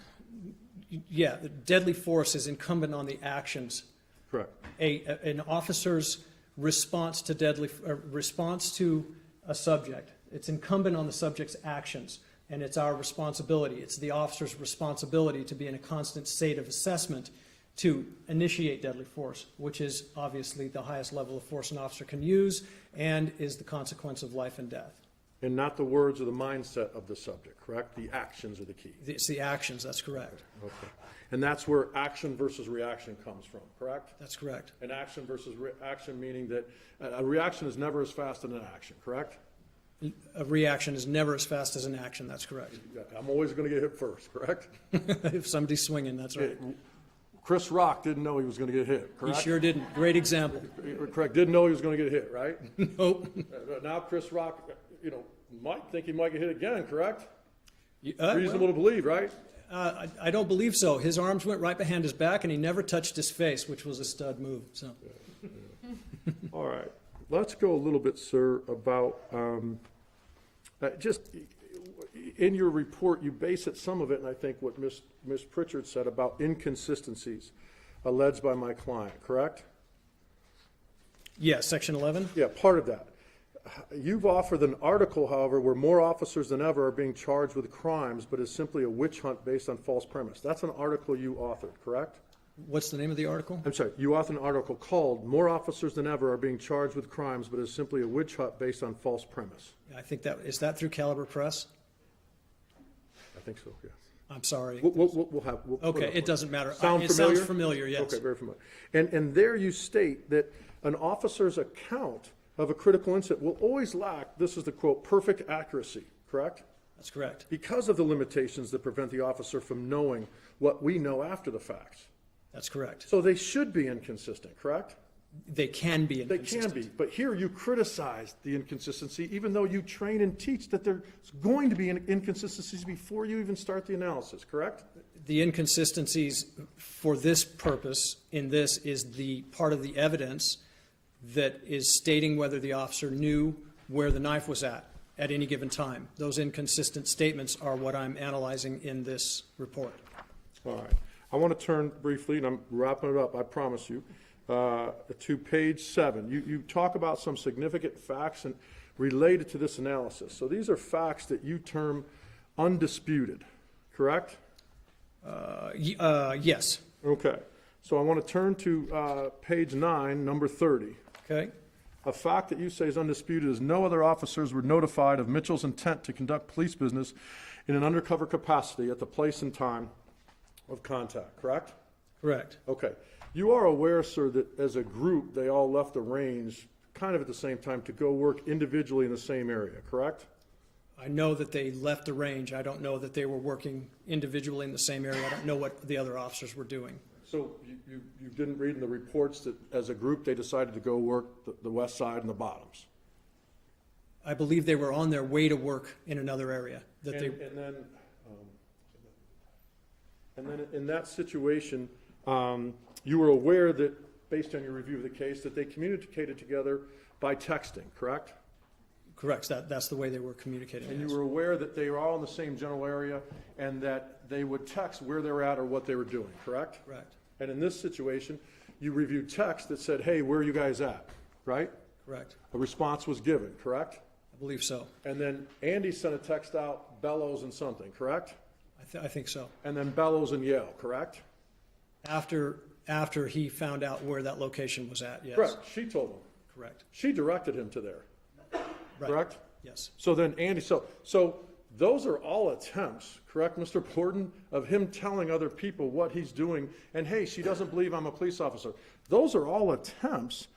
Yeah, the deadly force is incumbent on the actions. Correct. An officer's response to a subject. It's incumbent on the subject's actions, and it's our responsibility. It's the officer's responsibility to be in a constant state of assessment to initiate deadly force, which is obviously the highest level of force an officer can use and is the consequence of life and death. And not the words or the mindset of the subject, correct? The actions are the key. It's the actions, that's correct. Okay. And that's where action versus reaction comes from, correct? That's correct. And action versus reaction, meaning that a reaction is never as fast as an action, correct? A reaction is never as fast as an action, that's correct. I'm always going to get hit first, correct? If somebody's swinging, that's right. Chris Rock didn't know he was going to get hit, correct? He sure didn't. Great example. Correct. Didn't know he was going to get hit, right? Nope. Now Chris Rock, might think he might get hit again, correct? Well, Reasonable to believe, right? I don't believe so. His arms went right behind his back, and he never touched his face, which was a stud move. So, All right. Let's go a little bit, sir, about just in your report, you base it, some of it, and I think what Ms. Pritchard said about inconsistencies alleged by my client, correct? yeah, Section 11. Yeah, part of that. You've offered an article, however, where more officers than ever are being charged with crimes, but is simply a witch hunt based on false premise. That's an article you authored, correct? What's the name of the article? I'm sorry, you authored an article called More Officers Than Ever Are Being Charged with Crimes, but is simply a witch hunt based on false premise. I think is that through Caliber Press? I think so, yes. I'm sorry. We'll have. Okay, it doesn't matter. Sound familiar? It sounds familiar, yes. Okay, very familiar. And there you state that an officer's account of a critical incident will always lack, this is the quote, perfect accuracy, correct? That's correct. Because of the limitations that prevent the officer from knowing what we know after the fact. That's correct. So they should be inconsistent, correct? They can be They inconsistent. can be, but here you criticize the inconsistency, even though you train and teach that there's going to be inconsistencies before you even start the analysis, correct? The inconsistencies for this purpose in this is the part of the evidence that is stating whether the officer knew where the knife was at any given time. Those inconsistent statements are what I'm analyzing in this report. All right. I want to turn briefly, and I'm wrapping it up, I promise you, to page 7. You talk about some significant facts and related to this analysis. So these are facts that you term undisputed, correct? Yes. Okay. So I want to turn to page 9, number 30. Okay. A fact that you say is undisputed is no other officers were notified of Mitchell's intent to conduct police business in an undercover capacity at the place and time of contact, correct? Correct. Okay. You are aware, sir, that as a group, they all left the range kind of at the same time to go work individually in the same area, correct? I know that they left the range. I don't know that they were working individually in the same area. I don't know what the other officers were doing. So you didn't read in the reports that as a group, they decided to go work the west side and the bottoms? I believe they were on their way to work in another area. And then in that situation, you were aware that, based on your review of the case, that they communicated together by texting, correct? Correct. That's the way they were communicating. And yes. you were aware that they were all in the same general area and that they would text where they were at or what they were doing, correct? Correct. And in this situation, you reviewed text that said, hey, where are you guys at, right? Correct. A response was given, correct? I believe so. And then Andy sent a text out, Bellows and something, correct? I think so. And then Bellows and Yale, correct? After he found out where that location was at, yes. Correct. She told him. Correct. She directed him to there, Right. correct? Yes. So then Andy, so those are all attempts, correct, Mr. Borden, of him telling other people what he's doing, and hey, she doesn't believe I'm a police officer. Those are all attempts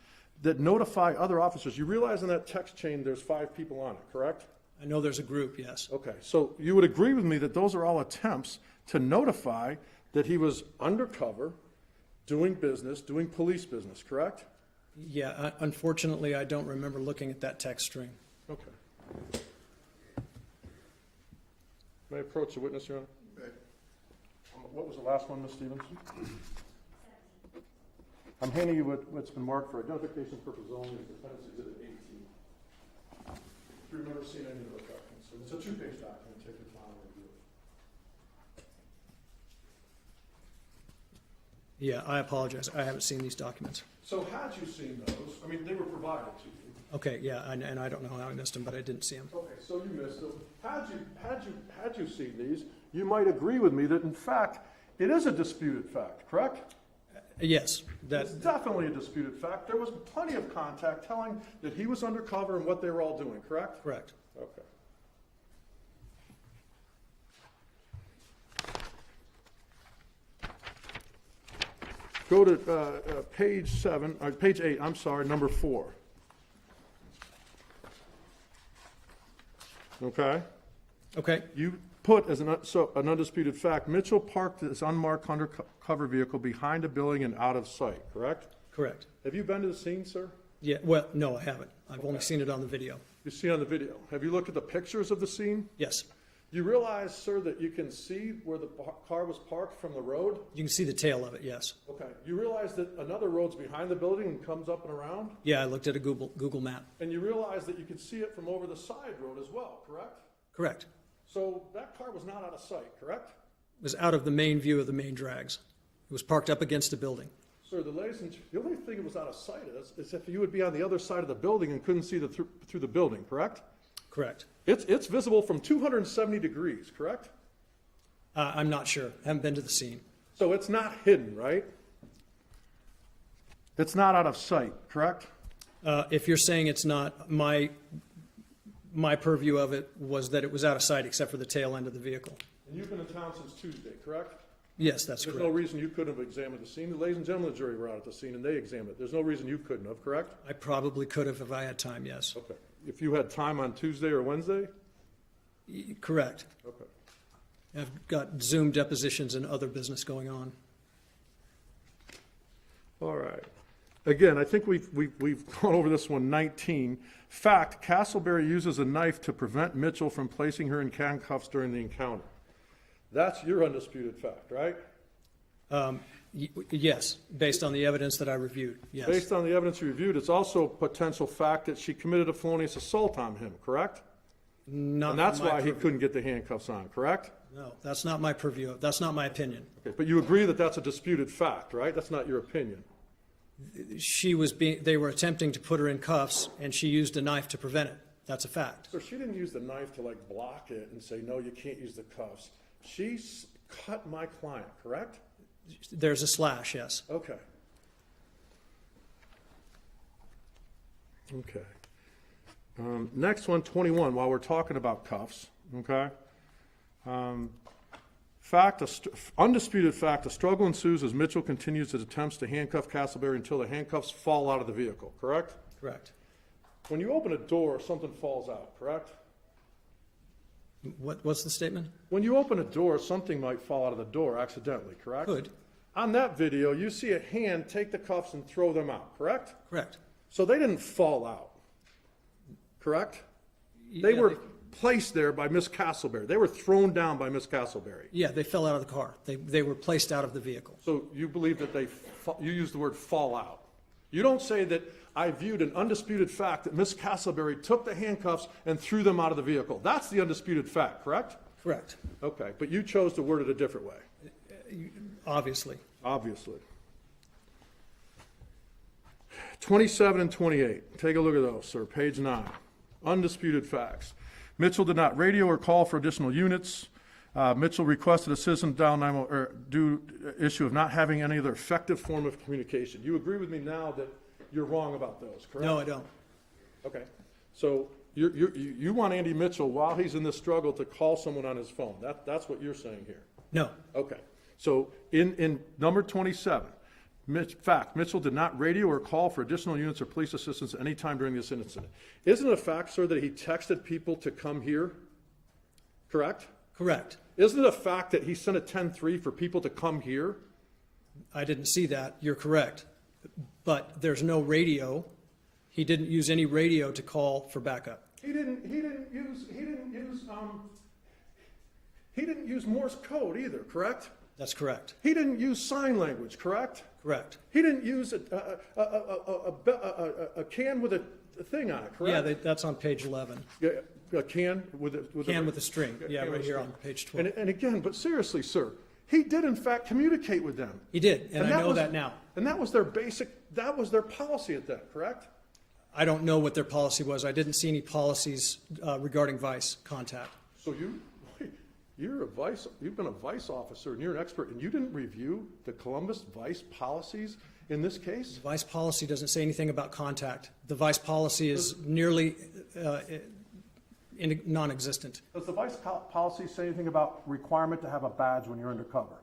that notify other officers. You realize in that text chain there's 5 people on it, correct? I know there's a group, yes. Okay, so you would agree with me that those are all attempts to notify that he was undercover, doing business, doing police business, correct? Yeah, unfortunately, I don't remember looking at that text string. Okay. May I approach the witness, Your Honor? Okay. What was the last one, Ms. Stevens? I'm handing you what's been marked for identification purposes only as Defense Exhibit 18. If you remember seeing any of those documents, so it's a 2-page document. Take your time and review it. Yeah, I apologize. I haven't seen these documents. So had you seen those, I mean, they were provided to you. Okay, yeah, and I don't know how I missed them, but I didn't see them. Okay, so you missed them. Had you seen these, you might agree with me that in fact, it is a disputed fact, correct? Yes, It's definitely a disputed fact. There was plenty of contact telling that he was undercover and what they were all doing, correct? correct. Okay. Go to page 7, or page 8, I'm sorry, number 4. Okay? Okay, You put as an undisputed fact, Mitchell parked his unmarked undercover vehicle behind a building and out of sight, correct? correct. Have you been to the scene, sir? Yeah, well, no, I haven't. I've only seen it on the video. You see on the video. Have you looked at the pictures of the scene? Yes, You realize, sir, that you can see where the car was parked from the road? you can see the tail of it, yes. Okay. You realize that another road's behind the building and comes up and around? Yeah, I looked at a Google map. And you realize that you can see it from over the side road as well, correct? Correct. So that car was not out of sight, correct? It was out of the main view of the main drags. It was parked up against a building. Sir, the only thing it was out of sight is if you would be on the other side of the building and couldn't see through the building, correct? Correct. It's visible from 270 degrees, correct? I'm not sure. Haven't been to the scene. So it's not hidden, right? It's not out of sight, correct? If you're saying it's not, my purview of it was that it was out of sight except for the tail end of the vehicle. And you've been in town since Tuesday, correct? Yes, that's There's correct. no reason you couldn't have examined the scene. The ladies and gentlemen of the jury were out at the scene and they examined it. There's no reason you couldn't have, correct? I probably could have if I had time, yes. Okay. If you had time on Tuesday or Wednesday? Correct. Okay. I've got Zoom depositions and other business going on. All right. Again, I think we've gone over this one, 19. Fact, Castleberry uses a knife to prevent Mitchell from placing her in handcuffs during the encounter. That's your undisputed fact, right? Yes, based on the evidence that I reviewed, yes. Based on the evidence you reviewed, it's also a potential fact that she committed a felonious assault on him, correct? Not And that's my why he purview. couldn't get the handcuffs on, correct? No, that's not my purview. That's not my opinion. Okay, but you agree that that's a disputed fact, right? That's not your opinion. They were attempting to put her in cuffs, and she used a knife to prevent it. That's a fact. So she didn't use the knife to like block it and say, no, you can't use the cuffs. She cut my client, correct? There's a slash, yes. Okay. Okay. Next one, 21, while we're talking about cuffs, okay? Undisputed fact, a struggle ensues as Mitchell continues his attempts to handcuff Castleberry until the handcuffs fall out of the vehicle, correct? Correct. When you open a door, something falls out, correct? What's the statement? When you open a door, something might fall out of the door accidentally, correct? Could. On that video, you see a hand take the cuffs and throw them out, correct? Correct. So they didn't fall out, correct? They Yeah, were placed there by Miss Castleberry. They were thrown down by Miss Castleberry. Yeah, they fell out of the car. They were placed out of the vehicle. So you believe that you use the word fall out. You don't say that I viewed an undisputed fact that Miss Castleberry took the handcuffs and threw them out of the vehicle. That's the undisputed fact, correct? Correct. Okay, but you chose to word it a different way. Obviously. Obviously. 27 and 28. Take a look at those, sir. Page 9. Undisputed facts. Mitchell did not radio or call for additional units. Mitchell requested assistance due issue of not having any other effective form of communication. You agree with me now that you're wrong about those, correct? No, I don't. Okay. So you want Andy Mitchell, while he's in this struggle, to call someone on his phone. That's what you're saying here. No. Okay. So in number 27, Mitchell did not radio or call for additional units or police assistance at any time during this incident. Isn't it a fact, sir, that he texted people to come here? Correct? Correct. Isn't it a fact that he sent a 10-3 for people to come here? I didn't see that. You're correct. But there's no radio. He didn't use any radio to call for backup. He didn't use Morse code either, correct? That's correct. He didn't use sign language, correct? Correct. He didn't use a can with a thing on it, correct? Yeah, that's on page 11. Yeah, a can with a Can with a string. Yeah, can right with a here string. on page 12. And again, but seriously, sir, he did in fact communicate with them. He did, and I know that now. And that was their policy at that, correct? I don't know what their policy was. I didn't see any policies regarding vice contact. So you've been a vice officer and you're an expert, and you didn't review the Columbus vice policies in this case? Vice policy doesn't say anything about contact. The vice policy is nearly non-existent. Does the vice policy say anything about requirement to have a badge when you're undercover?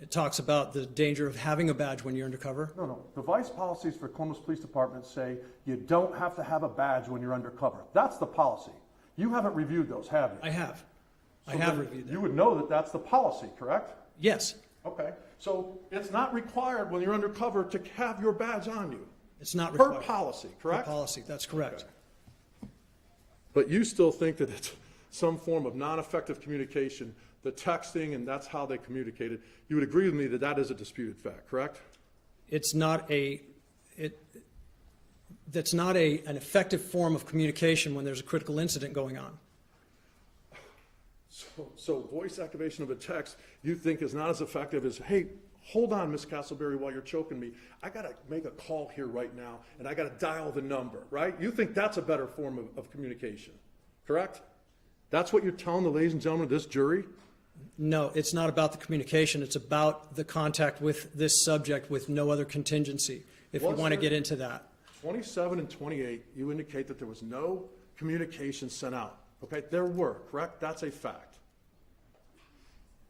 It talks about the danger of having a badge when you're undercover. No. The vice policies for Columbus Police Department say you don't have to have a badge when you're undercover. That's the policy. You haven't reviewed those, have you? I have. I So have then reviewed You them. would know that that's the policy, correct? Yes, Okay. So it's not required when you're undercover to have your badge on you. it's not Per required. policy, Per correct? policy, that's correct. Okay. But you still think that it's some form of non-effective communication, the texting, and that's how they communicated. You would agree with me that that is a disputed fact, correct? That's not an effective form of communication when there's a critical incident going on. So voice activation of a text you think is not as effective as, hey, hold on, Miss Castleberry, while you're choking me. I got to make a call here right now, and I got to dial the number, right? You think that's a better form of communication, correct? That's what you're telling the ladies and gentlemen of this jury? No, it's not about the communication. It's about the contact with this subject with no other contingency, if you Was want to there- get into that. 27 and 28, you indicate that there was no communication sent out. Okay, there were, correct? That's a fact.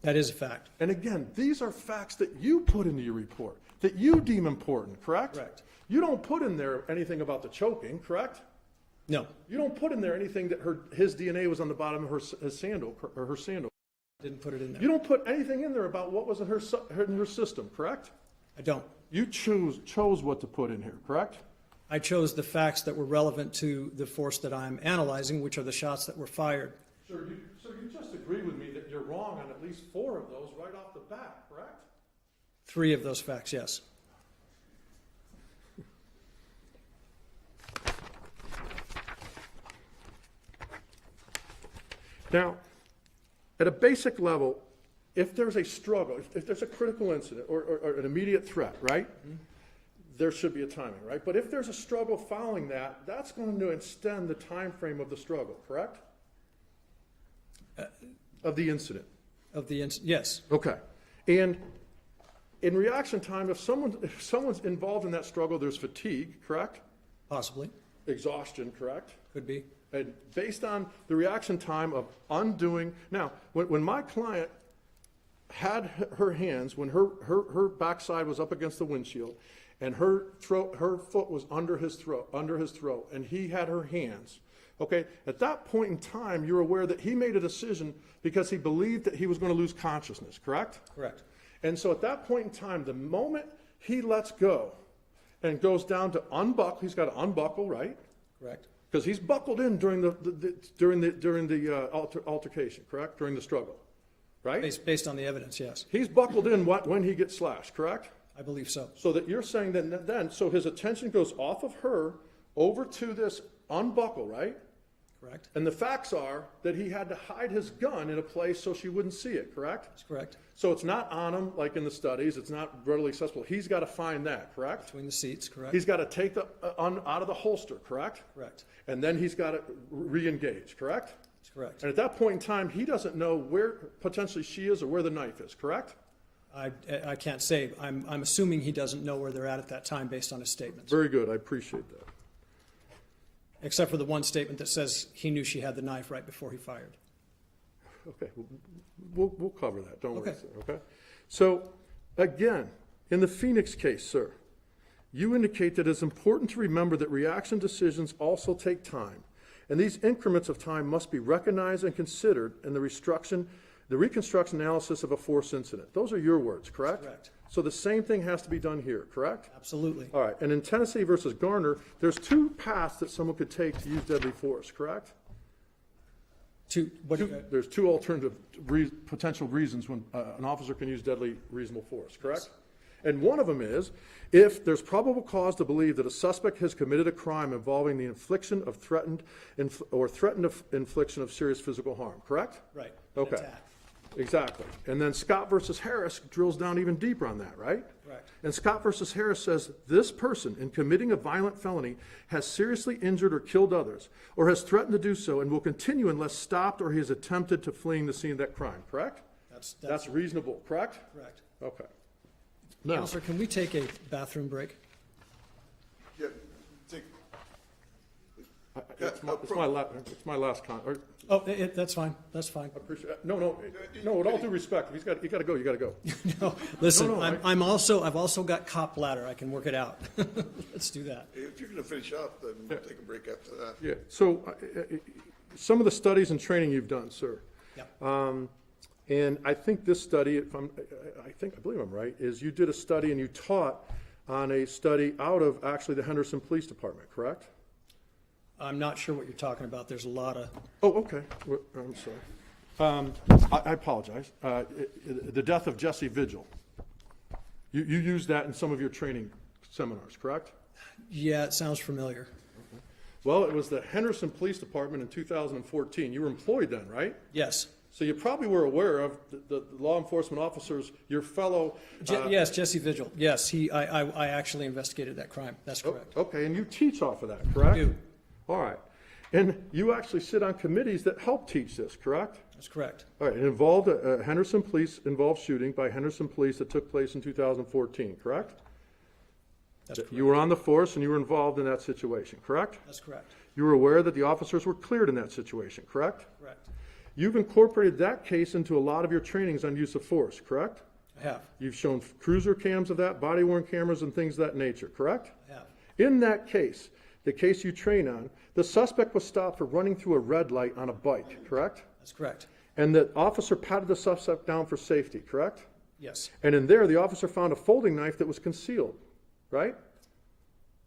That is a fact. And again, these are facts that you put into your report, that you deem important, correct? Correct. You don't put in there anything about the choking, correct? No, You don't put in there anything that his DNA was on the bottom of his sandal or her sandal. didn't put it in there. You don't put anything in there about what was in her system, correct? I don't. You chose what to put in here, correct? I chose the facts that were relevant to the force that I'm analyzing, which are the shots that were fired. Sir, you just agreed with me that you're wrong on at least 4 of those right off the bat, correct? 3 of those facts, yes. Now, at a basic level, if there's a struggle, if there's a critical incident or an immediate threat, right? Mm-hmm. There should be a timing, right? But if there's a struggle following that, that's going to extend the time frame of the struggle, correct? Of the incident. Yes. Okay. And in reaction time, if someone's involved in that struggle, there's fatigue, correct? Possibly. Exhaustion, correct? Could be. And based on the reaction time of undoing, now, when my client had her hands, when her backside was up against the windshield, and her foot was under his throat, and he had her hands, okay, at that point in time, you're aware that he made a decision because he believed that he was going to lose consciousness, correct? Correct. And so at that point in time, the moment he lets go and goes down to unbuckle, he's got to unbuckle, right? Correct. Because he's buckled in during the altercation, correct? During the struggle, right? Based on the evidence, yes. He's buckled in when he gets slashed, correct? I believe so. So that you're saying that then, so his attention goes off of her over to this unbuckle, right? Correct. And the facts are that he had to hide his gun in a place so she wouldn't see it, correct? That's correct. So it's not on him like in the studies. It's not readily accessible. He's got to find that, correct? Between the seats, correct. He's got to take the out of the holster, correct? Correct. And then he's got to re-engage, correct? That's correct. And at that point in time, he doesn't know where potentially she is or where the knife is, correct? I can't say. I'm assuming he doesn't know where they're at that time based on his statements. Very good. I appreciate that. Except for the one statement that says he knew she had the knife right before he fired. Okay, we'll cover that. Don't worry, Okay. sir. Okay. So again, in the Phoenix case, sir, you indicate that it's important to remember that reaction decisions also take time, and these increments of time must be recognized and considered in the reconstruction analysis of a force incident. Those are your words, correct? Correct. So the same thing has to be done here, correct? Absolutely. All right, and in Tennessee versus Garner, there's 2 paths that someone could take to use deadly force, correct? There's 2 alternative potential reasons when an officer can use deadly reasonable force, correct? Yes. And one of them is if there's probable cause to believe that a suspect has committed a crime involving the infliction of threatened infliction of serious physical harm, correct? Right. Okay. Attack. Exactly. And then Scott versus Harris drills down even deeper on that, right? Correct. And Scott versus Harris says this person, in committing a violent felony, has seriously injured or killed others, or has threatened to do so, and will continue unless stopped or he has attempted to fleeing the scene of that crime, correct? That's reasonable, correct? Correct. Okay. Now, Counselor, can we take a bathroom break? Yeah, take, it's my last comment. Oh, that's fine. That's fine. No, with all due respect, you got to go, you got to go. No, listen, No, I've also got cop ladder. I can work it out. Let's do that. if you're going to finish up, then we'll take a break after that. Yeah, so some of the studies and training you've done, sir. Yeah. And I think this study, I believe I'm right, is you did a study and you taught on a study out of actually the Henderson Police Department, correct? I'm not sure what you're talking about. There's a lot of... Oh, okay. I'm sorry. I apologize. The death of Jesse Vigil. You used that in some of your training seminars, correct? Yeah, it sounds familiar. Okay. Well, it was the Henderson Police Department in 2014. You were employed then, right? Yes. So you probably were aware of the law enforcement officers, your fellow... Yes, Jesse Vigil. Yes, I actually investigated that crime. That's correct. Okay, and you teach off of that, correct? I do. All right. And you actually sit on committees that help teach this, correct? That's correct. All right. It involved a Henderson Police involved shooting by Henderson Police that took place in 2014, correct? That's correct. You were on the force and you were involved in that situation, correct? That's correct. You were aware that the officers were cleared in that situation, correct? Correct. You've incorporated that case into a lot of your trainings on use of force, correct? I have. You've shown cruiser cams of that, body-worn cameras and things of that nature, correct? I have. In that case, the case you train on, the suspect was stopped for running through a red light on a bike, correct? That's correct. And the officer patted the suspect down for safety, correct? Yes. And in there, the officer found a folding knife that was concealed, right?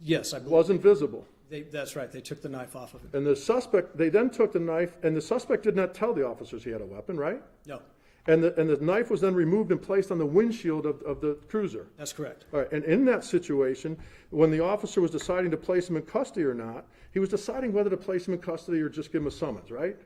Yes, I believe. Wasn't visible. That's right. They took the knife off of him. And the suspect, they then took the knife, and the suspect did not tell the officers he had a weapon, right? No, And the knife was then removed and placed on the windshield of the cruiser. that's correct. All right, and in that situation, when the officer was deciding to place him in custody or not, he was deciding whether to place him in custody or just give him a summons, right?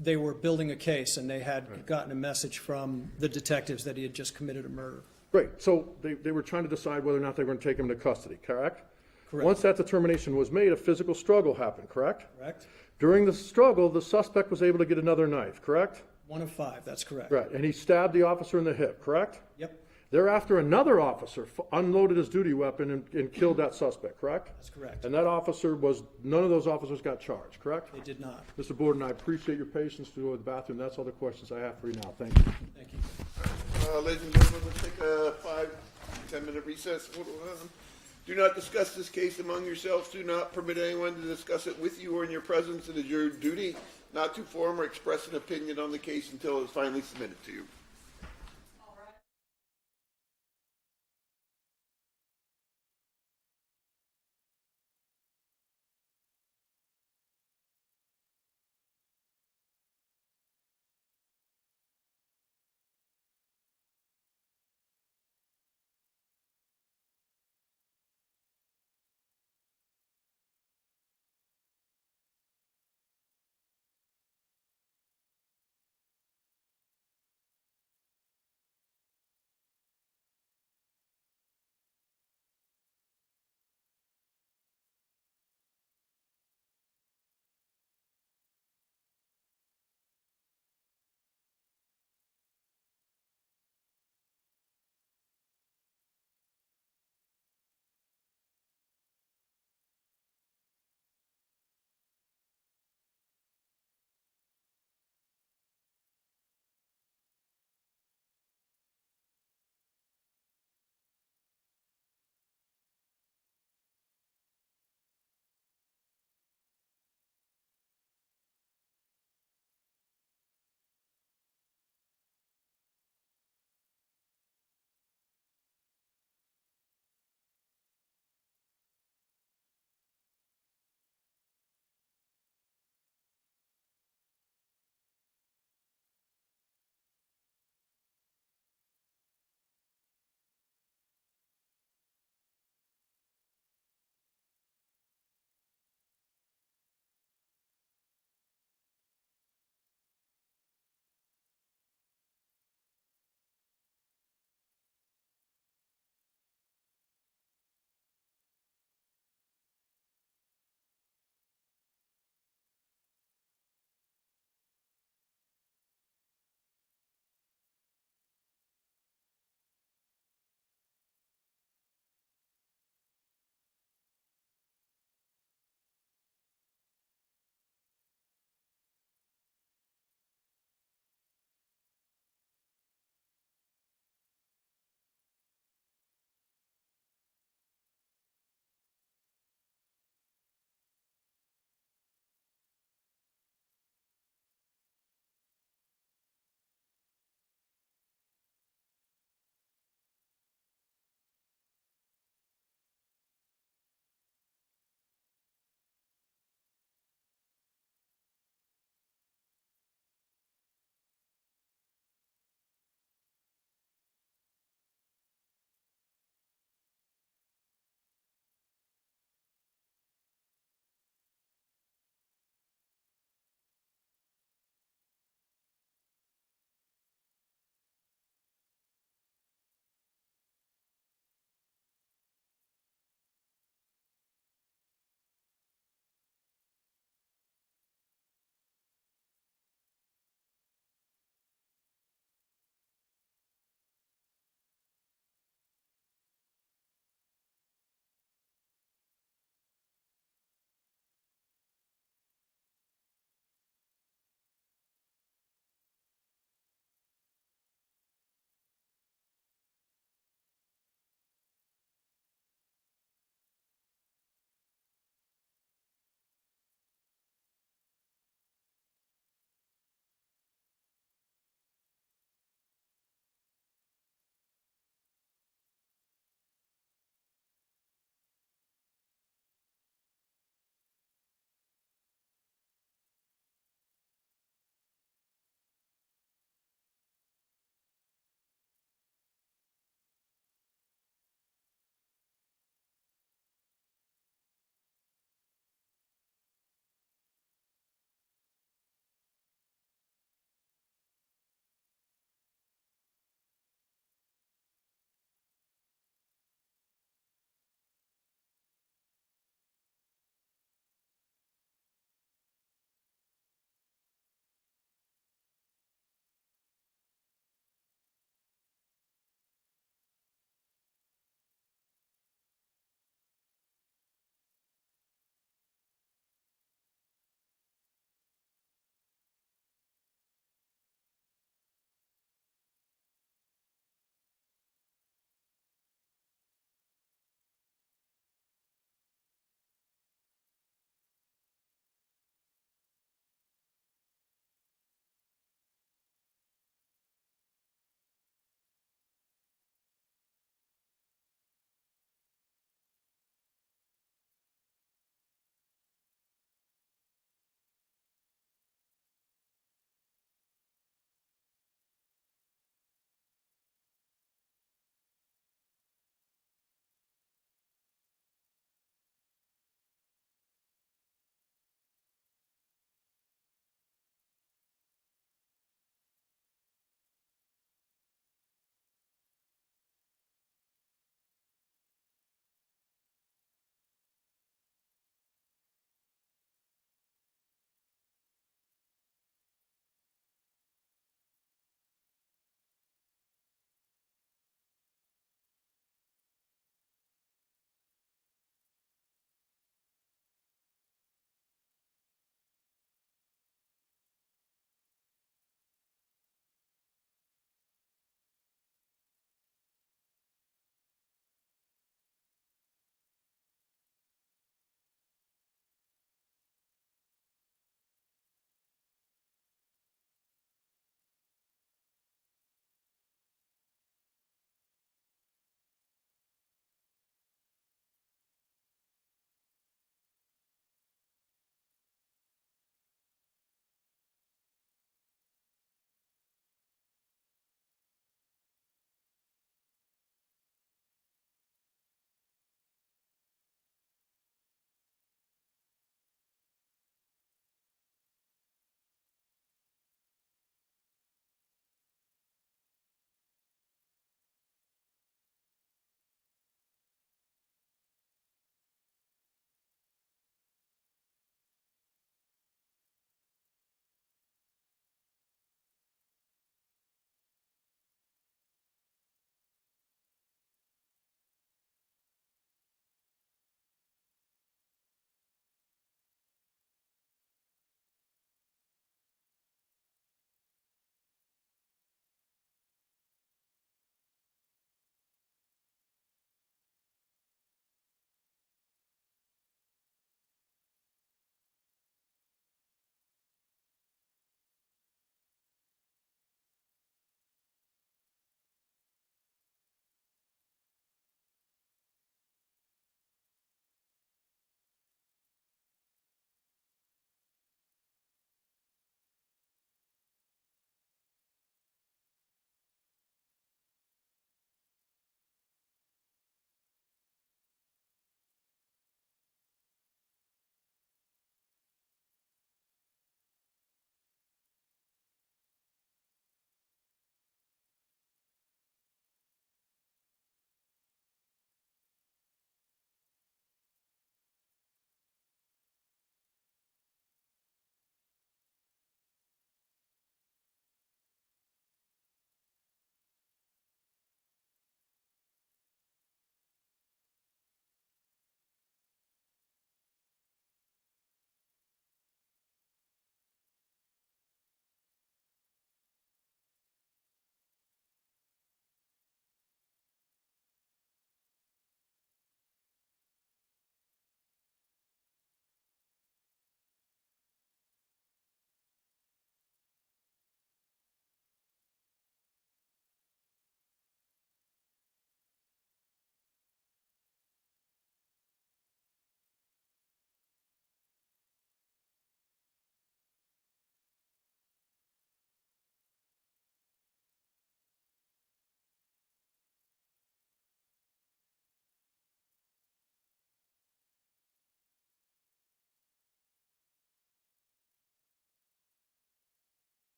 They were building a case, and they had gotten a message from the detectives that he had just committed a murder. Right, so they were trying to decide whether or not they were going to take him into custody, correct? Correct. Once that determination was made, a physical struggle happened, correct? Correct? During the struggle, the suspect was able to get another knife, correct? 1 of 5, that's correct. Right, and he stabbed the officer in the hip, correct? Yep, Thereafter, another officer unloaded his duty weapon and killed that suspect, correct? that's correct. And that officer none of those officers got charged, correct? They did not. Mr. Borden, I appreciate your patience to go to the bathroom. That's all the questions I have for you now. Thank you. Thank you. Ladies and gentlemen, let's take a 5-10-minute recess. Do not discuss this case among yourselves. Do not permit anyone to discuss it with you or in your presence. It is your duty not to form or express an opinion on the case until it is finally submitted to you.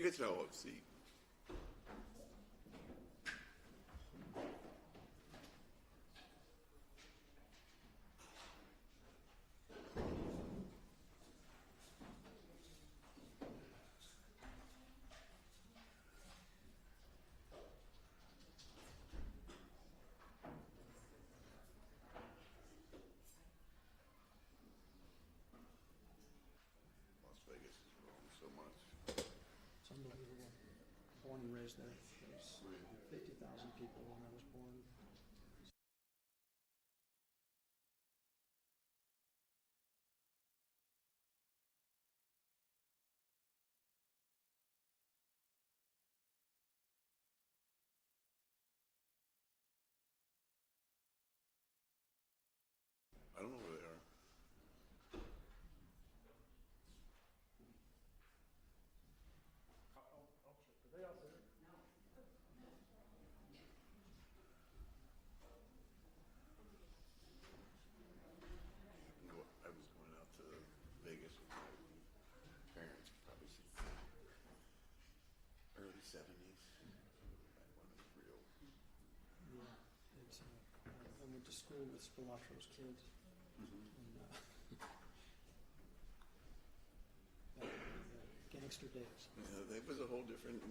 You guys know, see. Las Vegas is wrong so much. It's unbelievable. Born and raised there. There's 50,000 people when I was born. I don't know where they are. I was going out to Vegas with my parents, probably early 70s. Back when it was real. Yeah, it's, I went to school with Spilatro's kids. And, back in the gangster days. It was a whole different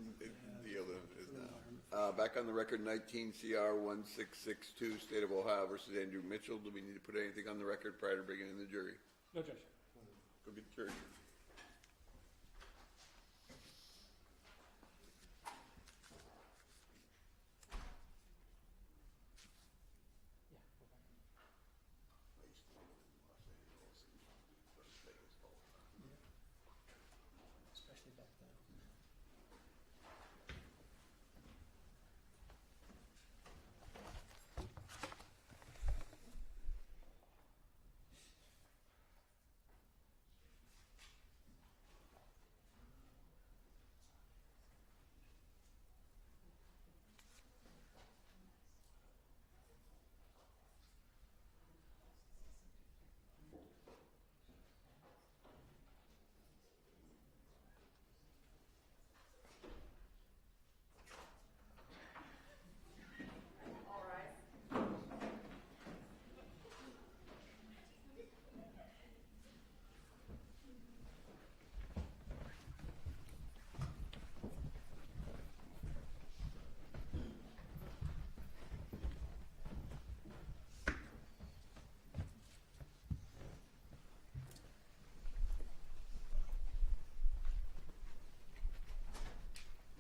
deal than it is now. Back on the record, 19 CR 1662, State of Ohio versus Andrew Mitchell. Do we need to put anything on the record prior to bringing in the jury? No, Judge. Go get the jury. I used to live in Los Angeles and go to Vegas all the time. Especially back then.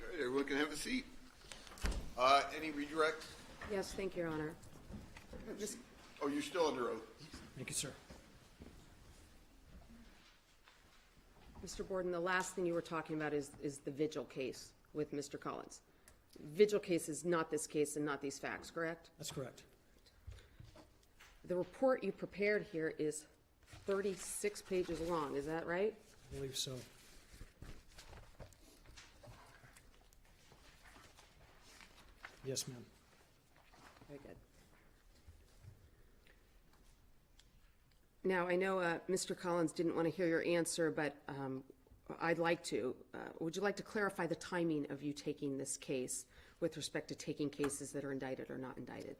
All right, everyone can have a seat. Any redirects? Yes, thank you, Your Honor. Just Oh, you're still under oath. Thank you, sir. Mr. Borden, the last thing you were talking about is the Vigil case with Mr. Collins. Vigil case is not this case and not these facts, correct? That's correct. The report you prepared here is 36 pages long, is that right? I believe so. Yes, ma'am. Very good. Now, I know Mr. Collins didn't want to hear your answer, but I'd like to. Would you like to clarify the timing of you taking this case with respect to taking cases that are indicted or not indicted?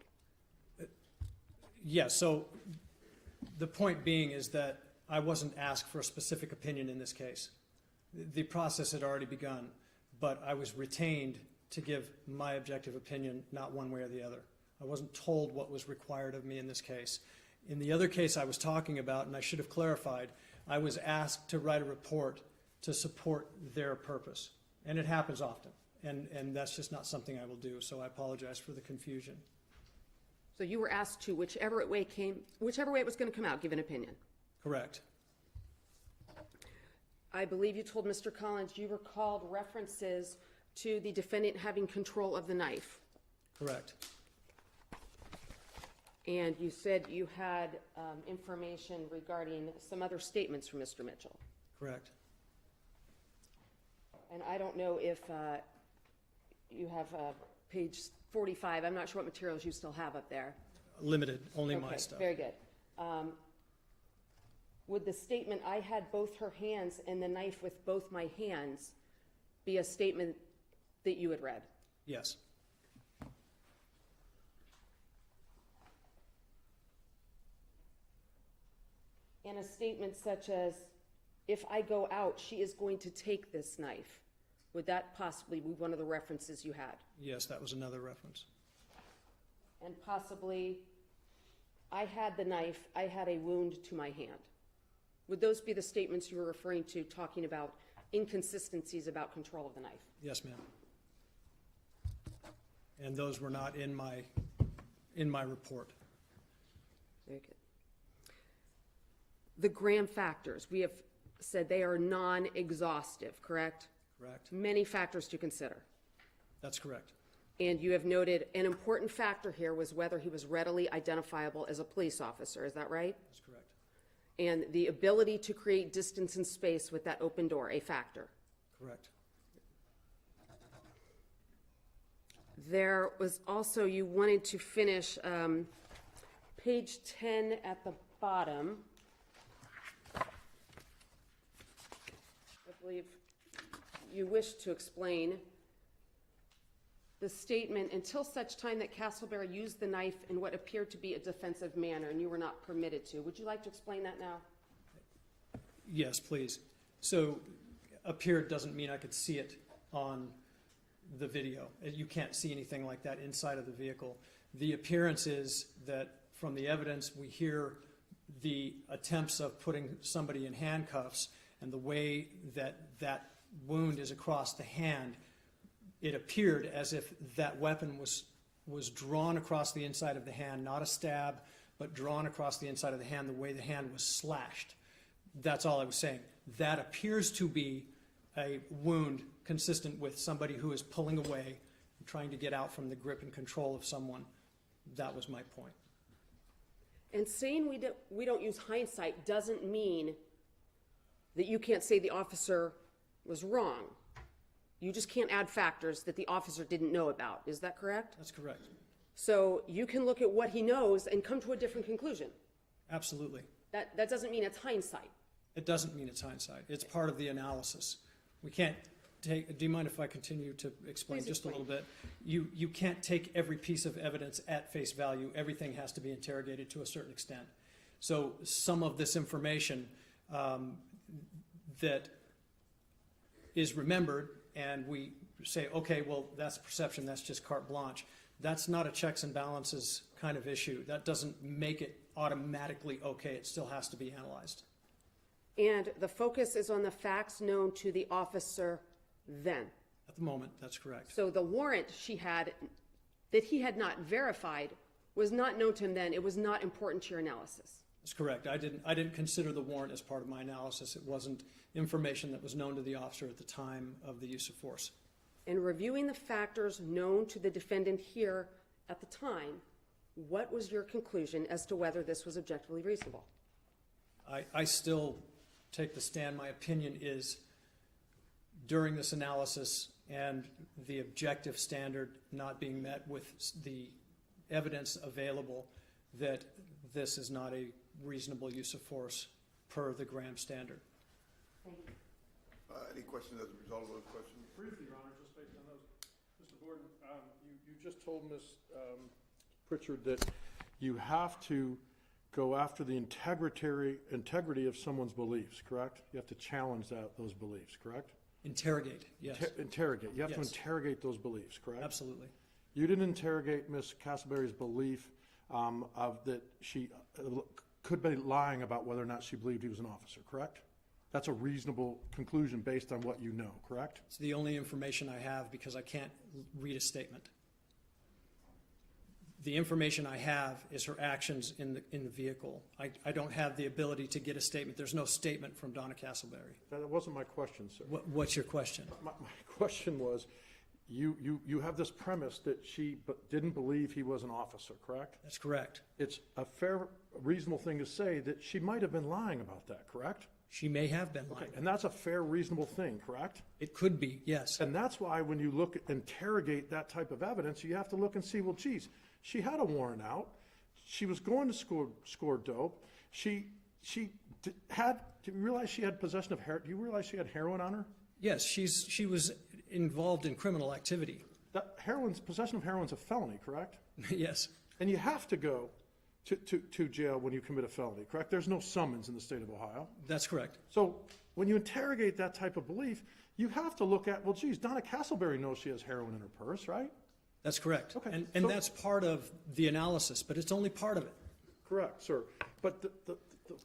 Yeah, so the point being is that I wasn't asked for a specific opinion in this case. The process had already begun, but I was retained to give my objective opinion, not one way or the other. I wasn't told what was required of me in this case. In the other case I was talking about, and I should have clarified, I was asked to write a report to support their purpose. And it happens often, and that's just not something I will do, so I apologize for the confusion. So you were asked to, whichever way it was going to come out, give an opinion. Correct. I believe you told Mr. Collins you recalled references to the defendant having control of the knife. Correct. And you said you had information regarding some other statements from Mr. Mitchell. Correct. And I don't know if you have page 45. I'm not sure what materials you still have up there. Limited, only my Okay, stuff. very good. Would the statement, "I had both her hands and the knife with both my hands," be a statement that you had read. Yes. And a statement such as, if I go out, she is going to take this knife. Would that possibly be one of the references you had? Yes, that was another reference. And possibly, I had the knife, I had a wound to my hand. Would those be the statements you were referring to, talking about inconsistencies about control of the knife? Yes, ma'am. And those were not in my report. Very good. The Graham factors, we have said they are non-exhaustive, correct? Correct. Many factors to consider. That's correct. And you have noted an important factor here was whether he was readily identifiable as a police officer. Is that right? That's correct. And the ability to create distance and space with that open door, a factor. Correct. There was also, you wanted to finish page 10 at the bottom. I believe you wish to explain the statement, until such time that Castleberry used the knife in what appeared to be a defensive manner and you were not permitted to. Would you like to explain that now? Yes, please. So appeared doesn't mean I could see it on the video. You can't see anything like that inside of the vehicle. The appearance is that from the evidence we hear the attempts of putting somebody in handcuffs, and the way that that wound is across the hand, it appeared as if that weapon was drawn across the inside of the hand, not a stab, but drawn across the inside of the hand, the way the hand was slashed. That's all I was saying. That appears to be a wound consistent with somebody who is pulling away, trying to get out from the grip and control of someone. That was my point. And saying we don't use hindsight doesn't mean that you can't say the officer was wrong. You just can't add factors that the officer didn't know about. Is that correct? That's correct. So you can look at what he knows and come to a different conclusion. Absolutely. That doesn't mean it's hindsight. It doesn't mean it's hindsight. It's part of the analysis. We can't take, do you mind if I continue to explain Please just explain. a little bit? You can't take every piece of evidence at face value. Everything has to be interrogated to a certain extent. So some of this information that is remembered, and we say, okay, well, that's perception, that's just carte blanche. That's not a checks and balances kind of issue. That doesn't make it automatically okay. It still has to be analyzed. And the focus is on the facts known to the officer then. At the moment, that's correct. So the warrant she had that he had not verified was not known to him then. It was not important to your analysis. That's correct. I didn't consider the warrant as part of my analysis. It wasn't information that was known to the officer at the time of the use of force. In reviewing the factors known to the defendant here at the time, what was your conclusion as to whether this was objectively reasonable? I still take the stand. My opinion is, during this analysis and the objective standard not being met with the evidence available, that this is not a reasonable use of force per the Graham standard. Thank you. Any questions as a result of those questions? Briefly, Your Honor, just based on those. Mr. Borden, you just told Ms. Pritchard that you have to go after the integrity of someone's beliefs, correct? You have to challenge those beliefs, correct? Interrogate, yes. Interrogate. You have to Yes. interrogate those beliefs, correct? Absolutely. You didn't interrogate Ms. Castleberry's belief that she could be lying about whether or not she believed he was an officer, correct? That's a reasonable conclusion based on what you know, correct? It's the only information I have because I can't read a statement. The information I have is her actions in the vehicle. I don't have the ability to get a statement. There's no statement from Donna Castleberry. That wasn't my question, sir. What's your question? My question was, you have this premise that she didn't believe he was an officer, correct? That's correct. It's a fair, reasonable thing to say that she might have been lying about that, correct? She may have been lying. And that's a fair, reasonable thing, correct? It could be, yes. And that's why when you interrogate that type of evidence, you have to look and see, well, geez, she had a warrant out. She was going to score dope. Do you realize she had possession of heroin? Do you realize she had heroin on her? Yes, she was involved in criminal activity. Possession of heroin's a felony, correct? Yes, And you have to go to jail when you commit a felony, correct? There's no summons in the state of Ohio. that's correct. So when you interrogate that type of belief, you have to look at, well, geez, Donna Castleberry knows she has heroin in her purse, right? That's correct. Okay, And so- that's part of the analysis, but it's only part of it. Correct, sir. But the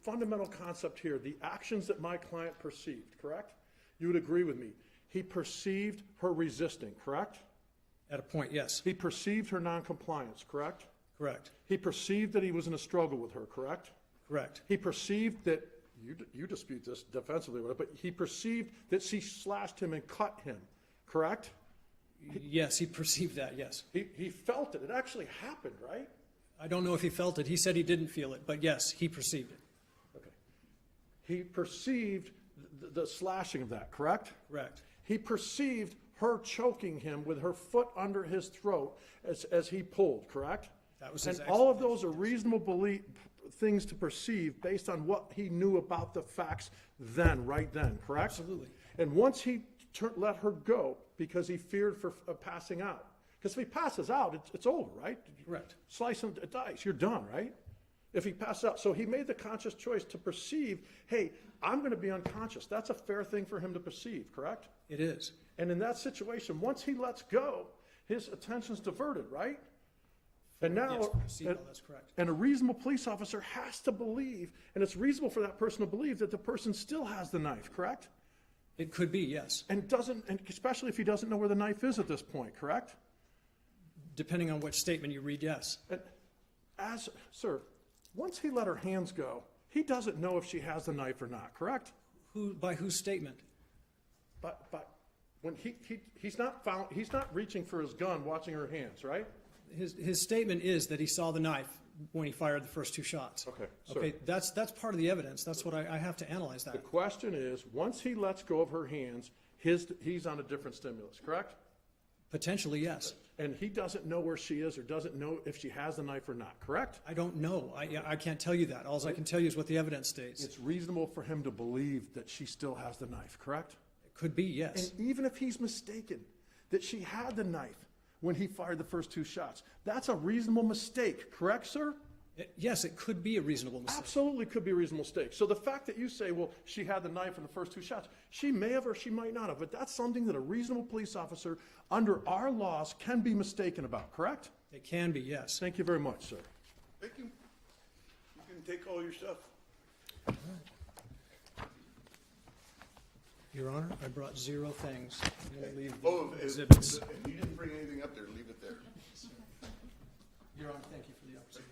fundamental concept here, the actions that my client perceived, correct? You would agree with me. He perceived her resisting, correct? At a point, yes, He perceived her noncompliance, correct? correct, He perceived that he was in a struggle with her, correct? correct. He perceived that, you dispute this defensively, but he perceived that she slashed him and cut him, correct? Yes, he perceived that, yes. He felt it. It actually happened, right? I don't know if he felt it. He said he didn't feel it, but yes, he perceived it. Okay. He perceived the slashing of that, correct? Correct. He perceived her choking him with her foot under his throat as he pulled, correct? That was his And all of those are reasonable things to perceive based on what he knew about the facts then, right then, correct? Absolutely. And once he let her go because he feared for passing out, because if he passes out, it's over, right? Correct. Slice and dice, you're done, right? If he passes out. So he made the conscious choice to perceive, hey, I'm going to be unconscious. That's a fair thing for him to perceive, correct? It is. And in that situation, once he lets go, his attention's diverted, right? And now, Yes, perceived, that's correct. and a reasonable police officer has to believe, and it's reasonable for that person to believe that the person still has the knife, correct? It could be, yes, And especially if he doesn't know where the knife is at this point, correct? depending on which statement you read, yes. And sir, once he let her hands go, he doesn't know if she has the knife or not, correct? By whose statement? But when he's not reaching for his gun, watching her hands, right? His statement is that he saw the knife when he fired the first two shots. Okay, sir. Okay, that's part of the evidence. That's what I have to analyze The that. question is, once he lets go of her hands, he's on a different stimulus, correct? Potentially, yes. And he doesn't know where she is or doesn't know if she has the knife or not, correct? I don't know. I can't tell you that. All I can tell you is what the evidence states. It's reasonable for him to believe that she still has the knife, correct? It could be, yes. And even if he's mistaken that she had the knife when he fired the first two shots, that's a reasonable mistake, correct, sir? Yes, it could be a reasonable mistake. Absolutely could be a reasonable mistake. So the fact that you say, well, she had the knife in the first two shots, she may have or she might not have, but that's something that a reasonable police officer under our laws can be mistaken about, correct? It can be, yes. Thank you very much, sir. Thank you. You can take all your stuff. Your Honor, I brought 0 things. I'm going to leave Oh, the if exhibits. you didn't bring anything up there, leave it there. Your Honor, thank you for the opportunity.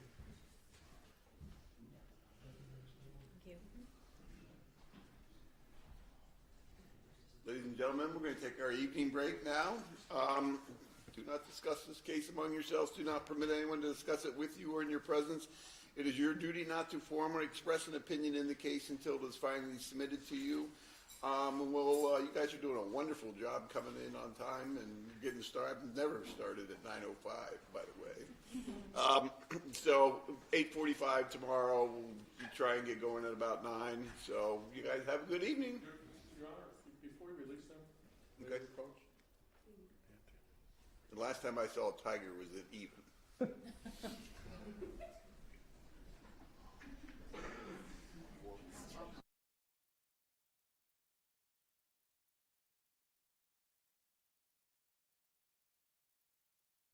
Ladies and gentlemen, we're going to take our evening break now. Do not discuss this case among yourselves. Do not permit anyone to discuss it with you or in your presence. It is your duty not to form or express an opinion in the case until it is finally submitted to you. You guys are doing a wonderful job coming in on time and getting started. I've never started at 9:05, by the way. So 8:45 tomorrow. We'll try and get going at about 9. So you guys have a good evening. Your Honor, before you release them, Okay. coach? The last time I saw a tiger was at even.